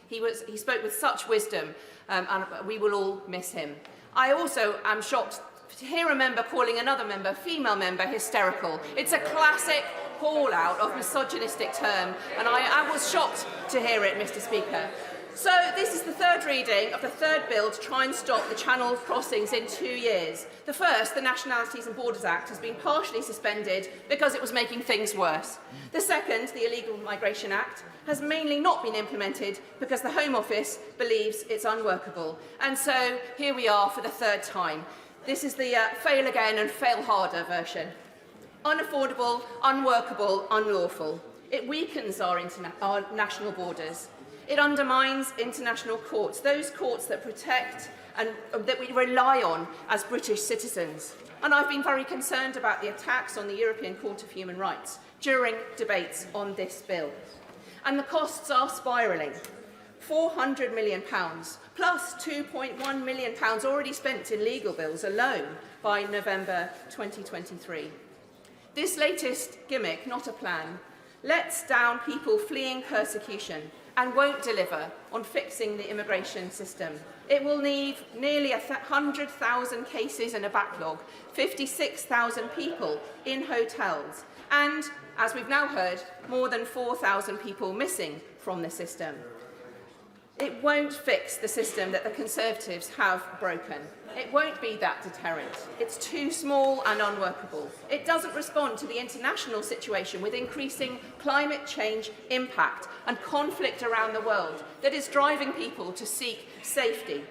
S14: he spoke with such wisdom, and we will all miss him. I also am shocked to hear a member calling another member, female member, hysterical. It's a classic call-out of misogynistic term, and I was shocked to hear it, Mr. Speaker. So this is the third reading of the third bill to try and stop the Channel crossings in 2 years. The first, the Nationalities and Borders Act, has been partially suspended because it was making things worse. The second, the Illegal Migration Act, has mainly not been implemented because the Home Office believes it's unworkable. And so here we are for the third time. This is the fail again and fail harder version. Unaffordable, unworkable, unlawful. It weakens our national borders. It undermines international courts, those courts that protect and that we rely on as British citizens. And I've been very concerned about the attacks on the European Court of Human Rights during debates on this bill. And the costs are spiralling. £400 million, plus £2.1 million already spent in legal bills alone by November 2023. This latest gimmick, not a plan, lets down people fleeing persecution and won't deliver on fixing the immigration system. It will leave nearly 100,000 cases in a backlog, 56,000 people in hotels, and, as we've now heard, more than 4,000 people missing from the system. It won't fix the system that the Conservatives have broken. It won't be that deterrent. It's too small and unworkable. It doesn't respond to the international situation with increasing climate change impact and conflict around the world that is driving people to seek safety.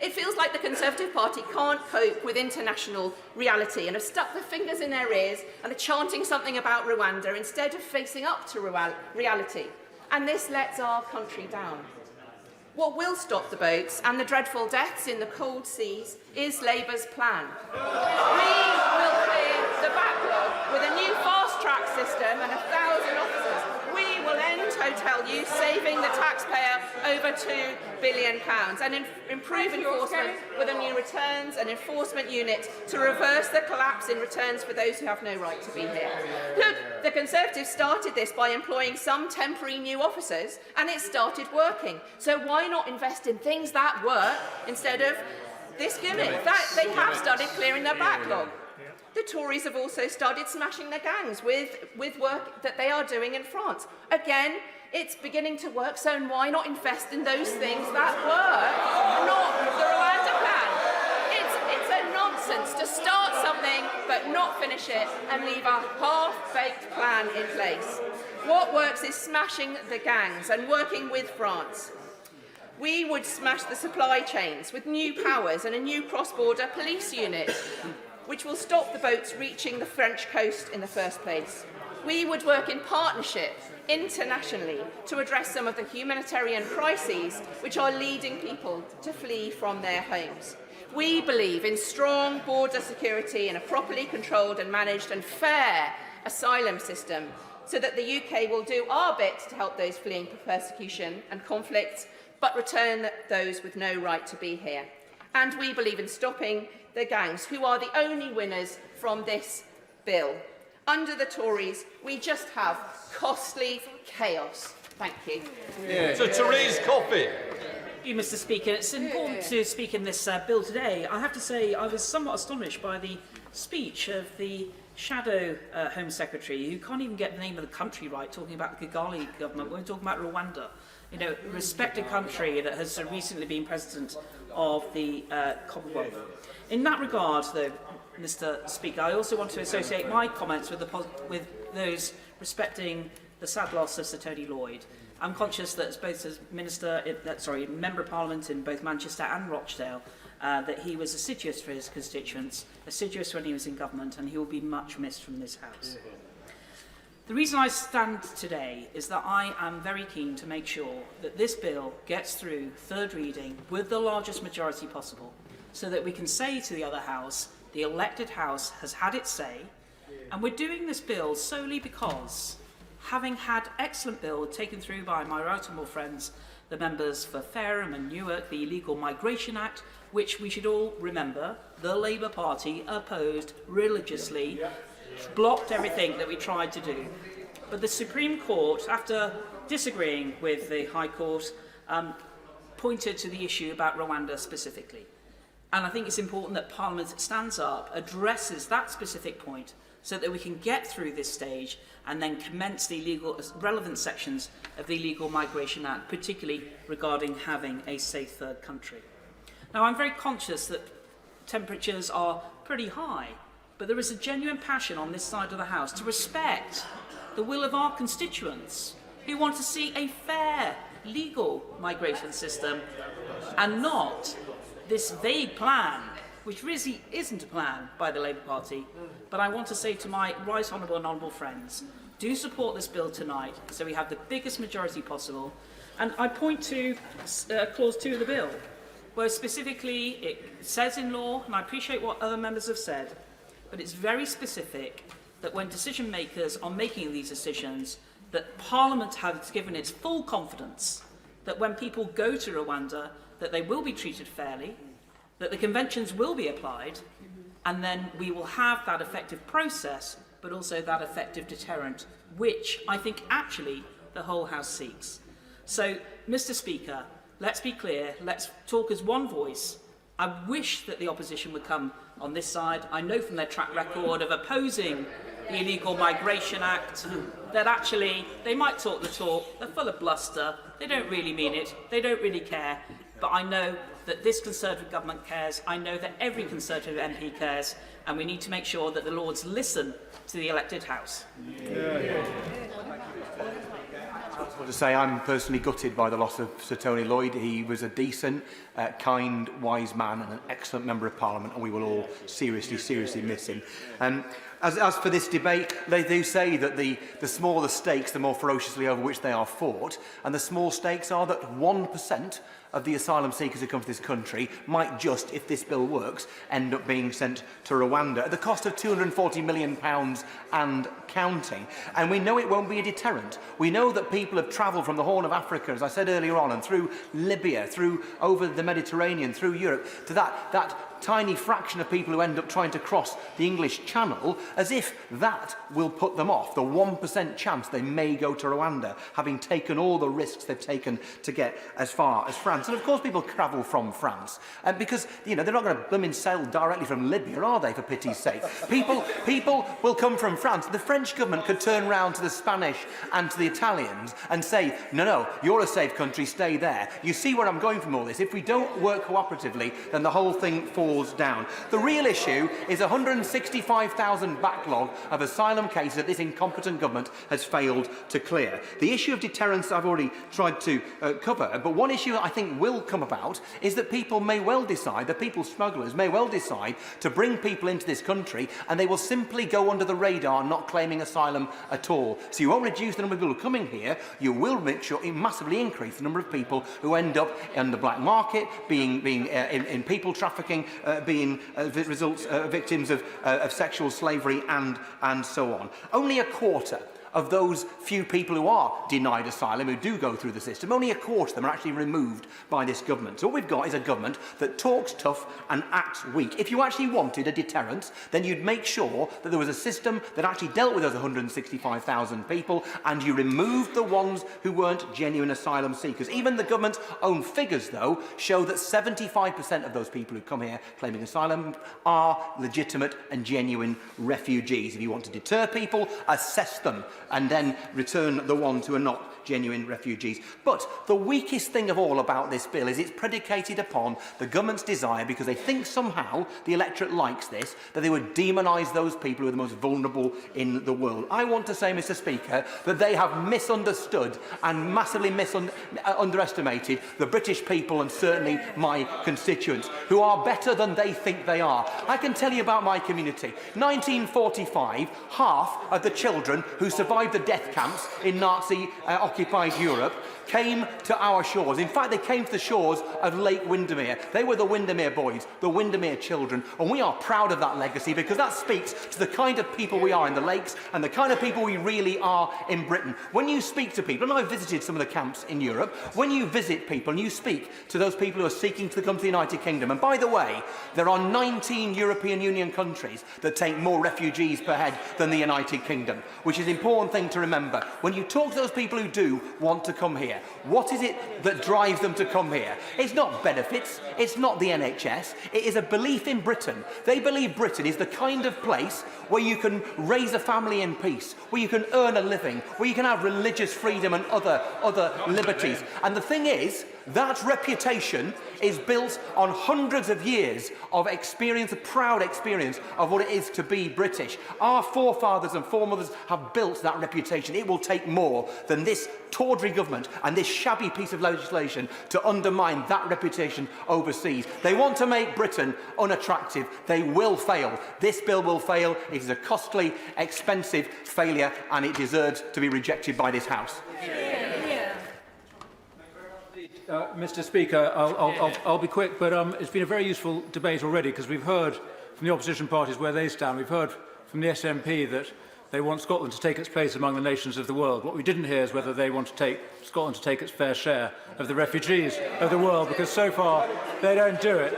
S14: It feels like the Conservative Party can't cope with international reality and have stuck their fingers in their ears and are chanting something about Rwanda instead of facing up to reality. And this lets our country down. What will stop the boats and the dreadful deaths in the cold seas is Labour's plan. We will clear the backlog with a new fast-track system and 1,000 officers. We will end hotel use, saving the taxpayer over £2 billion, and improve enforcement with a new returns and enforcement unit to reverse the collapse in returns for those who have no right to be here. Look, the Conservatives started this by employing some temporary new officers, and it started working. So why not invest in things that work instead of this gimmick? They have started clearing their backlog. The Tories have also started smashing their gangs with work that they are doing in France. Again, it's beginning to work, so why not invest in those things that work, not the Rwanda plan? It's a nonsense to start something but not finish it and leave a half-baked plan in place. What works is smashing the gangs and working with France. We would smash the supply chains with new powers and a new cross-border police unit, which will stop the boats reaching the French coast in the first place. We would work in partnership internationally to address some of the humanitarian crises which are leading people to flee from their homes. We believe in strong border security and a properly controlled and managed and fair asylum system so that the UK will do our bit to help those fleeing persecution and conflict, but return those with no right to be here. And we believe in stopping the gangs, who are the only winners from this bill. Under the Tories, we just have costly chaos. Thank you.
S9: So Therese Coffey.
S7: Thank you, Mr. Speaker. It's important to speak in this bill today. I have to say I was somewhat astonished by the speech of the Shadow Home Secretary, who can't even get the name of the country right, talking about the Kigali government. We're talking about Rwanda, a respected country that has recently been president of the Commonwealth. In that regard, though, Mr. Speaker, I also want to associate my comments with those respecting the sad loss of Sir Tony Lloyd. I'm conscious that both as Member of Parliament in both Manchester and Rochdale, that he was assiduous for his constituents, assiduous when he was in government, and he will be much missed from this House. The reason I stand today is that I am very keen to make sure that this bill gets through third reading with the largest majority possible, so that we can say to the other House, the elected House has had its say, and we're doing this bill solely because, having had excellent bill taken through by my right honourable friends, the members for Fareham and Newark, the Illegal Migration Act, which we should all remember, the Labour Party opposed religiously, blocked everything that we tried to do. But the Supreme Court, after disagreeing with the High Court, pointed to the issue about Rwanda specifically. And I think it's important that Parliament stands up, addresses that specific point, so that we can get through this stage and then commence the relevant sections of the Illegal Migration Act, particularly regarding having a safe third country. Now, I'm very conscious that temperatures are pretty high, but there is a genuine passion on this side of the House to respect the will of our constituents who want to see a fair, legal migration system and not this vague plan, which really isn't a plan by the Labour Party. But I want to say to my right honourable and honourable friends, do support this bill tonight so we have the biggest majority possible. And I point to clause 2 of the bill, where specifically it says in law, and I appreciate what other members have said, but it's very specific that when decision makers are making these decisions, that Parliament has given its full confidence that when people go to Rwanda, that they will be treated fairly, that the conventions will be applied, and then we will have that effective process, but also that effective deterrent, which I think actually the whole House seeks. So, Mr. Speaker, let's be clear, let's talk as one voice. I wish that the opposition would come on this side. I know from their track record of opposing the Illegal Migration Act that actually they might talk the talk, they're full of bluster, they don't really mean it, they don't really care. But I know that this Conservative government cares, I know that every Conservative MP cares, and we need to make sure that the Lords listen to the elected House.
S8: I just want to say I'm personally gutted by the loss of Sir Tony Lloyd. He was a decent, kind, wise man and an excellent Member of Parliament, and we will all seriously miss him. As for this debate, they do say that the smaller stakes, the more ferociously over which they are fought, and the small stakes are that 1% of the asylum seekers who come to this country might just, if this bill works, end up being sent to Rwanda at the cost of £240 million and counting. And we know it won't be a deterrent. We know that people have travelled from the Horn of Africa, as I said earlier on, and through Libya, through over the Mediterranean, through Europe, to that tiny fraction of people who end up trying to cross the English Channel, as if that will put them off the 1% chance they may go to Rwanda, having taken all the risks they've taken to get as far as France. And of course people travel from France, because they're not going to blooming sail directly from Libya, are they, for pity's sake? People will come from France. The French government could turn round to the Spanish and to the Italians and say, no, you're a safe country, stay there. You see where I'm going from all this. If we don't work cooperatively, then the whole thing falls down. The real issue is a 165,000 backlog of asylum cases that this incompetent government has failed to clear. The issue of deterrence I've already tried to cover, but one issue that I think will come about is that people may well decide, the people smugglers may well decide to bring people into this country, and they will simply go under the radar, not claiming asylum at all. So you won't reduce the number of people coming here, you will make sure you massively increase the number of people who end up in the black market, being in people trafficking, being victims of sexual slavery and so on. Only a quarter of those few people who are denied asylum, who do go through the system, only a quarter of them are actually removed by this government. So what we've got is a government that talks tough and acts weak. If you actually wanted a deterrent, then you'd make sure that there was a system that actually dealt with those 165,000 people, and you removed the ones who weren't genuine asylum seekers. Even the government's own figures, though, show that 75% of those people who come here claiming asylum are legitimate and genuine refugees. If you want to deter people, assess them, and then return the ones who are not genuine refugees. But the weakest thing of all about this bill is it's predicated upon the government's desire, because they think somehow the electorate likes this, that they would demonise those people who are the most vulnerable in the world. I want to say, Mr. Speaker, that they have misunderstood and massively underestimated the British people, and certainly my constituents, who are better than they think they are. I can tell you about my community. 1945, half of the children who survived the death camps in Nazi-occupied Europe came to our shores. In fact, they came to the shores of Lake Windermere. They were the Windermere boys, the Windermere children, and we are proud of that legacy, because that speaks to the kind of people we are in the lakes and the kind of people we really are in Britain. When you speak to people, and I've visited some of the camps in Europe, when you visit people and you speak to those people who are seeking to come to the United Kingdom, and by the way, there are 19 European Union countries that take more refugees per head than the United Kingdom, which is an important thing to remember. When you talk to those people who do want to come here, what is it that drives them to come here? It's not benefits, it's not the NHS, it is a belief in Britain. They believe Britain is the kind of place where you can raise a family in peace, where you can earn a living, where you can have religious freedom and other liberties. And the thing is, that reputation is built on hundreds of years of experience, a proud experience of what it is to be British. Our forefathers and foremothers have built that reputation. It will take more than this tawdry government and this shabby piece of legislation to undermine that reputation overseas. They want to make Britain unattractive. They will fail. This bill will fail. It is a costly, expensive failure, and it deserves to be rejected by this House.
S20: Mr. Speaker, I'll be quick, but it's been a very useful debate already, because we've heard from the opposition parties where they stand. We've heard from the SNP that
S15: They want Scotland to take its place among the nations of the world. What we didn't hear is whether they want to take Scotland to take its fair share of the refugees of the world, because so far they don't do it.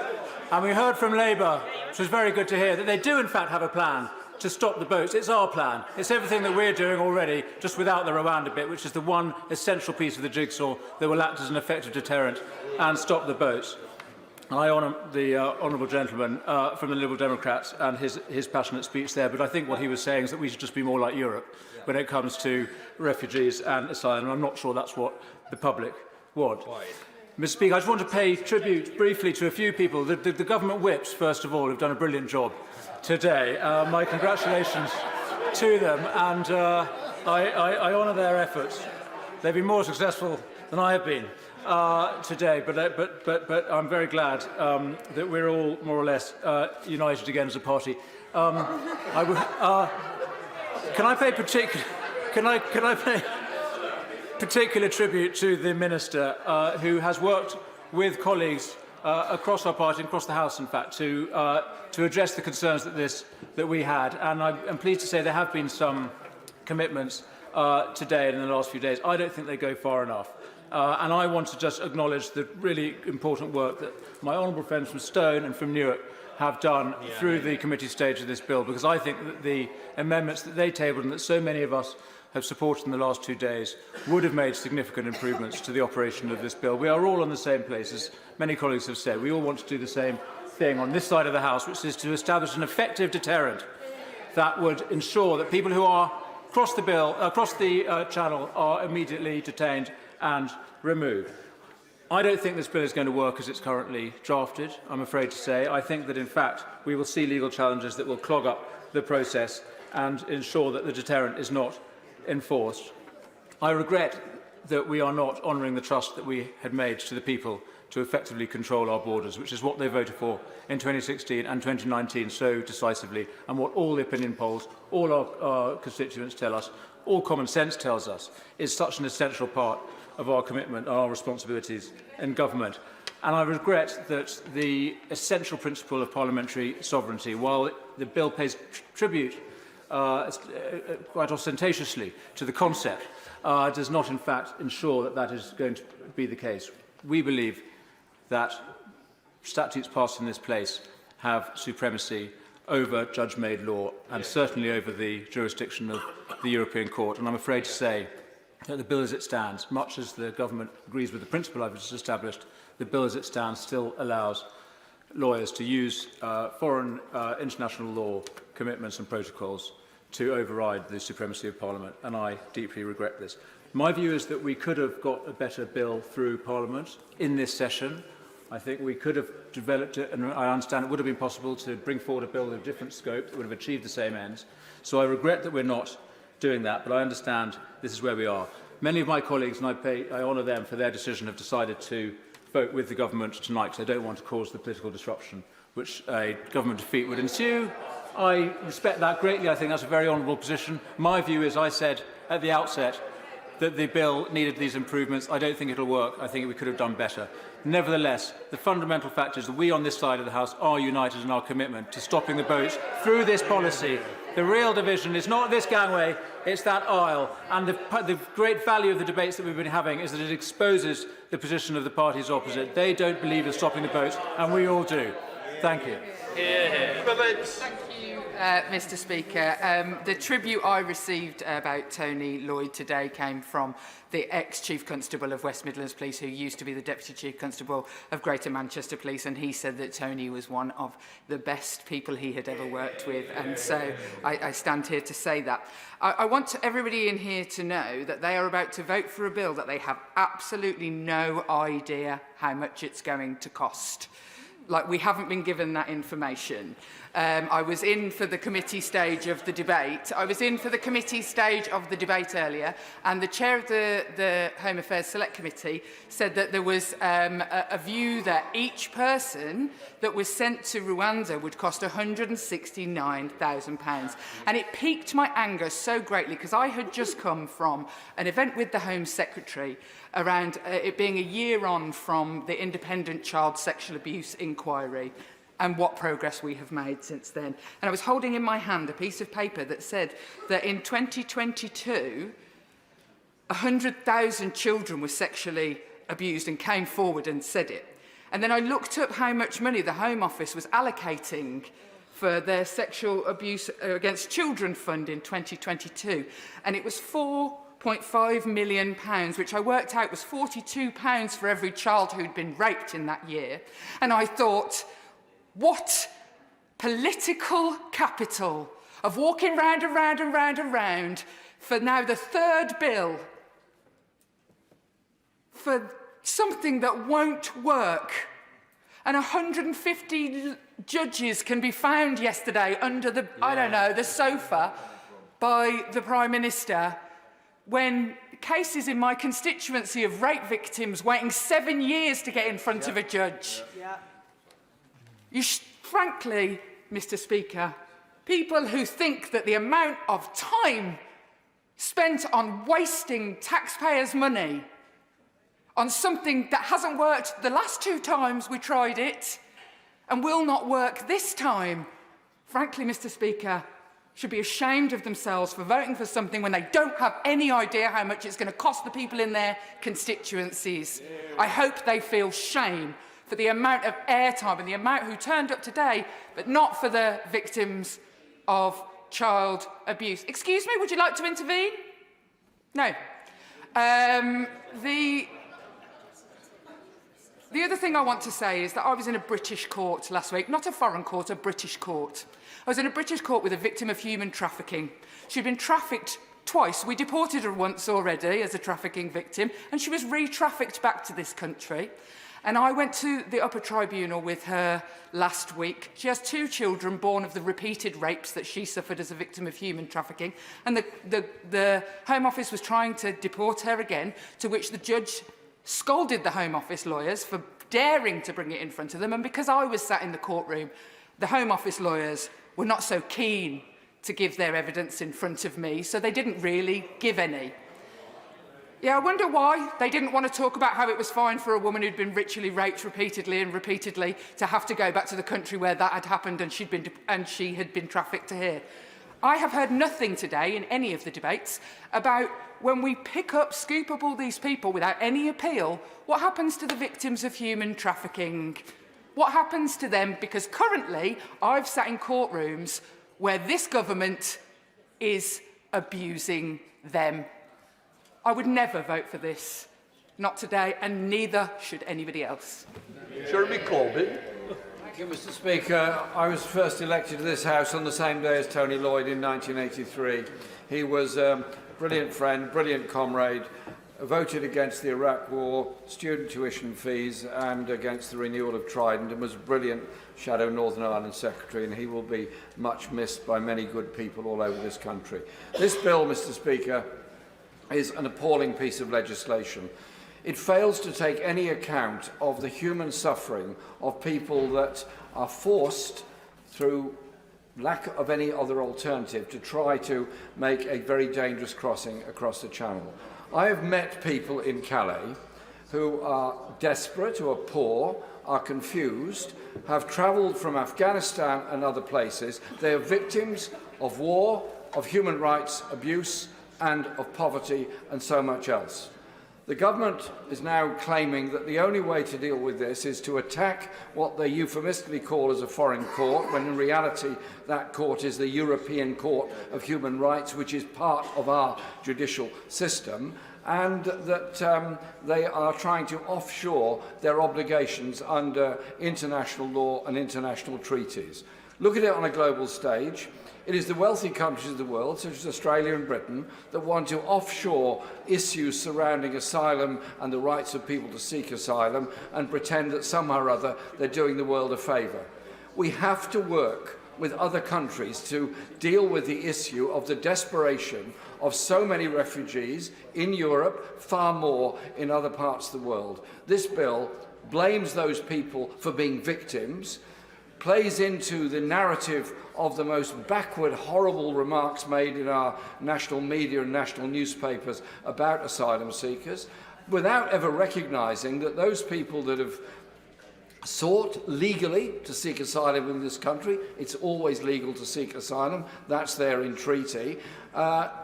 S15: And we heard from Labour, which was very good to hear, that they do in fact have a plan to stop the boats. It's our plan. It's everything that we're doing already, just without the Rwanda bit, which is the one essential piece of the jigsaw that will act as an effective deterrent and stop the boats. And I honour the honourable gentleman from the Liberal Democrats and his passionate speech there, but I think what he was saying is that we should just be more like Europe when it comes to refugees and asylum. I'm not sure that's what the public want. Mr. Speaker, I just want to pay tribute briefly to a few people. The government whips, first of all, have done a brilliant job today. My congratulations to them, and I honour their efforts. They've been more successful than I have been today, but I'm very glad that we're all more or less united again as a party. Can I pay particular tribute to the Minister who has worked with colleagues across our party and across the House, in fact, to address the concerns that we had. And I'm pleased to say there have been some commitments today and in the last few days. I don't think they go far enough. And I want to just acknowledge the really important work that my honourable friends from Stone and from Newark have done through the committee stage of this bill, because I think that the amendments that they tabled and that so many of us have supported in the last 2 days would have made significant improvements to the operation of this bill. We are all in the same place, as many colleagues have said. We all want to do the same thing on this side of the House, which is to establish an effective deterrent that would ensure that people who are across the channel are immediately detained and removed. I don't think this bill is going to work as it's currently drafted, I'm afraid to say. I think that, in fact, we will see legal challenges that will clog up the process and ensure that the deterrent is not enforced. I regret that we are not honouring the trust that we had made to the people to effectively control our borders, which is what they voted for in 2016 and 2019 so decisively, and what all the opinion polls, all our constituents tell us, all common sense tells us, is such an essential part of our commitment and our responsibilities in government. And I regret that the essential principle of parliamentary sovereignty, while the bill pays tribute quite ostentatiously to the concept, does not in fact ensure that that is going to be the case. We believe that statutes passed in this place have supremacy over judge-made law and certainly over the jurisdiction of the European Court. And I'm afraid to say that the bill as it stands, much as the government agrees with the principle I've just established, the bill as it stands still allows lawyers to use foreign international law commitments and protocols to override the supremacy of Parliament, and I deeply regret this. My view is that we could have got a better bill through Parliament in this session. I think we could have developed it, and I understand it would have been possible to bring forward a bill of a different scope that would have achieved the same ends. So I regret that we're not doing that, but I understand this is where we are. Many of my colleagues, and I honour them for their decision, have decided to vote with the government tonight, because they don't want to cause the political disruption which a government defeat would ensue. I respect that greatly. I think that's a very honourable position. My view is, I said at the outset that the bill needed these improvements. I don't think it will work. I think we could have done better. Nevertheless, the fundamental fact is that we on this side of the House are united in our commitment to stopping the boats through this policy. The real division is not this gangway, it's that aisle. And the great value of the debates that we've been having is that it exposes the position of the parties opposite. They don't believe in stopping the boats, and we all do. Thank you.
S16: Thank you, Mr. Speaker. The tribute I received about Tony Lloyd today came from the ex-Chief Constable of West Midlands Police, who used to be the Deputy Chief Constable of Greater Manchester Police, and he said that Tony was one of the best people he had ever worked with, and so I stand here to say that. I want everybody in here to know that they are about to vote for a bill that they have absolutely no idea how much it's going to cost. Like, we haven't been given that information. I was in for the committee stage of the debate. Earlier, and the chair of the Home Affairs Select Committee said that there was a view that each person that was sent to Rwanda would cost £169,000. And it piqued my anger so greatly, because I had just come from an event with the Home Secretary around it being a year on from the independent child sexual abuse inquiry. and what progress we have made since then. And I was holding in my hand a piece of paper that said that in 2022, 100,000 children were sexually abused and came forward and said it. And then I looked up how much money the Home Office was allocating for their Sexual Abuse Against Children Fund in 2022, and it was £4.5 million, which I worked out was £42 for every child who'd been raped in that year. And I thought, what political capital of walking round and round and round and round for now the third bill for something that won't work. And 150 judges can be found yesterday under the, I don't know, the sofa by the Prime Minister when cases in my constituency of rape victims waiting 7 years to get in front of a judge. Frankly, Mr. Speaker, people who think that the amount of time spent on wasting taxpayers' money on something that hasn't worked the last 2 times we tried it and will not work this time, frankly, Mr. Speaker, should be ashamed of themselves for voting for something when they don't have any idea how much it's going to cost the people in their constituencies. I hope they feel shame for the amount of airtime and the amount who turned up today, but not for the victims of child abuse. Excuse me, would you like to intervene? No. The other thing I want to say is that I was in a British court last week, not a foreign court, a British court. I was in a British court with a victim of human trafficking. She'd been trafficked twice. We deported her once already as a trafficking victim, and she was re-trafficked back to this country. And I went to the upper tribunal with her last week. She has 2 children born of the repeated rapes that she suffered as a victim of human trafficking. And the Home Office was trying to deport her again, to which the judge scolded the Home Office lawyers for daring to bring it in front of them. And because I was sat in the courtroom, the Home Office lawyers were not so keen to give their evidence in front of me, so they didn't really give any. Yeah, I wonder why they didn't want to talk about how it was fine for a woman who'd been ritually raped repeatedly and repeatedly to have to go back to the country where that had happened and she had been trafficked to here. I have heard nothing today in any of the debates about when we scoop up all these people without any appeal, what happens to the victims of human trafficking? What happens to them? Because currently I've sat in courtrooms where this government is abusing them. I would never vote for this. Not today, and neither should anybody else.
S3: Jeremy Corbyn.
S1: Thank you, Mr. Speaker. I was first elected to this House on the same day as Tony Lloyd in 1983. He was a brilliant friend, brilliant comrade, voted against the Iraq War, student tuition fees, and against the renewal of Trident, and was a brilliant Shadow Northern Ireland Secretary, and he will be much missed by many good people all over this country. This bill, Mr. Speaker, is an appalling piece of legislation. It fails to take any account of the human suffering of people that are forced, through lack of any other alternative, to try to make a very dangerous crossing across the Channel. I have met people in Calais who are desperate, who are poor, are confused, have travelled from Afghanistan and other places. They are victims of war, of human rights abuse, and of poverty and so much else. The government is now claiming that the only way to deal with this is to attack what they euphemistically call as a foreign court, when in reality that court is the European Court of Human Rights, which is part of our judicial system, and that they are trying to offshore their obligations under international law and international treaties. Look at it on a global stage. It is the wealthy countries of the world, such as Australia and Britain, that want to offshore issues surrounding asylum and the rights of people to seek asylum and pretend that somehow or other they're doing the world a favour. We have to work with other countries to deal with the issue of the desperation of so many refugees in Europe, far more in other parts of the world. This bill blames those people for being victims, plays into the narrative of the most backward, horrible remarks made in our national media and national newspapers about asylum seekers, without ever recognising that those people that have sought legally to seek asylum in this country. It's always legal to seek asylum. That's there in treaty.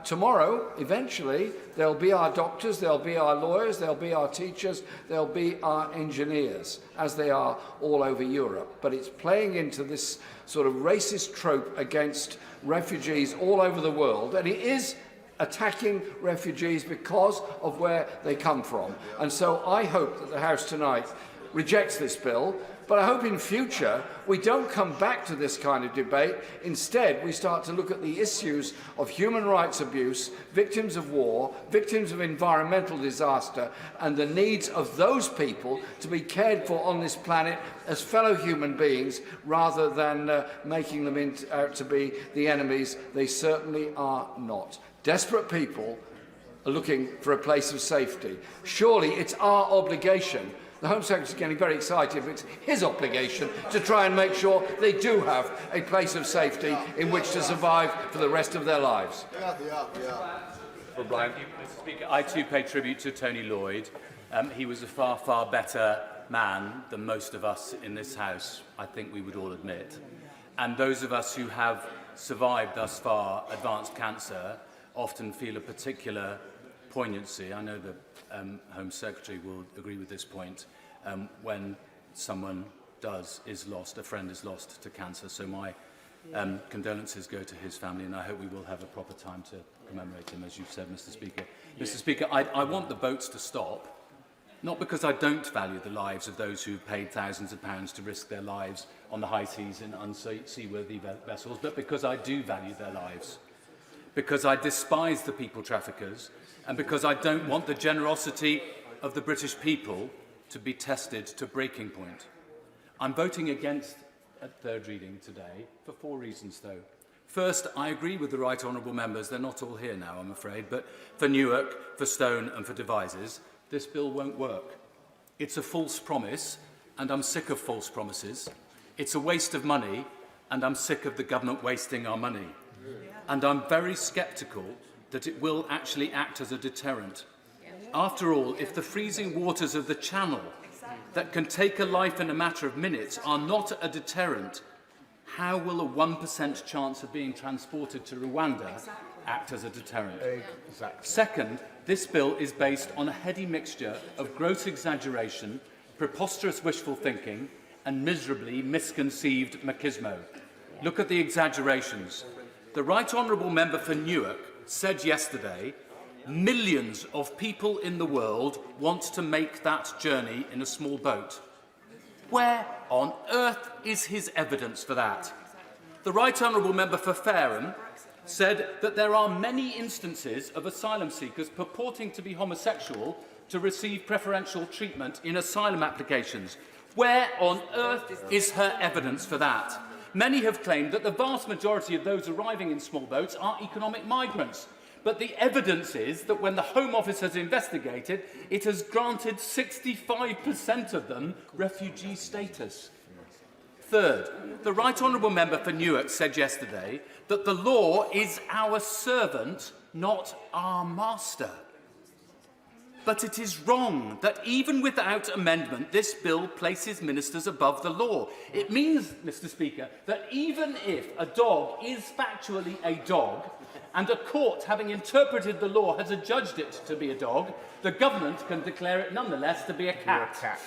S1: Tomorrow, eventually, there'll be our doctors, there'll be our lawyers, there'll be our teachers, there'll be our engineers, as they are all over Europe. But it's playing into this sort of racist trope against refugees all over the world, and it is attacking refugees because of where they come from. And so I hope that the House tonight rejects this bill, but I hope in future we don't come back to this kind of debate. Instead, we start to look at the issues of human rights abuse, victims of war, victims of environmental disaster, and the needs of those people to be cared for on this planet as fellow human beings, rather than making them out to be the enemies they certainly are not. Desperate people are looking for a place of safety. Surely it's our obligation. The Home Secretary is getting very excited, but it's his obligation to try and make sure they do have a place of safety in which to survive for the rest of their lives.
S2: Well, Brian, Mr. Speaker, I too pay tribute to Tony Lloyd. He was a far, far better man than most of us in this House, I think we would all admit. And those of us who have survived thus far advanced cancer often feel a particular poignancy. I know the Home Secretary will agree with this point, when someone is lost, a friend is lost to cancer. So my condolences go to his family, and I hope we will have a proper time to commemorate him, as you've said, Mr. Speaker. Mr. Speaker, I want the boats to stop, not because I don't value the lives of those who've paid thousands of pounds to risk their lives on the high seas in unseaworthy vessels, but because I do value their lives. Because I despise the people traffickers, and because I don't want the generosity of the British people to be tested to breaking point. I'm voting against at third reading today for 4 reasons, though. First, I agree with the right honourable members, they're not all here now, I'm afraid, but for Newark, for Stone and for Devizes, this bill won't work. It's a false promise, and I'm sick of false promises. It's a waste of money, and I'm sick of the government wasting our money. And I'm very sceptical that it will actually act as a deterrent. After all, if the freezing waters of the Channel that can take a life in a matter of minutes are not a deterrent, how will a 1% chance of being transported to Rwanda act as a deterrent? Exactly. Second, this bill is based on a heady mixture of gross exaggeration, preposterous wishful thinking, and miserably misconceived machismo. Look at the exaggerations. The Right Honourable Member for Newark said yesterday, millions of people in the world want to make that journey in a small boat. Where on earth is his evidence for that? The Right Honourable Member for Fareham said that there are many instances of asylum seekers purporting to be homosexual to receive preferential treatment in asylum applications. Where on earth is her evidence for that? Many have claimed that the vast majority of those arriving in small boats are economic migrants. But the evidence is that when the Home Office has investigated, it has granted 65% of them refugee status. Third, the Right Honourable Member for Newark said yesterday that the law is our servant, not our master. But it is wrong that even without amendment, this bill places ministers above the law. It means, Mr. Speaker, that even if a dog is factually a dog, and a court, having interpreted the law, has adjudged it to be a dog, the government can declare it nonetheless to be a cat.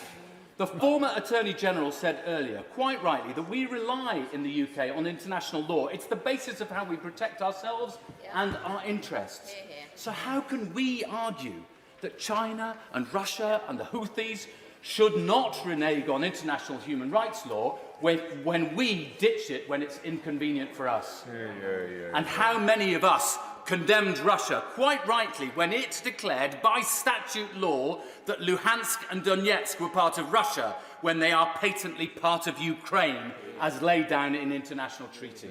S2: The former Attorney General said earlier, quite rightly, that we rely in the UK on international law. It's the basis of how we protect ourselves and our interests. So how can we argue that China and Russia and the Houthis should not renege on international human rights law when we ditch it when it's inconvenient for us? And how many of us condemned Russia, quite rightly, when it declared by statute law that Luhansk and Donetsk were part of Russia when they are patently part of Ukraine, as laid down in international treaty?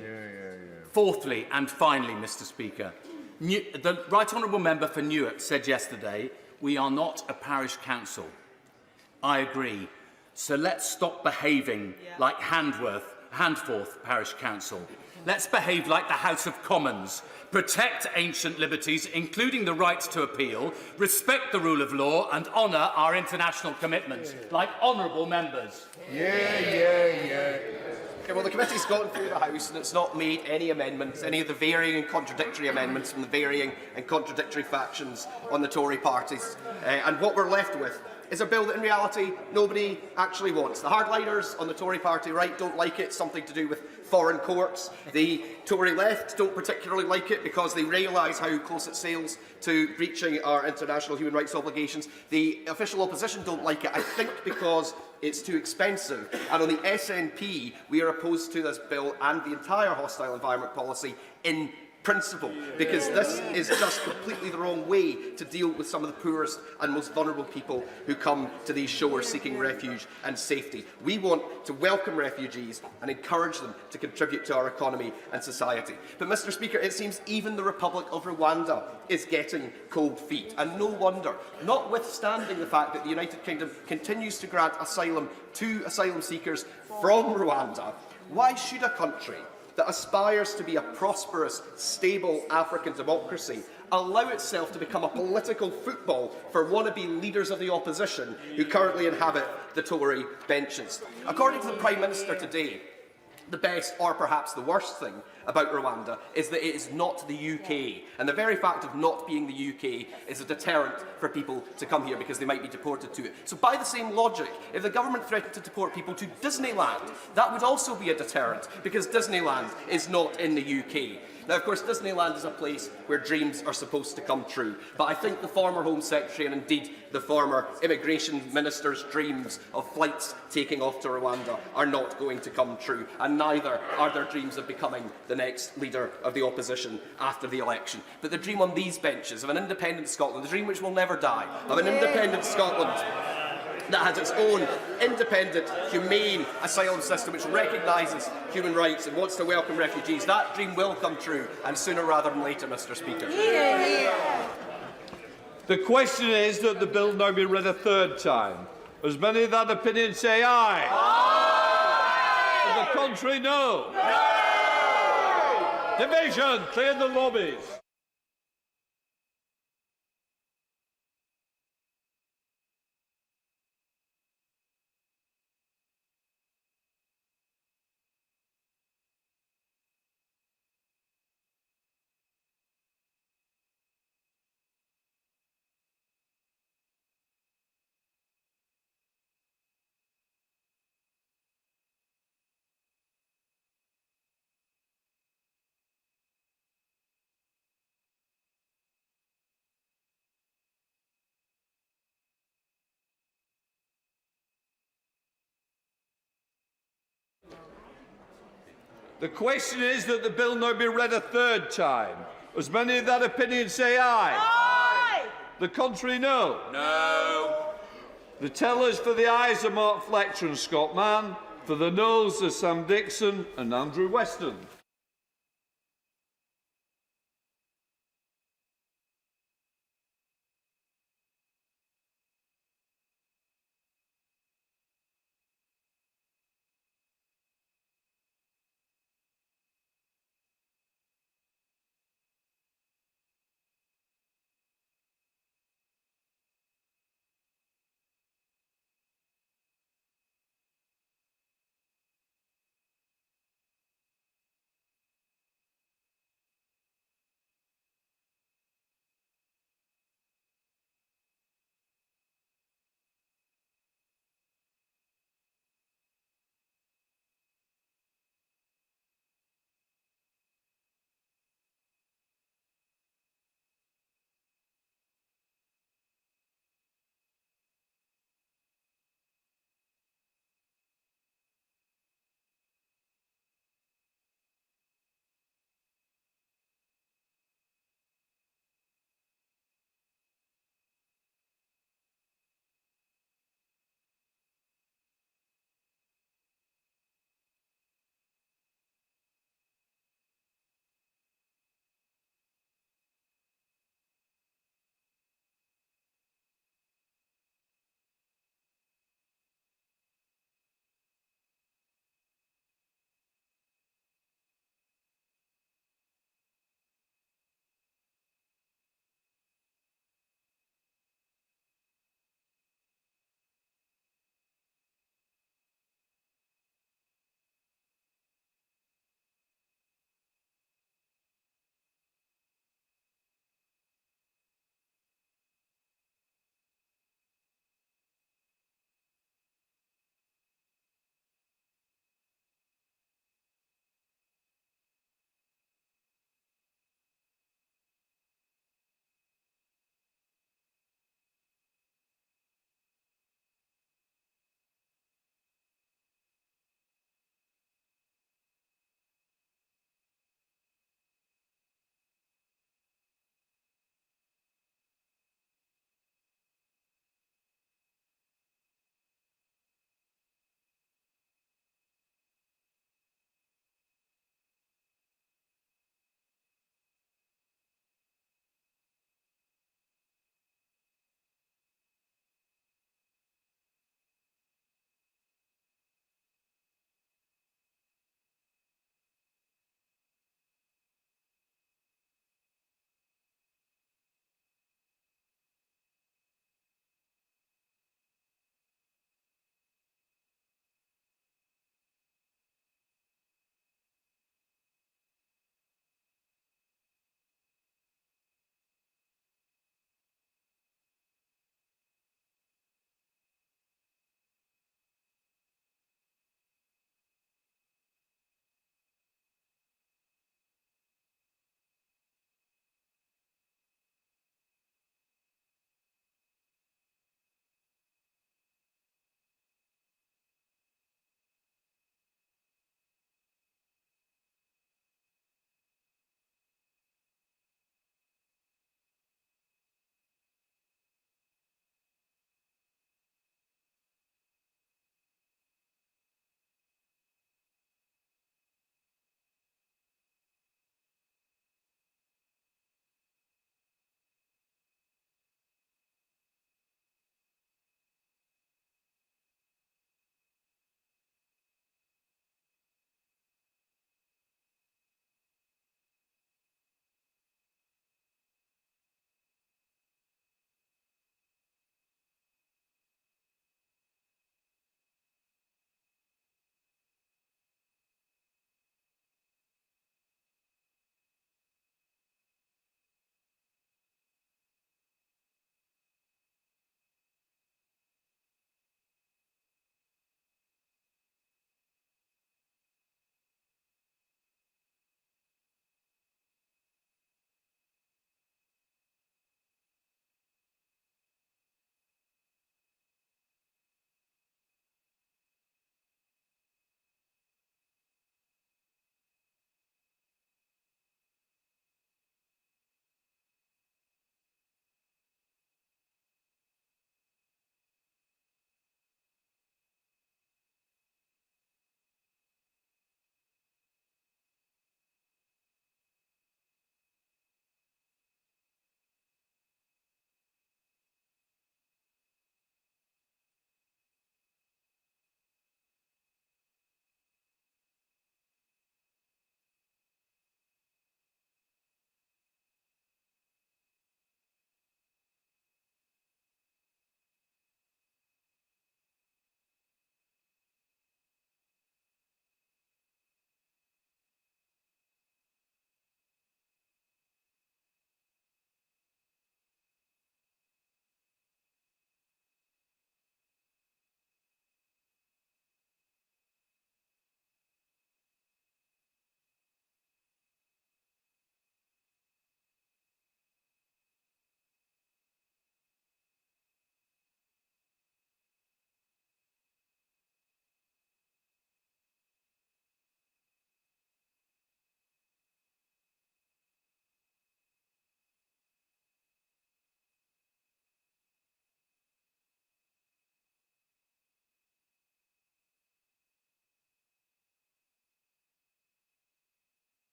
S2: Fourthly and finally, Mr. Speaker, the Right Honourable Member for Newark said yesterday, we are not a parish council. I agree. So let's stop behaving like Handforth Parish Council. Let's behave like the House of Commons. Protect ancient liberties, including the right to appeal, respect the rule of law and honour our international commitments, like honourable members.
S18: Okay, well, the committee's gone through the House and it's not made any amendments, any of the varying and contradictory amendments from the varying and contradictory factions on the Tory parties. And what we're left with is a bill that in reality nobody actually wants. The hardliners on the Tory party right don't like it, something to do with foreign courts. The Tory left don't particularly like it because they realise how close it sails to breaching our international human rights obligations. The official opposition don't like it, I think, because it's too expensive. And on the SNP, we are opposed to this bill and the entire hostile environment policy in principle, because this is just completely the wrong way to deal with some of the poorest and most vulnerable people who come to these shores seeking refuge and safety. We want to welcome refugees and encourage them to contribute to our economy and society. But, Mr. Speaker, it seems even the Republic of Rwanda is getting cold feet, and no wonder, notwithstanding the fact that the United Kingdom continues to grant asylum to asylum seekers from Rwanda. Why should a country that aspires to be a prosperous, stable African democracy allow itself to become a political football for wannabe leaders of the opposition who currently inhabit the Tory benches? According to the Prime Minister today, the best, or perhaps the worst thing about Rwanda is that it is not the UK. And the very fact of not being the UK is a deterrent for people to come here because they might be deported to it. So by the same logic, if the government threatened to deport people to Disneyland, that would also be a deterrent because Disneyland is not in the UK. Now, of course, Disneyland is a place where dreams are supposed to come true. But I think the former Home Secretary and indeed the former Immigration Minister's dreams of flights taking off to Rwanda are not going to come true. And neither are their dreams of becoming the next leader of the opposition after the election. But the dream on these benches of an independent Scotland, the dream which will never die, of an independent Scotland that has its own independent, humane asylum system which recognises human rights and wants to welcome refugees, that dream will come true, and sooner rather than later, Mr. Speaker.
S3: The question is that the bill now be read a third time. As many of that opinion say aye. Aye. And the contrary, no. No. Division, clear the lobbies. The question is that the bill now be read a third time. As many of that opinion say aye. Aye. The contrary, no. No. The tellers for the ayes are Mark Fletcher and Scott Mann. For the noes are Sam Dixon and Andrew Weston.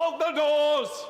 S3: Lock the doors!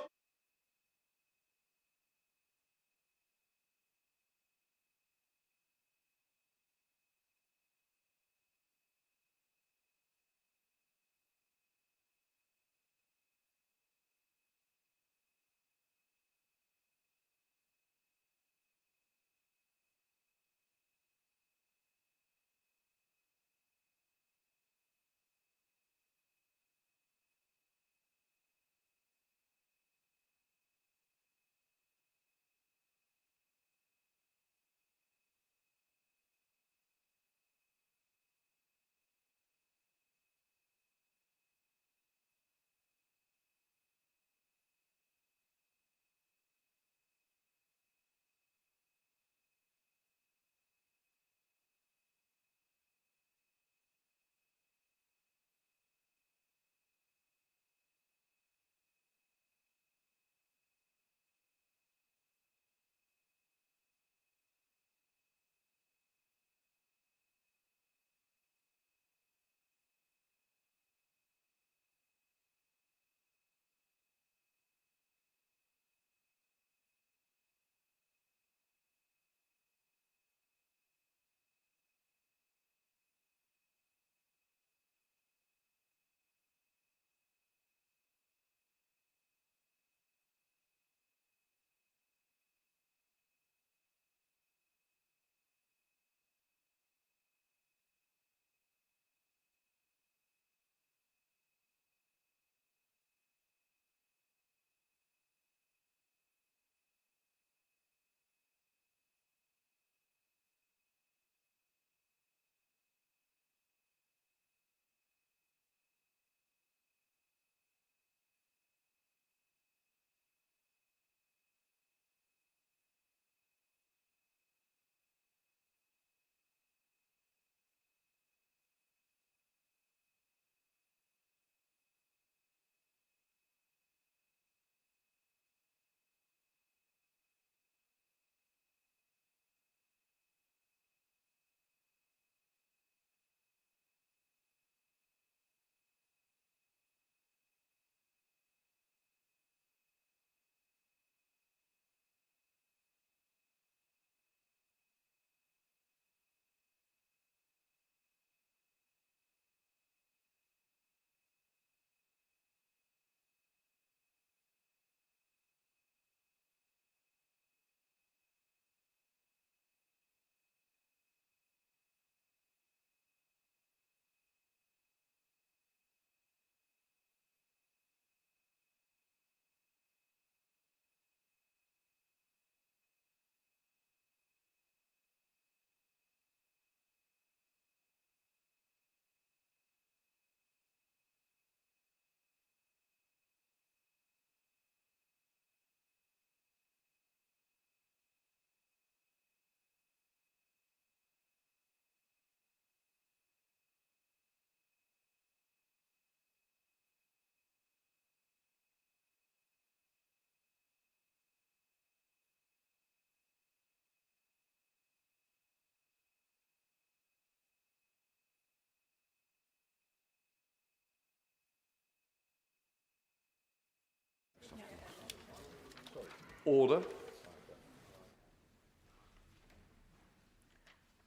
S3: Order.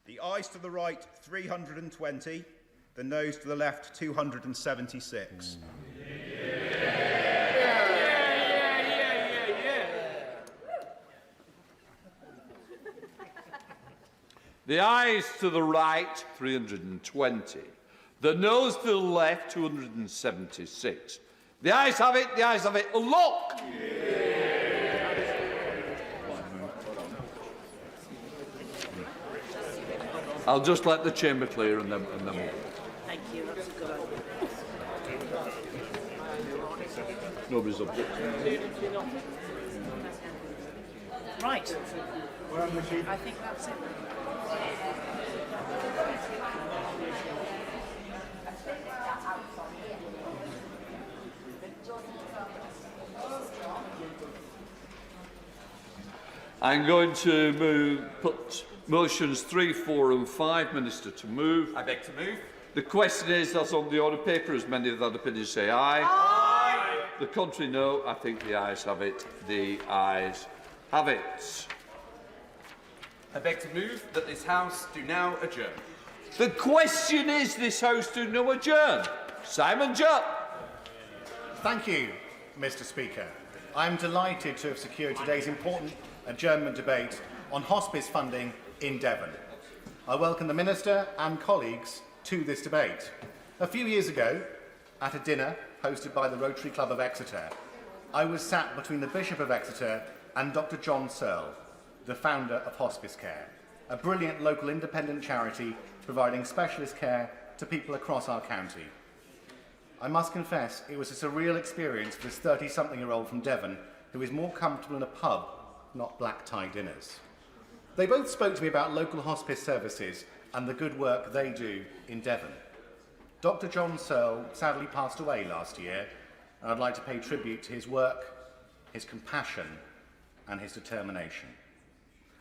S19: The ayes to the right, 320. The noes to the left, 276.
S3: The ayes to the right, 320. The noes to the left, 276. The ayes have it, the ayes have it. Look! I'll just let the chamber clear and then we'll...
S7: Thank you, that's a good idea.
S3: Nobody's objecting.
S7: Right. I think that's it.
S3: I'm going to put motions 3, 4 and 5. Minister, to move.
S18: I beg to move.
S3: The question is, as on the order paper, as many of that opinion say aye.
S18: Aye.
S3: The contrary, no. I think the ayes have it. The ayes have it.
S4: I beg to move that this House do now adjourn.
S3: The question is, this House do now adjourn. Simon Judd.
S21: Thank you, Mr. Speaker. I am delighted to have secured today's important adjournment debate on hospice funding in Devon. I welcome the Minister and colleagues to this debate. A few years ago, at a dinner hosted by the Rotary Club of Exeter, I was sat between the Bishop of Exeter and Dr. John Searle, the founder of Hospice Care, a brilliant local independent charity providing specialist care to people across our county. I must confess, it was a surreal experience for this 30-something-year-old from Devon who is more comfortable in a pub, not black-tie dinners. They both spoke to me about local hospice services and the good work they do in Devon. Dr. John Searle sadly passed away last year, and I'd like to pay tribute to his work, his compassion, and his determination.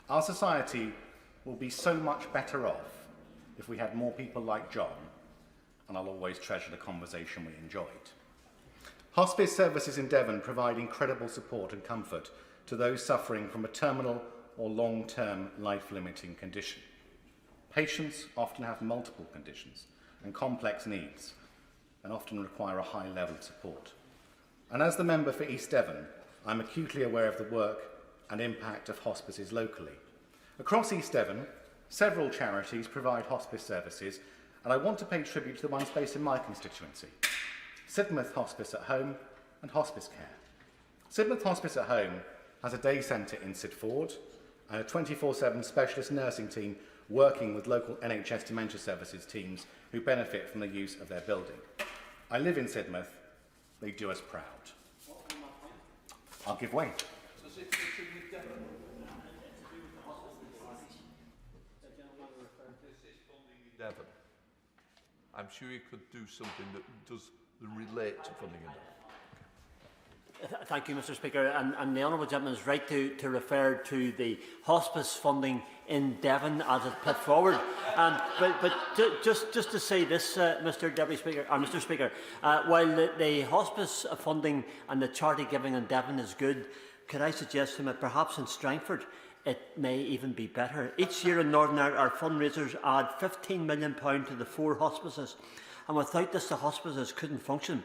S21: Our society will be so much better off if we had more people like John, and I'll always treasure the conversation we enjoyed. Hospice services in Devon provide incredible support and comfort to those suffering from a terminal or long-term life-limiting condition. Patients often have multiple conditions and complex needs, and often require a high level of support. And as the member for East Devon, I'm acutely aware of the work and impact of hospices locally. Across East Devon, several charities provide hospice services, and I want to pay tribute to the ones based in my constituency: Sidmouth Hospice at Home and Hospice Care. Sidmouth Hospice at Home has a day centre in Sidford and a 24/7 specialist nursing team working with local NHS dementia services teams who benefit from the use of their building. I live in Sidmouth. They do us proud. I'll give way.
S3: Devon. I'm sure you could do something that does relate to funding in Devon.
S22: Thank you, Mr. Speaker. And the Honourable Gentleman is right to refer to the hospice funding in Devon as it's put forward. But just to say this, Mr. Deputy Speaker, or Mr. Speaker, while the hospice funding and the charity giving in Devon is good, could I suggest to him that perhaps in Strangford it may even be better? Each year in Northern Ireland, our fundraisers add £15 million to the 4 hospices, and without this, the hospices couldn't function.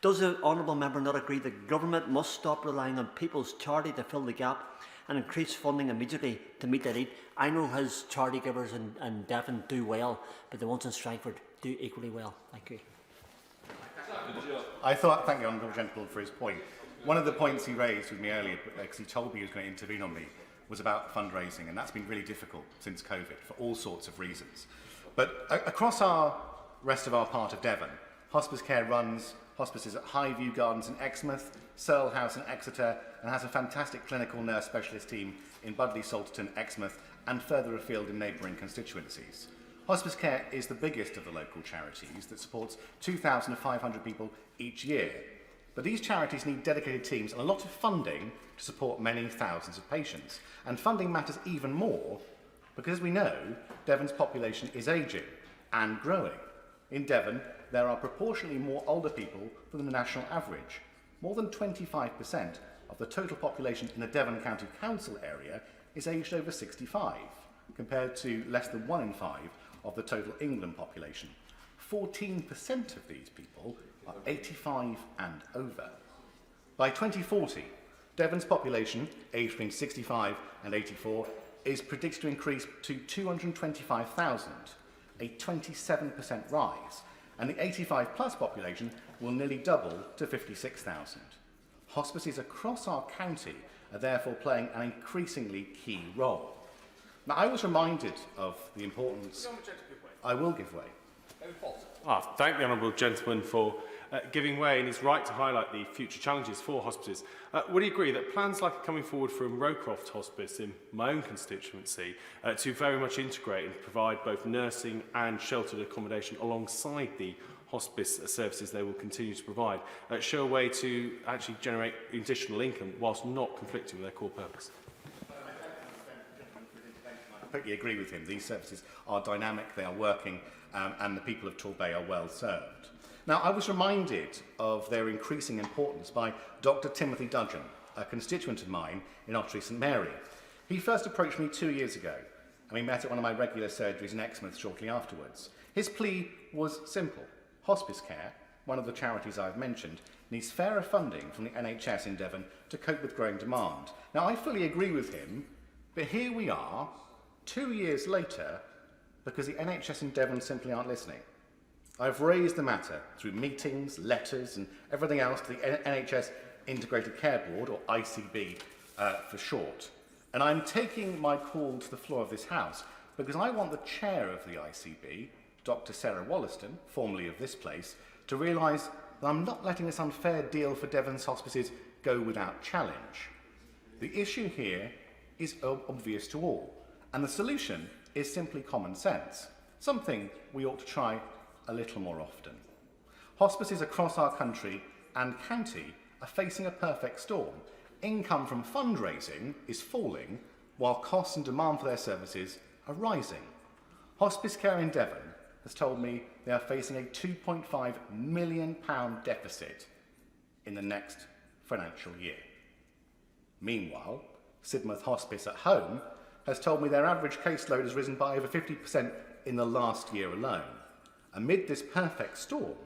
S22: Does the Honourable Member not agree that government must stop relying on people's charity to fill the gap and increase funding immediately to meet that need? I know his charity givers in Devon do well, but the ones in Strangford do equally well. Thank you.
S21: Thank the Honourable Gentleman for his point. One of the points he raised with me earlier, because he told me he was going to intervene on me, was about fundraising, and that's been really difficult since COVID for all sorts of reasons. But across the rest of our part of Devon, Hospice Care runs hospices at Highview Gardens in Exmouth, Searle House in Exeter, and has a fantastic clinical nurse specialist team in Budleigh, Salterton, Exmouth, and further afield in neighbouring constituencies. Hospice Care is the biggest of the local charities that supports 2,500 people each year. But these charities need dedicated teams and a lot of funding to support many thousands of patients. And funding matters even more because, as we know, Devon's population is ageing and growing. In Devon, there are proportionally more older people than the national average. More than 25% of the total population in the Devon County Council area is aged over 65, compared to less than 1 in 5 of the total England population. 14% of these people are 85 and over. By 2040, Devon's population, aged between 65 and 84, is predicted to increase to 225,000, a 27% rise, and the 85-plus population will nearly double to 56,000. Hospices across our county are therefore playing an increasingly key role. Now, I was reminded of the importance... I will give way.
S24: Thank the Honourable Gentleman for giving way, and he's right to highlight the future challenges for hospices. Would he agree that plans like coming forward from Rowcroft Hospice in my own constituency to very much integrate and provide both nursing and sheltered accommodation alongside the hospice services they will continue to provide show a way to actually generate additional income whilst not conflicting with their core purpose?
S21: I completely agree with him. These services are dynamic, they are working, and the people of Torbay are well served. Now, I was reminded of their increasing importance by Dr. Timothy Dudgeon, a constituent of mine in Ottery St Mary. He first approached me 2 years ago, and we met at one of my regular surgeries in Exmouth shortly afterwards. His plea was simple. Hospice care, one of the charities I've mentioned, needs fairer funding from the NHS in Devon to cope with growing demand. Now, I fully agree with him, but here we are, 2 years later, because the NHS in Devon simply aren't listening. I've raised the matter through meetings, letters, and everything else to the NHS Integrated Care Board, or ICB for short. And I'm taking my call to the floor of this House because I want the chair of the ICB, Dr. Sarah Wollaston, formerly of this place, to realise that I'm not letting this unfair deal for Devon's hospices go without challenge. The issue here is obvious to all, and the solution is simply common sense, something we ought to try a little more often. Hospices across our country and county are facing a perfect storm. Income from fundraising is falling, while costs and demand for their services are rising. Hospice Care in Devon has told me they are facing a £2.5 million deficit in the next financial year. Meanwhile, Sidmouth Hospice at Home has told me their average caseload has risen by over 50% in the last year alone. Amid this perfect storm,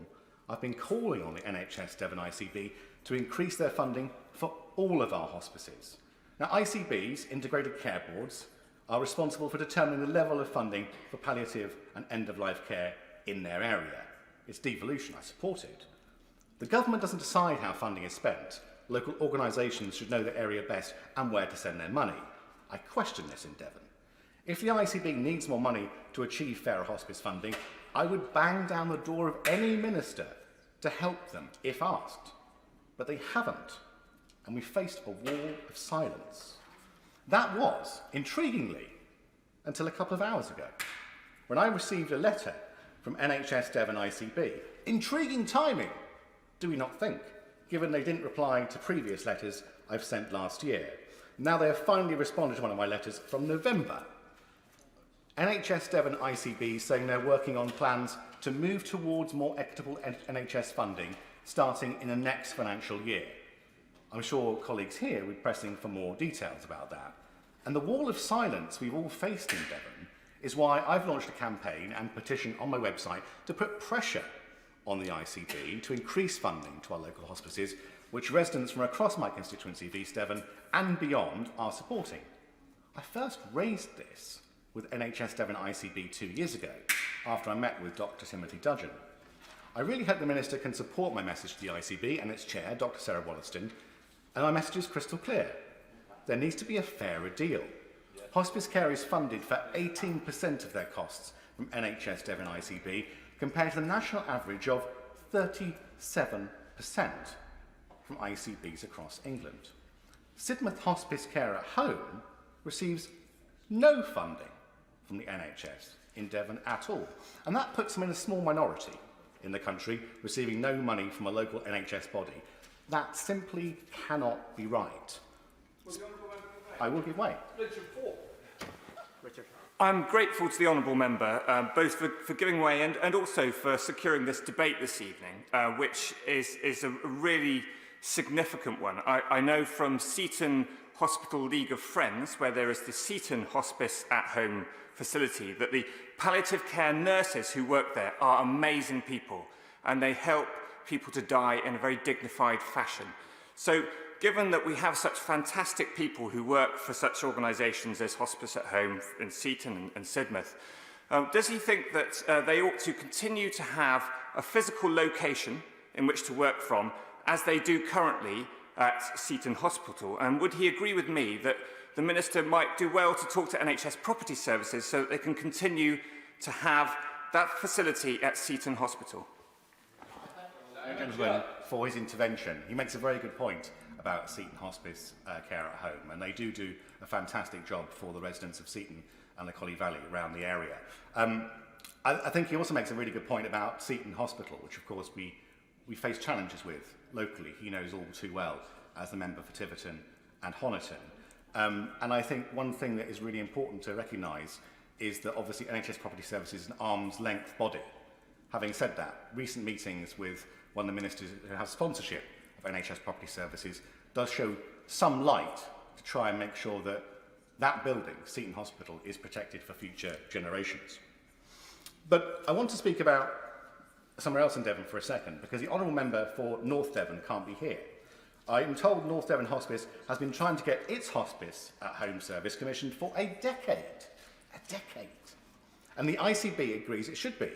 S21: I've been calling on the NHS Devon ICB to increase their funding for all of our hospices. Now, ICBs, Integrated Care Boards, are responsible for determining the level of funding for palliative and end-of-life care in their area. It's devolution, I support it. The government doesn't decide how funding is spent. Local organisations should know their area best and where to send their money. I question this in Devon. If the ICB needs more money to achieve fairer hospice funding, I would bang down the door of any minister to help them if asked. But they haven't, and we faced a wall of silence. That was, intriguingly, until a couple of hours ago, when I received a letter from NHS Devon ICB. Intriguing timing, do we not think, given they didn't reply to previous letters I've sent last year. Now they have finally responded to one of my letters from November. NHS Devon ICB saying they're working on plans to move towards more equitable NHS funding starting in the next financial year. I'm sure colleagues here will be pressing for more details about that. And the wall of silence we've all faced in Devon is why I've launched a campaign and petition on my website to put pressure on the ICB to increase funding to our local hospices, which residents from across my constituency of East Devon and beyond are supporting. I first raised this with NHS Devon ICB 2 years ago, after I met with Dr. Timothy Dudgeon. I really hope the Minister can support my message to the ICB and its chair, Dr. Sarah Wollaston, and my message is crystal clear. There needs to be a fairer deal. Hospice care is funded for 18% of their costs from NHS Devon ICB, compared to the national average of 37% from ICBs across England. Sidmouth Hospice Care at Home receives no funding from the NHS in Devon at all, and that puts them in a small minority in the country, receiving no money from a local NHS body. That simply cannot be right. I will give way.
S6: Richard. I'm grateful to the honourable member, both for giving way and also for securing this debate this evening, which is a really significant one. I know from Seaton Hospital League of Friends, where there is the Seaton Hospice at Home facility, that the palliative care nurses who work there are amazing people, and they help people to die in a very dignified fashion. So, given that we have such fantastic people who work for such organisations as Hospice at Home in Seaton and Sidmouth, does he think that they ought to continue to have a physical location in which to work from, as they do currently at Seaton Hospital? And would he agree with me that the Minister might do well to talk to NHS Property Services so that they can continue to have that facility at Seaton Hospital?
S21: Gentleman, for his intervention. He makes a very good point about Seaton Hospice Care at Home, and they do a fantastic job for the residents of Seaton and the Collie Valley around the area. I think he also makes a really good point about Seaton Hospital, which of course we face challenges with locally. He knows all too well as the member for Tiverton and Honiton. And I think one thing that is really important to recognise is that obviously NHS Property Services is an arm's length body. Having said that, recent meetings with one of the ministers who has sponsorship of NHS property services does show some light to try and make sure that that building, Seton Hospital, is protected for future generations. But I want to speak about somewhere else in Devon for a second, because the Honourable Member for North Devon can't be here. I am told North Devon Hospice has been trying to get its hospice at home service commissioned for a decade. A decade. And the ICB agrees it should be,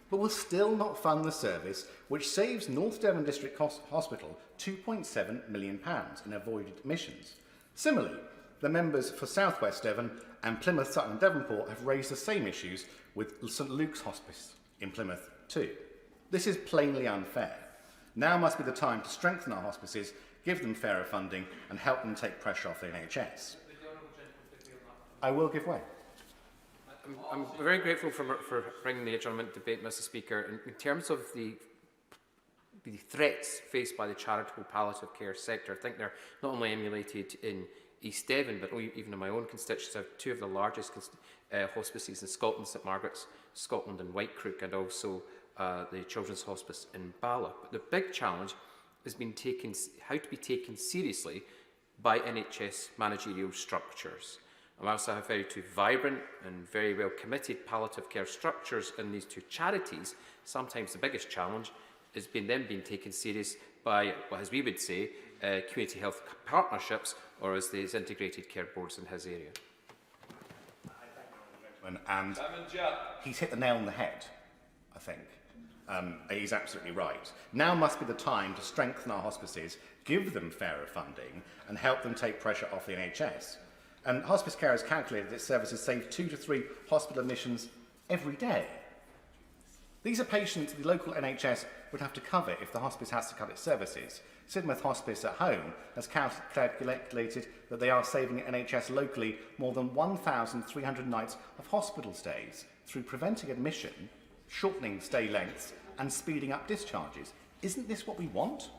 S21: but will still not fund the service, which saves North Devon District Hospital £2.7 million in avoided admissions. Similarly, the members for South West Devon and Plymouth, Sutton and Devonport have raised the same issues with St Luke's Hospice in Plymouth too. This is plainly unfair. Now must be the time to strengthen our hospices, give them fairer funding and help them take pressure off the NHS. I will give way.
S10: I'm very grateful for bringing the adjournment debate, Mr Speaker. In terms of the threats faced by the charitable palliative care sector, I think they're not only emulated in East Devon, but even in my own constituency. I have two of the largest hospices in Scotland, St Margaret's Scotland and Whitecrook, and also the Children's Hospice in Bala. But the big challenge has been how to be taken seriously by NHS managerial structures. And whilst I have two vibrant and very well committed palliative care structures in these two charities, sometimes the biggest challenge has been them being taken serious by, well, as we would say, community health partnerships, or as these integrated care boards in his area.
S21: And he's hit the nail on the head, I think. He's absolutely right. Now must be the time to strengthen our hospices, give them fairer funding, and help them take pressure off the NHS. And hospice care has calculated that its services save 2 to 3 hospital admissions every day. These are patients the local NHS would have to cover if the hospice has to cut its services. Sidmouth Hospice at Home has calculated that they are saving NHS locally more than 1,300 nights of hospital stays through preventing admission, shortening stay lengths and speeding up discharges. Isn't this what we want?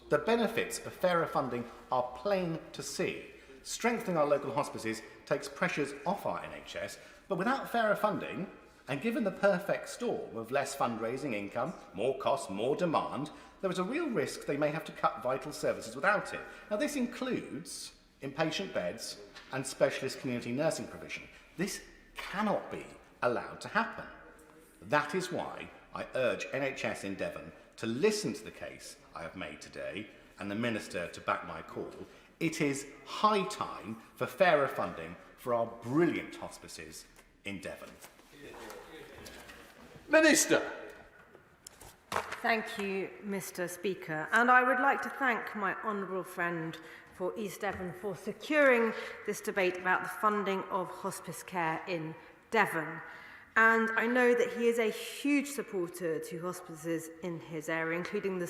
S21: The benefits of fairer funding are plain to see. Strengthening our local hospices takes pressures off our NHS, but without fairer funding, and given the perfect storm of less fundraising income, more costs, more demand, there is a real risk they may have to cut vital services without it. Now, this includes inpatient beds and specialist community nursing provision. This cannot be allowed to happen. That is why I urge NHS in Devon to listen to the case I have made today and the Minister to back my call. It is high time for fairer funding for our brilliant hospices in Devon.
S3: Minister.
S11: Thank you, Mr Speaker. And I would like to thank my honourable friend for East Devon for securing this debate about the funding of hospice care in Devon. And I know that he is a huge supporter to hospices in his area, including the